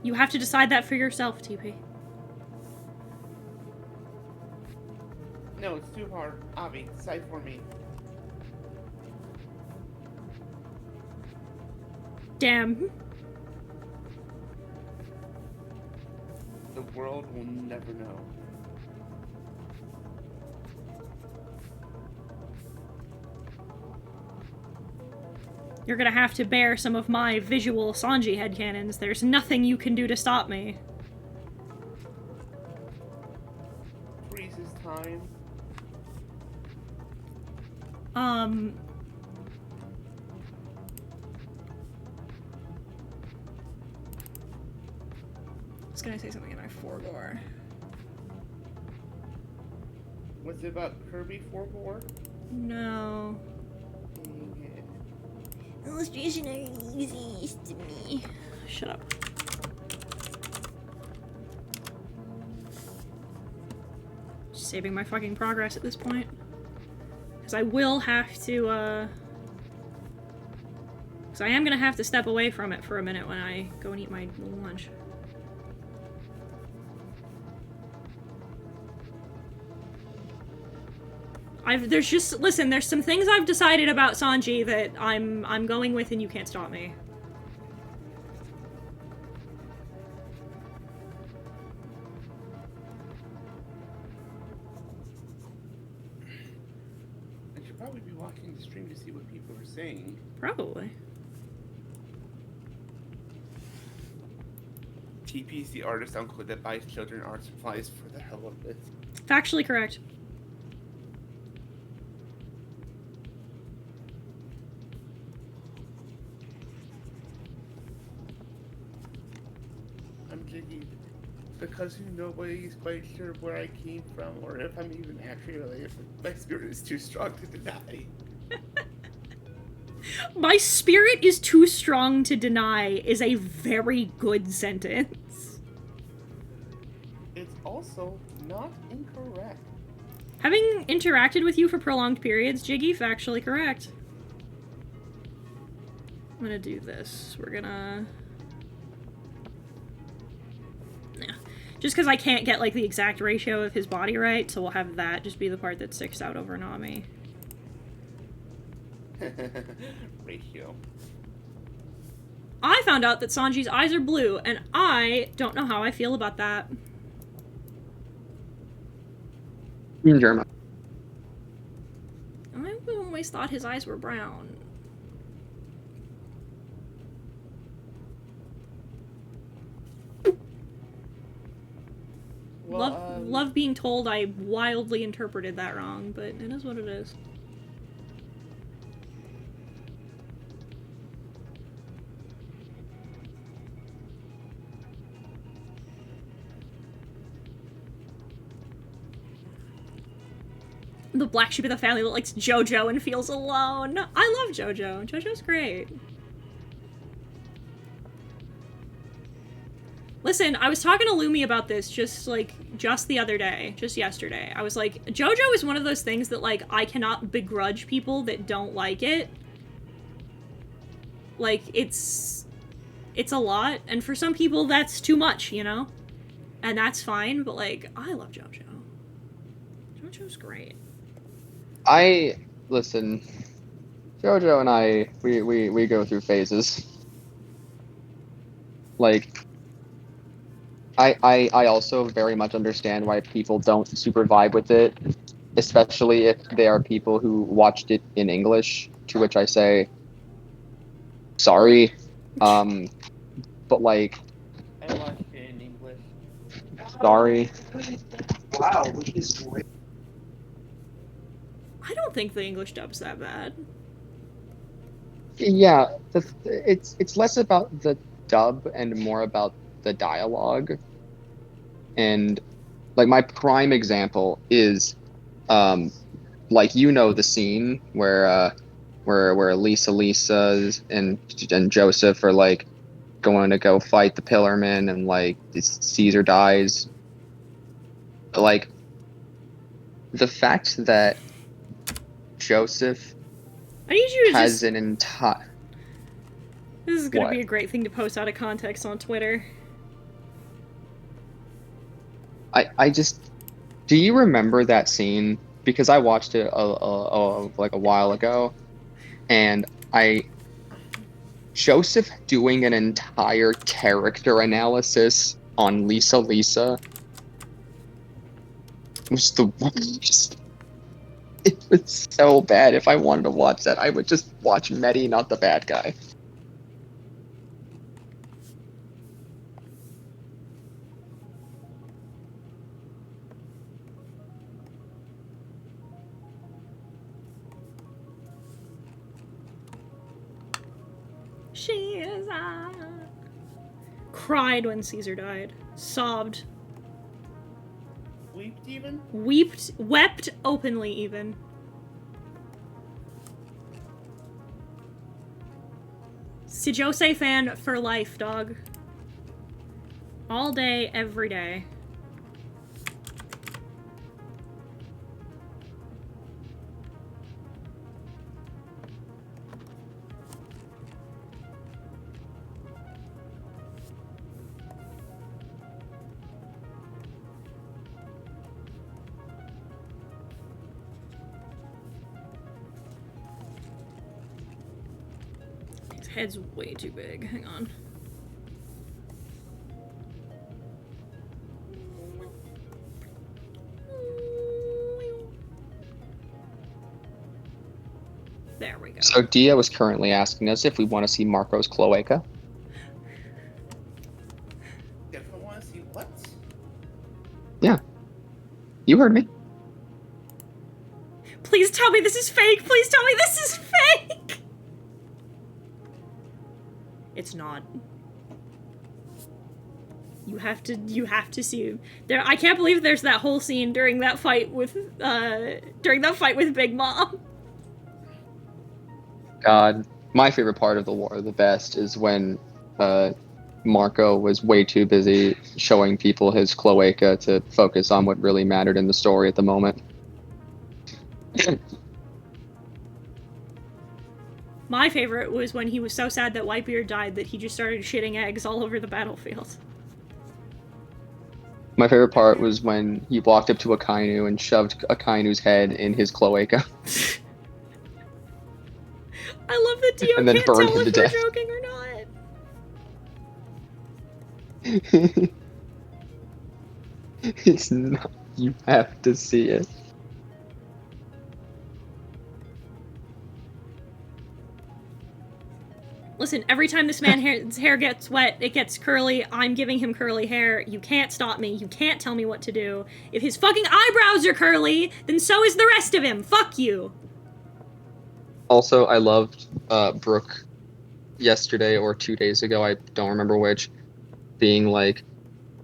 You have to decide that for yourself, TP. No, it's too hard. Avi, decide for me. Damn. The world will never know. You're gonna have to bear some of my visual Sanji headcanons. There's nothing you can do to stop me. Freezes time. I was gonna say something and I forgot. Was it about Kirby 4-4? No. Dang it. Illustration are easy to me. Shut up. Just saving my fucking progress at this point. Because I will have to, because I am gonna have to step away from it for a minute when I go and eat my lunch. There's some things I've decided about Sanji that I'm going with and you can't stop me. I should probably be watching the stream to see what people are saying. Probably. TP's the artist uncle that buys children art supplies for the hell of it. Factually correct. I'm thinking, because nobody's quite sure where I came from or if I'm even actually related, my spirit is too strong to deny. My spirit is too strong to deny is a very good sentence. It's also not incorrect. Having interacted with you for prolonged periods, Jiggy, factually correct. I'm gonna do this. We're gonna... Yeah. Just because I can't get, like, the exact ratio of his body right, so we'll have that just be the part that sticks out over Nami. Ratio. I found out that Sanji's eyes are blue, and I don't know how I feel about that. In German. I always thought his eyes were brown. Well, Love being told I wildly interpreted that wrong, but it is what it is. The black sheep of the family that likes JoJo and feels alone. I love JoJo. JoJo's great. Listen, I was talking to Lumi about this just the other day, just yesterday. I was like, JoJo is one of those things that, like, I cannot begrudge people that don't like it. Like, it's a lot, and for some people that's too much, you know? And that's fine, but, like, I love JoJo. JoJo's great. Listen, JoJo and I, we go through phases. Like, I also very much understand why people don't super vibe with it, especially if they are people who watched it in English, to which I say, sorry. But like, I watched it in English. sorry. Wow, which is great. I don't think the English dub's that bad. Yeah, it's less about the dub and more about the dialogue. And like my prime example is like, you know, the scene where Lisa and Joseph are like going to go fight the Pillarman, and like Caesar dies. Like, the fact that Joseph I need you to has just... an entire... This is gonna What? be a great thing to post out of context on Twitter. I just... Do you remember that scene? Because I watched it like a while ago, and Joseph doing an entire character analysis on Lisa was the worst. It was so bad. If I wanted to watch that, I would just watch Medi, not the bad guy. She is cried when Caesar died. Sobbed. Weeped even? Wept openly even. Sejose fan for life, dog. All day, every day. His head's way too big. Hang on. There we go. So Dia was currently asking us if we want to see Marco's cloaca. If I want to see what? Yeah. You heard me. Please tell me this is fake! Please tell me this is fake! It's not. You have to see there. I can't believe there's that whole scene during that fight with Big Mom. God. My favorite part of the war, the best, is when Marco was way too busy showing people his cloaca to focus on what really mattered in the story at the moment. My favorite was when he was so sad that Whitebeard died that he just started shitting eggs all over the battlefield. My favorite part was when he walked up to a Kainu and shoved a Kainu's head in his cloaca. I love that Dio And then can't burned tell him if to we're death. joking or not. It's not. You have to see it. Listen, every time this man's hair gets wet, it gets curly. I'm giving him curly hair. You can't stop me. You can't tell me what to do. If his fucking eyebrows are curly, then so is the rest of him. Fuck you. Also, I loved Brooke yesterday or 2 days ago, I don't remember which, being like,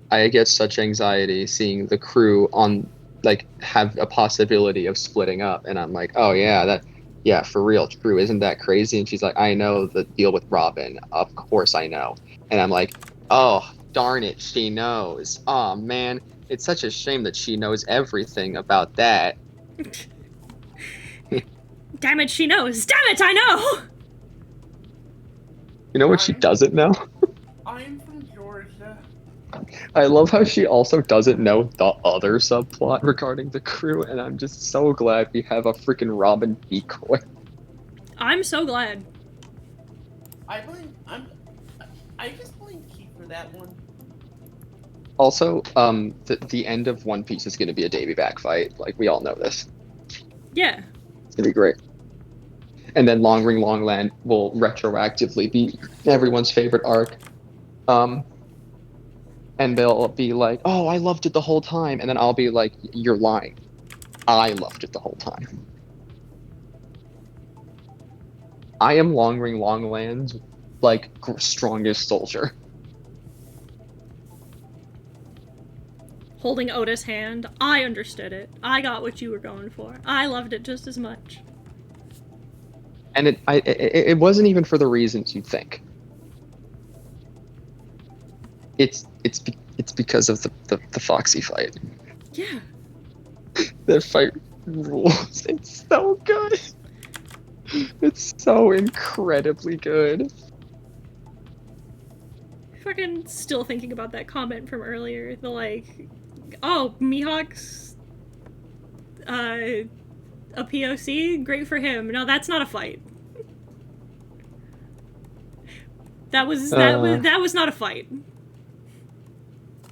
I get such anxiety seeing the crew on, like, have a possibility of splitting up. And I'm like, oh yeah, for real, crew, isn't that crazy? And she's like, I know the deal with Robin. Of course I know. And I'm like, oh, darn it, she knows. Oh, man, it's such a shame that she knows everything about that. Damn it, she knows. Damn it, I know! You know what she doesn't know? I'm from Georgia. I love how she also doesn't know the other subplot regarding the crew, and I'm just so glad we have a freaking Robin decoy. I'm so glad. I just blame Keith for that one. Also, the end of One Piece is going to be a Davy back fight. Like, we all know this. Yeah. It's going to be great. And then Long Ring Long Land will retroactively be everyone's favorite arc. And they'll be like, oh, I loved it the whole time. And then I'll be like, you're lying. I loved it the whole time. I am Long Ring Long Land's, like, strongest soldier. Holding Oda's hand. I understood it. I got what you were going for. I loved it just as much. And it wasn't even for the reasons you'd think. It's because of the Foxy fight. Yeah. That fight rules. It's so good. It's so incredibly good. Fucking still thinking about that comment from earlier. The like, oh, Mihawk's a POC? Great for him. No, that's not a fight. That was not a fight.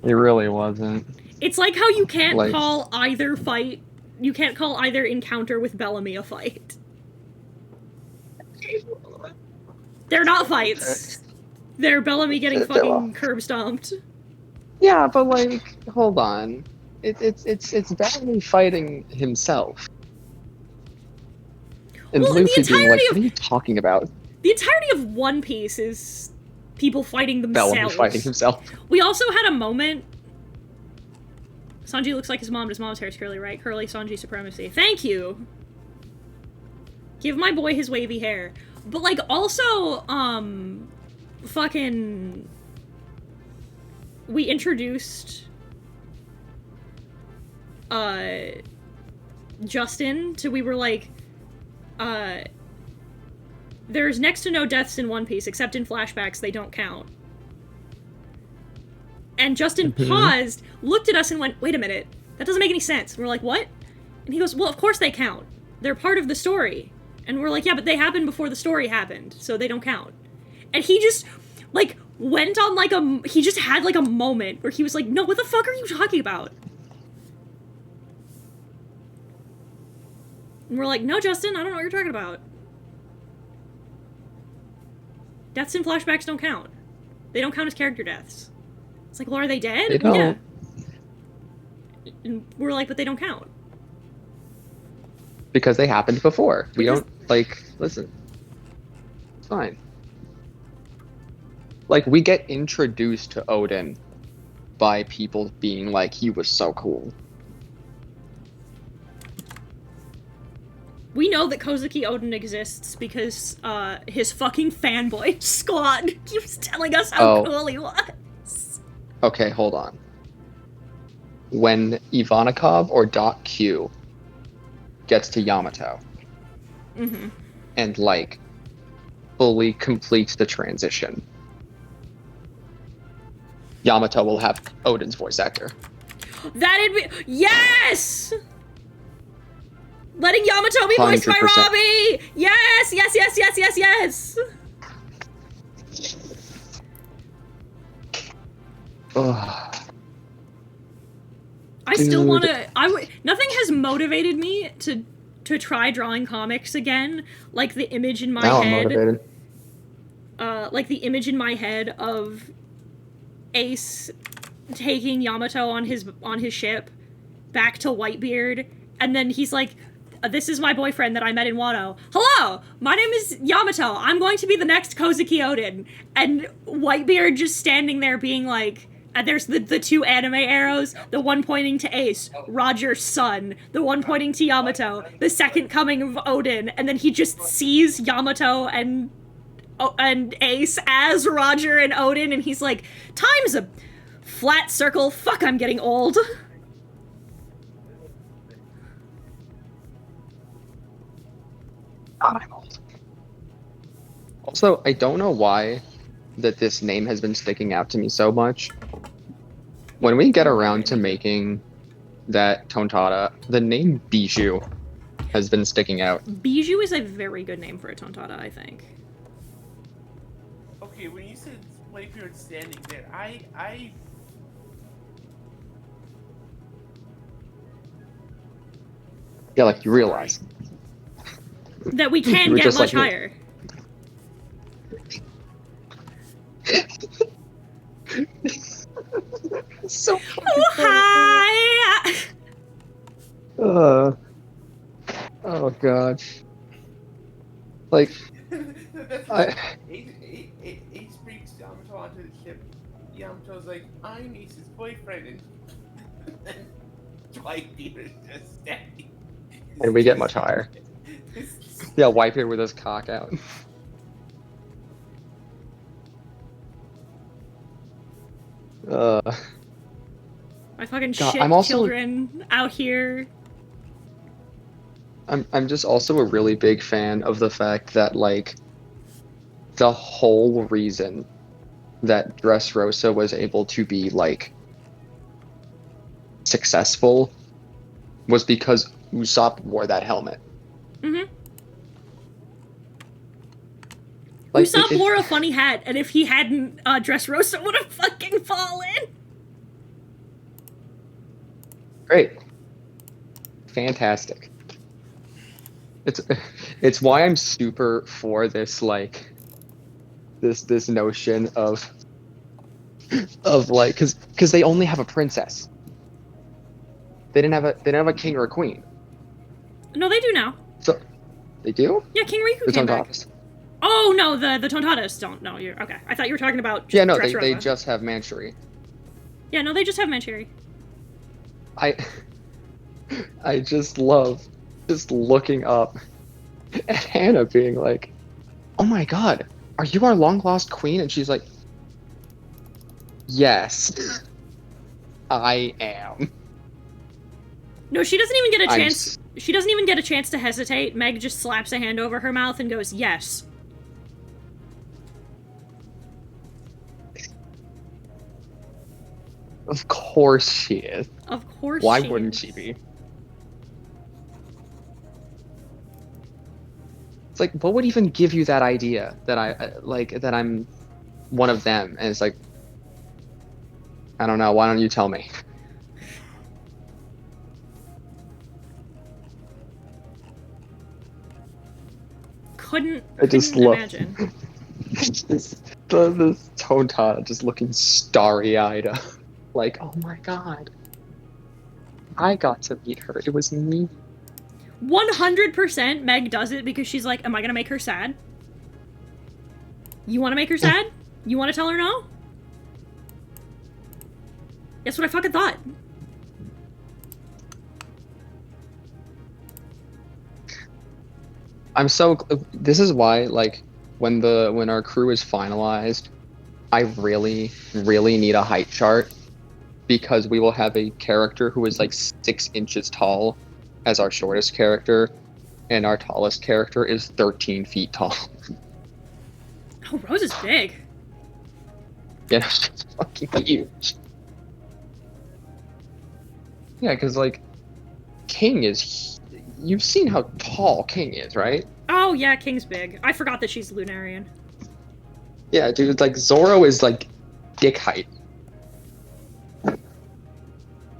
It really wasn't. It's like how you can't Like- call either fight, you can't call either encounter with Bellamy a fight. They're not fights. They're Bellamy getting They're fucking curb stomped. Yeah, but like, hold on. It's Batman fighting himself. And Well, the Luffy being like, entirety what are you talking about? The entirety of One Piece is people fighting themselves. Bellamy fighting himself. We also had a moment. Sanji looks like his mom. His mom's hair is curly, right? Curly Sanji supremacy. Thank you. Give my boy his wavy hair. But like also, fucking, we introduced Justin to, we were like, there's next to no deaths in One Piece, except in flashbacks, they don't count. And Justin paused, looked at us and went, wait a minute, that doesn't make any sense. And we're like, what? And he goes, well, of course they count. They're part of the story. And we're like, yeah, but they happened before the story happened, so they don't count. And he just, like, went on, like, he just had, like, a moment where he was like, no, what the fuck are you talking about? And we're like, no, Justin, I don't know what you're talking about. Deaths in flashbacks don't count. They don't count as character deaths. It's like, well, are they dead? They don't. Yeah. And we're like, but they don't count. Because they happened before. We don't, like, listen. It's fine. Like, we get introduced to Odin by people being like, he was so cool. We know that Kozuki Oden exists because his fucking fanboy squad keeps telling us how Oh. cool he was. Okay, hold on. When Ivanikov or Doc Q gets to Yamato Mm-hmm. and, like, fully completes the transition, Yamato will have Odin's voice actor. That'd be yes. Letting Yamato be voiced by 100%. Robbie. Yes, yes, yes, yes, yes, yes. Ugh. I still Dude. want to. Nothing has motivated me to try drawing comics again. Like the image in my Now I'm head. motivated. Like the image in my head of Ace taking Yamato on his ship back to Whitebeard, and then he's like, "This is my boyfriend that I met in Wano. Hello, my name is Yamato. I'm going to be the next Kozuki Oden." And Whitebeard just standing there being like, there's the two anime arrows, the one pointing to Ace, Roger's son, the one pointing to Yamato, the second coming of Odin, and then he just sees Yamato and Ace as Roger and Odin, and he's like, time's a flat circle, fuck, I'm getting old. God, I'm old. Also, I don't know why that this name has been sticking out to me so much. When we get around to making that Tontada, the name Bijou has been sticking out. Bijou is a very good name for a Tontada, I think. Okay, when you said Whitebeard standing there, I Yeah, like you realize. That we can You were get just much like me. higher. So Oh, hi! oh god. Like that's I Ace brings Yamato onto the ship. Yamato's like, I'm Ace's boyfriend, and then Whitebeard is just standing. and we get much higher. Yeah, Whitebeard with his cock out. My fucking God, shit I'm also- children out here. I'm just also a really big fan of the fact that, like, the whole reason that Dressrosa was able to be, like, successful was because Usopp wore that helmet. Mm-hmm. Like, Usopp wore a funny hat, and if he hadn't, Dressrosa would have fucking fallen. Great. Fantastic. It's why I'm super for this, like, this notion of like, because they only have a princess. They didn't have a king or a queen. No, they do now. So they do? Yeah, King Riku The came back. Tontadas. Oh no, the Tontadas don't. No, you're okay. I thought you were talking about just Yeah, no, Dressrosa. they just have Manchury. Yeah, no, they just have Manchuri. I just love just looking up at Hannah being like, "Oh my god, are you our long lost queen?" And she's like, "Yes, I am." No, she doesn't even get a I'm chance. She doesn't even get a chance to hesitate. Meg just slaps a hand over her mouth and goes, "Yes." Of course she is. Of course. Why she wouldn't is. she be? It's like, what would even give you that idea that that I'm one of them? And it's like, I don't know. Why don't you tell me? Couldn't I just love imagine. this Tontada just looking starry-eyed, like, oh my god, I got to meet her. It was me. 100% Meg does it because she's like, am I gonna make her sad? You wanna make her sad? You wanna tell her no? That's what I fucking thought. I'm so. This is why, like, when our crew is finalized, I really, really need a height chart because we will have a character who is like 6 inches tall as our shortest character, and our tallest character is 13 feet tall. Oh, Rose is big. Yeah, she's fucking huge. Yeah, because like King is. You've seen how tall King is, right? Oh, yeah, King's big. I forgot that she's Lunarian. Yeah, dude. Like Zoro is like dick height,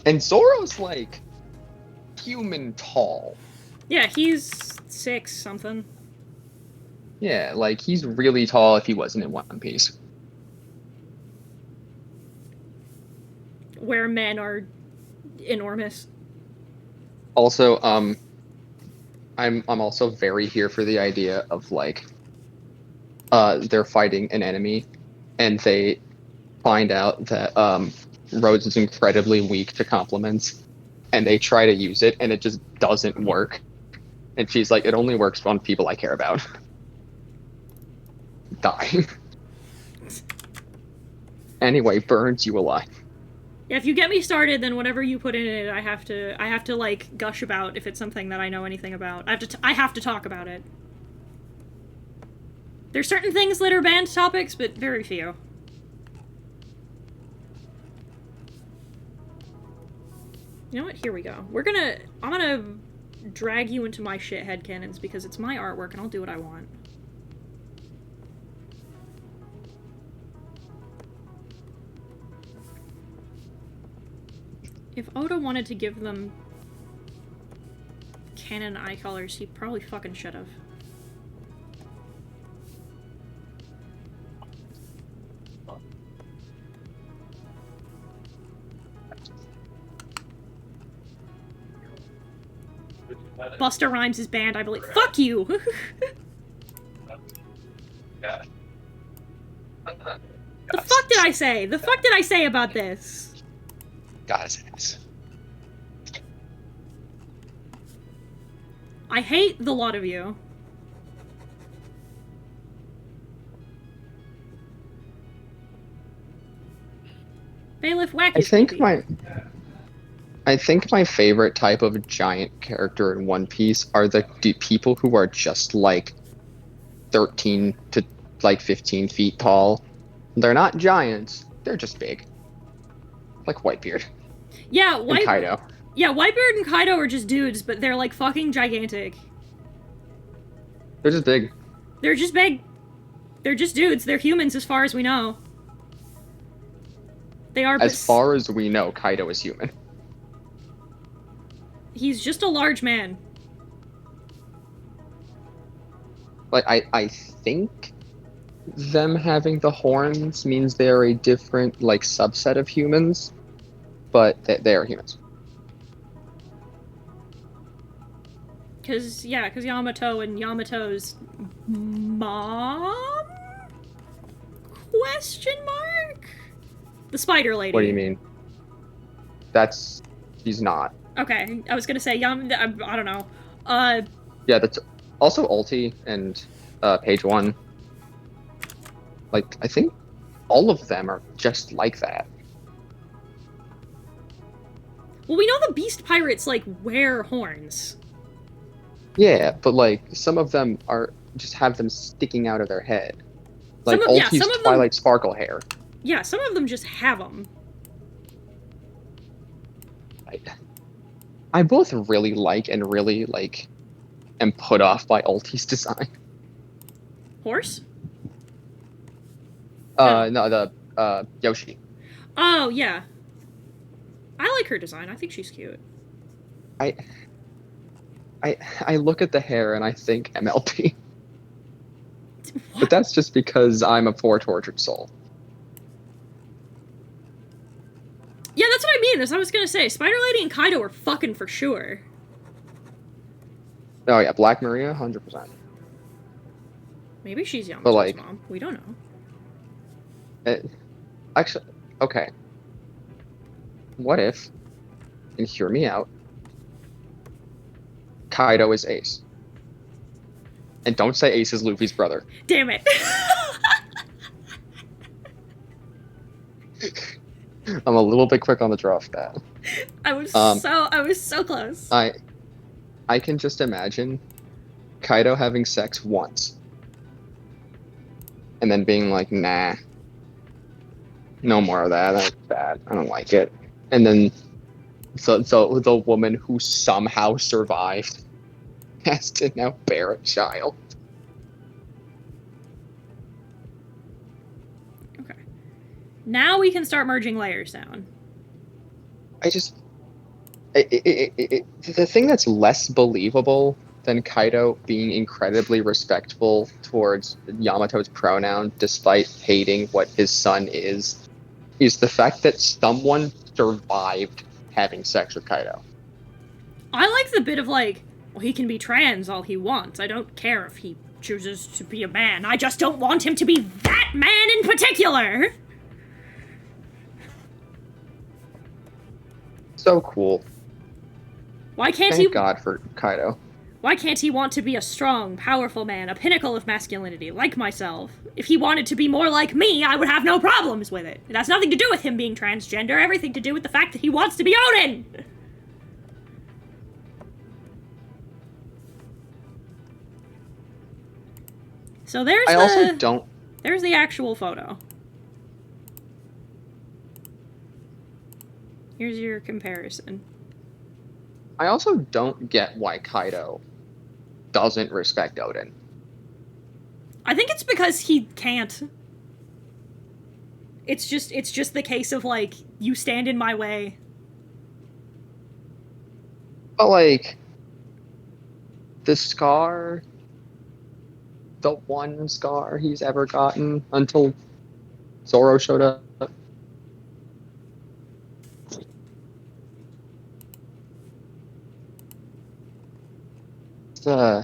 and Zoro's like human tall. Yeah, he's 6 something. Yeah, like he's really tall if he wasn't in One Piece. Where men are enormous. Also, I'm also very here for the idea of like, they're fighting an enemy, and they find out that Rhodes is incredibly weak to compliments, and they try to use it, and it just doesn't work. And she's like, it only works on people I care about. Die. Anyway, burns you alive. Yeah, if you get me started, then whatever you put in it, I have to like gush about if it's something that I know anything about. I have to talk about it. There's certain things that are banned topics, but very few. You know what? Here we go. I'm gonna drag you into my shit headcanons because it's my artwork and I'll do what I want. If Oda wanted to give them canon eye colors, he probably fucking should have. Busta Rhymes is banned, I believe. Fuck you! The fuck did I say? The fuck did I say about this? Got his ass. I hate the lot of you. Bailiff Whack is creepy. I think my favorite type of giant character in One Piece are the people who are just like 13 to like 15 feet tall. They're not giants, they're just big. Like Whitebeard. Yeah, And Kaido. Yeah, Whitebeard and Kaido are just dudes, but they're like fucking gigantic. They're just big. They're just big. They're just dudes. They're humans as far as we know. They are. As far as we know, Kaido is human. He's just a large man. Like, I think them having the horns means they are a different, like, subset of humans, but they are humans. Because Yamato and Yamato's mom? Question mark? The spider lady. What do you mean? She's not. Okay, I was gonna say, I don't know. Yeah, that's also Ulti and Page 1. Like, I think all of them are just like that. Well, we know the beast pirates, like, wear horns. Yeah, but, like, some of them just have them sticking out of their head. Like, Ulti's Twilight Sparkle hair. Yeah, some of them just have them. I both really like and really, like, am put off by Ulti's design. Horse? No, the, Yoshi. Oh, yeah. I like her design. I think she's cute. I look at the hair and I think MLP. What? But that's just because I'm a poor tortured soul. Yeah, that's what I mean. As I was gonna say, Spider Lady and Kaido are fucking for sure. Oh yeah, Black Maria, 100%. Maybe she's Yamato's mom. We don't know. Actually, okay. What if, and hear me out, Kaido is Ace? And don't say Ace is Luffy's brother. Damn it. I'm a little bit quick on the draw for that. I was so close. I can just imagine Kaido having sex once. And then being like, nah. No more of that. That's bad. I don't like it. And then the woman who somehow survived has to now bear a child. Okay. Now we can start merging layers down. The thing that's less believable than Kaido being incredibly respectful towards Yamato's pronoun despite hating what his son is the fact that someone survived having sex with Kaido. I like the bit of like, well, he can be trans all he wants. I don't care if he chooses to be a man. I just don't want him to be that man in particular. So cool. Why can't Thank he? God for Kaido. Why can't he want to be a strong, powerful man, a pinnacle of masculinity, like myself? If he wanted to be more like me, I would have no problems with it. It has nothing to do with him being transgender, everything to do with the fact that he wants to be Odin! So there's there's the actual photo. Here's your comparison. I also don't get why Kaido doesn't respect Odin. I think it's because he can't. It's just the case of like, you stand in my way. But like, the scar, the one scar he's ever gotten until Zoro showed up. Yeah,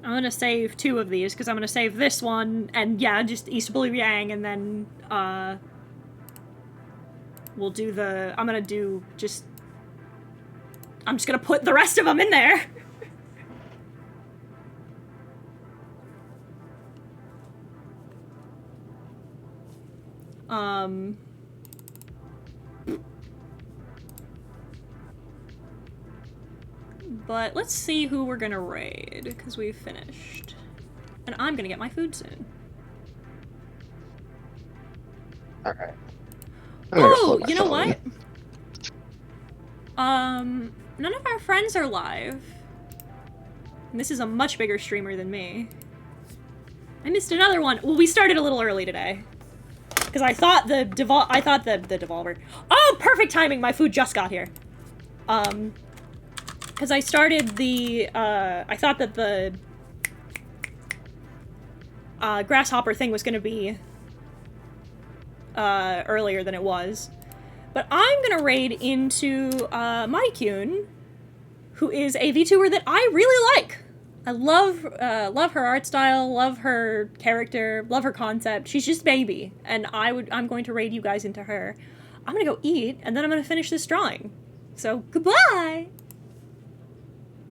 I'm gonna save 2 of these, because I'm gonna save this one, and yeah, just East Blue Yang, and then, we'll do the, I'm just gonna put the rest of them in there. But let's see who we're gonna raid, because we've finished. And I'm gonna get my food soon. Alright. Oh, you know what? None of our friends are live. And this is a much bigger streamer than me. I missed another one. Well, we started a little early today. Because I thought the devolver. Oh, perfect timing! My food just got here. Because I started the, I thought that the, Grasshopper thing was gonna be, earlier than it was. But I'm gonna raid into, Maikun, who is a VTuber that I really like. I love her art style, love her character, love her concept. She's just baby, and I'm going to raid you guys into her. I'm gonna go eat, and then I'm gonna finish this drawing. So, goodbye!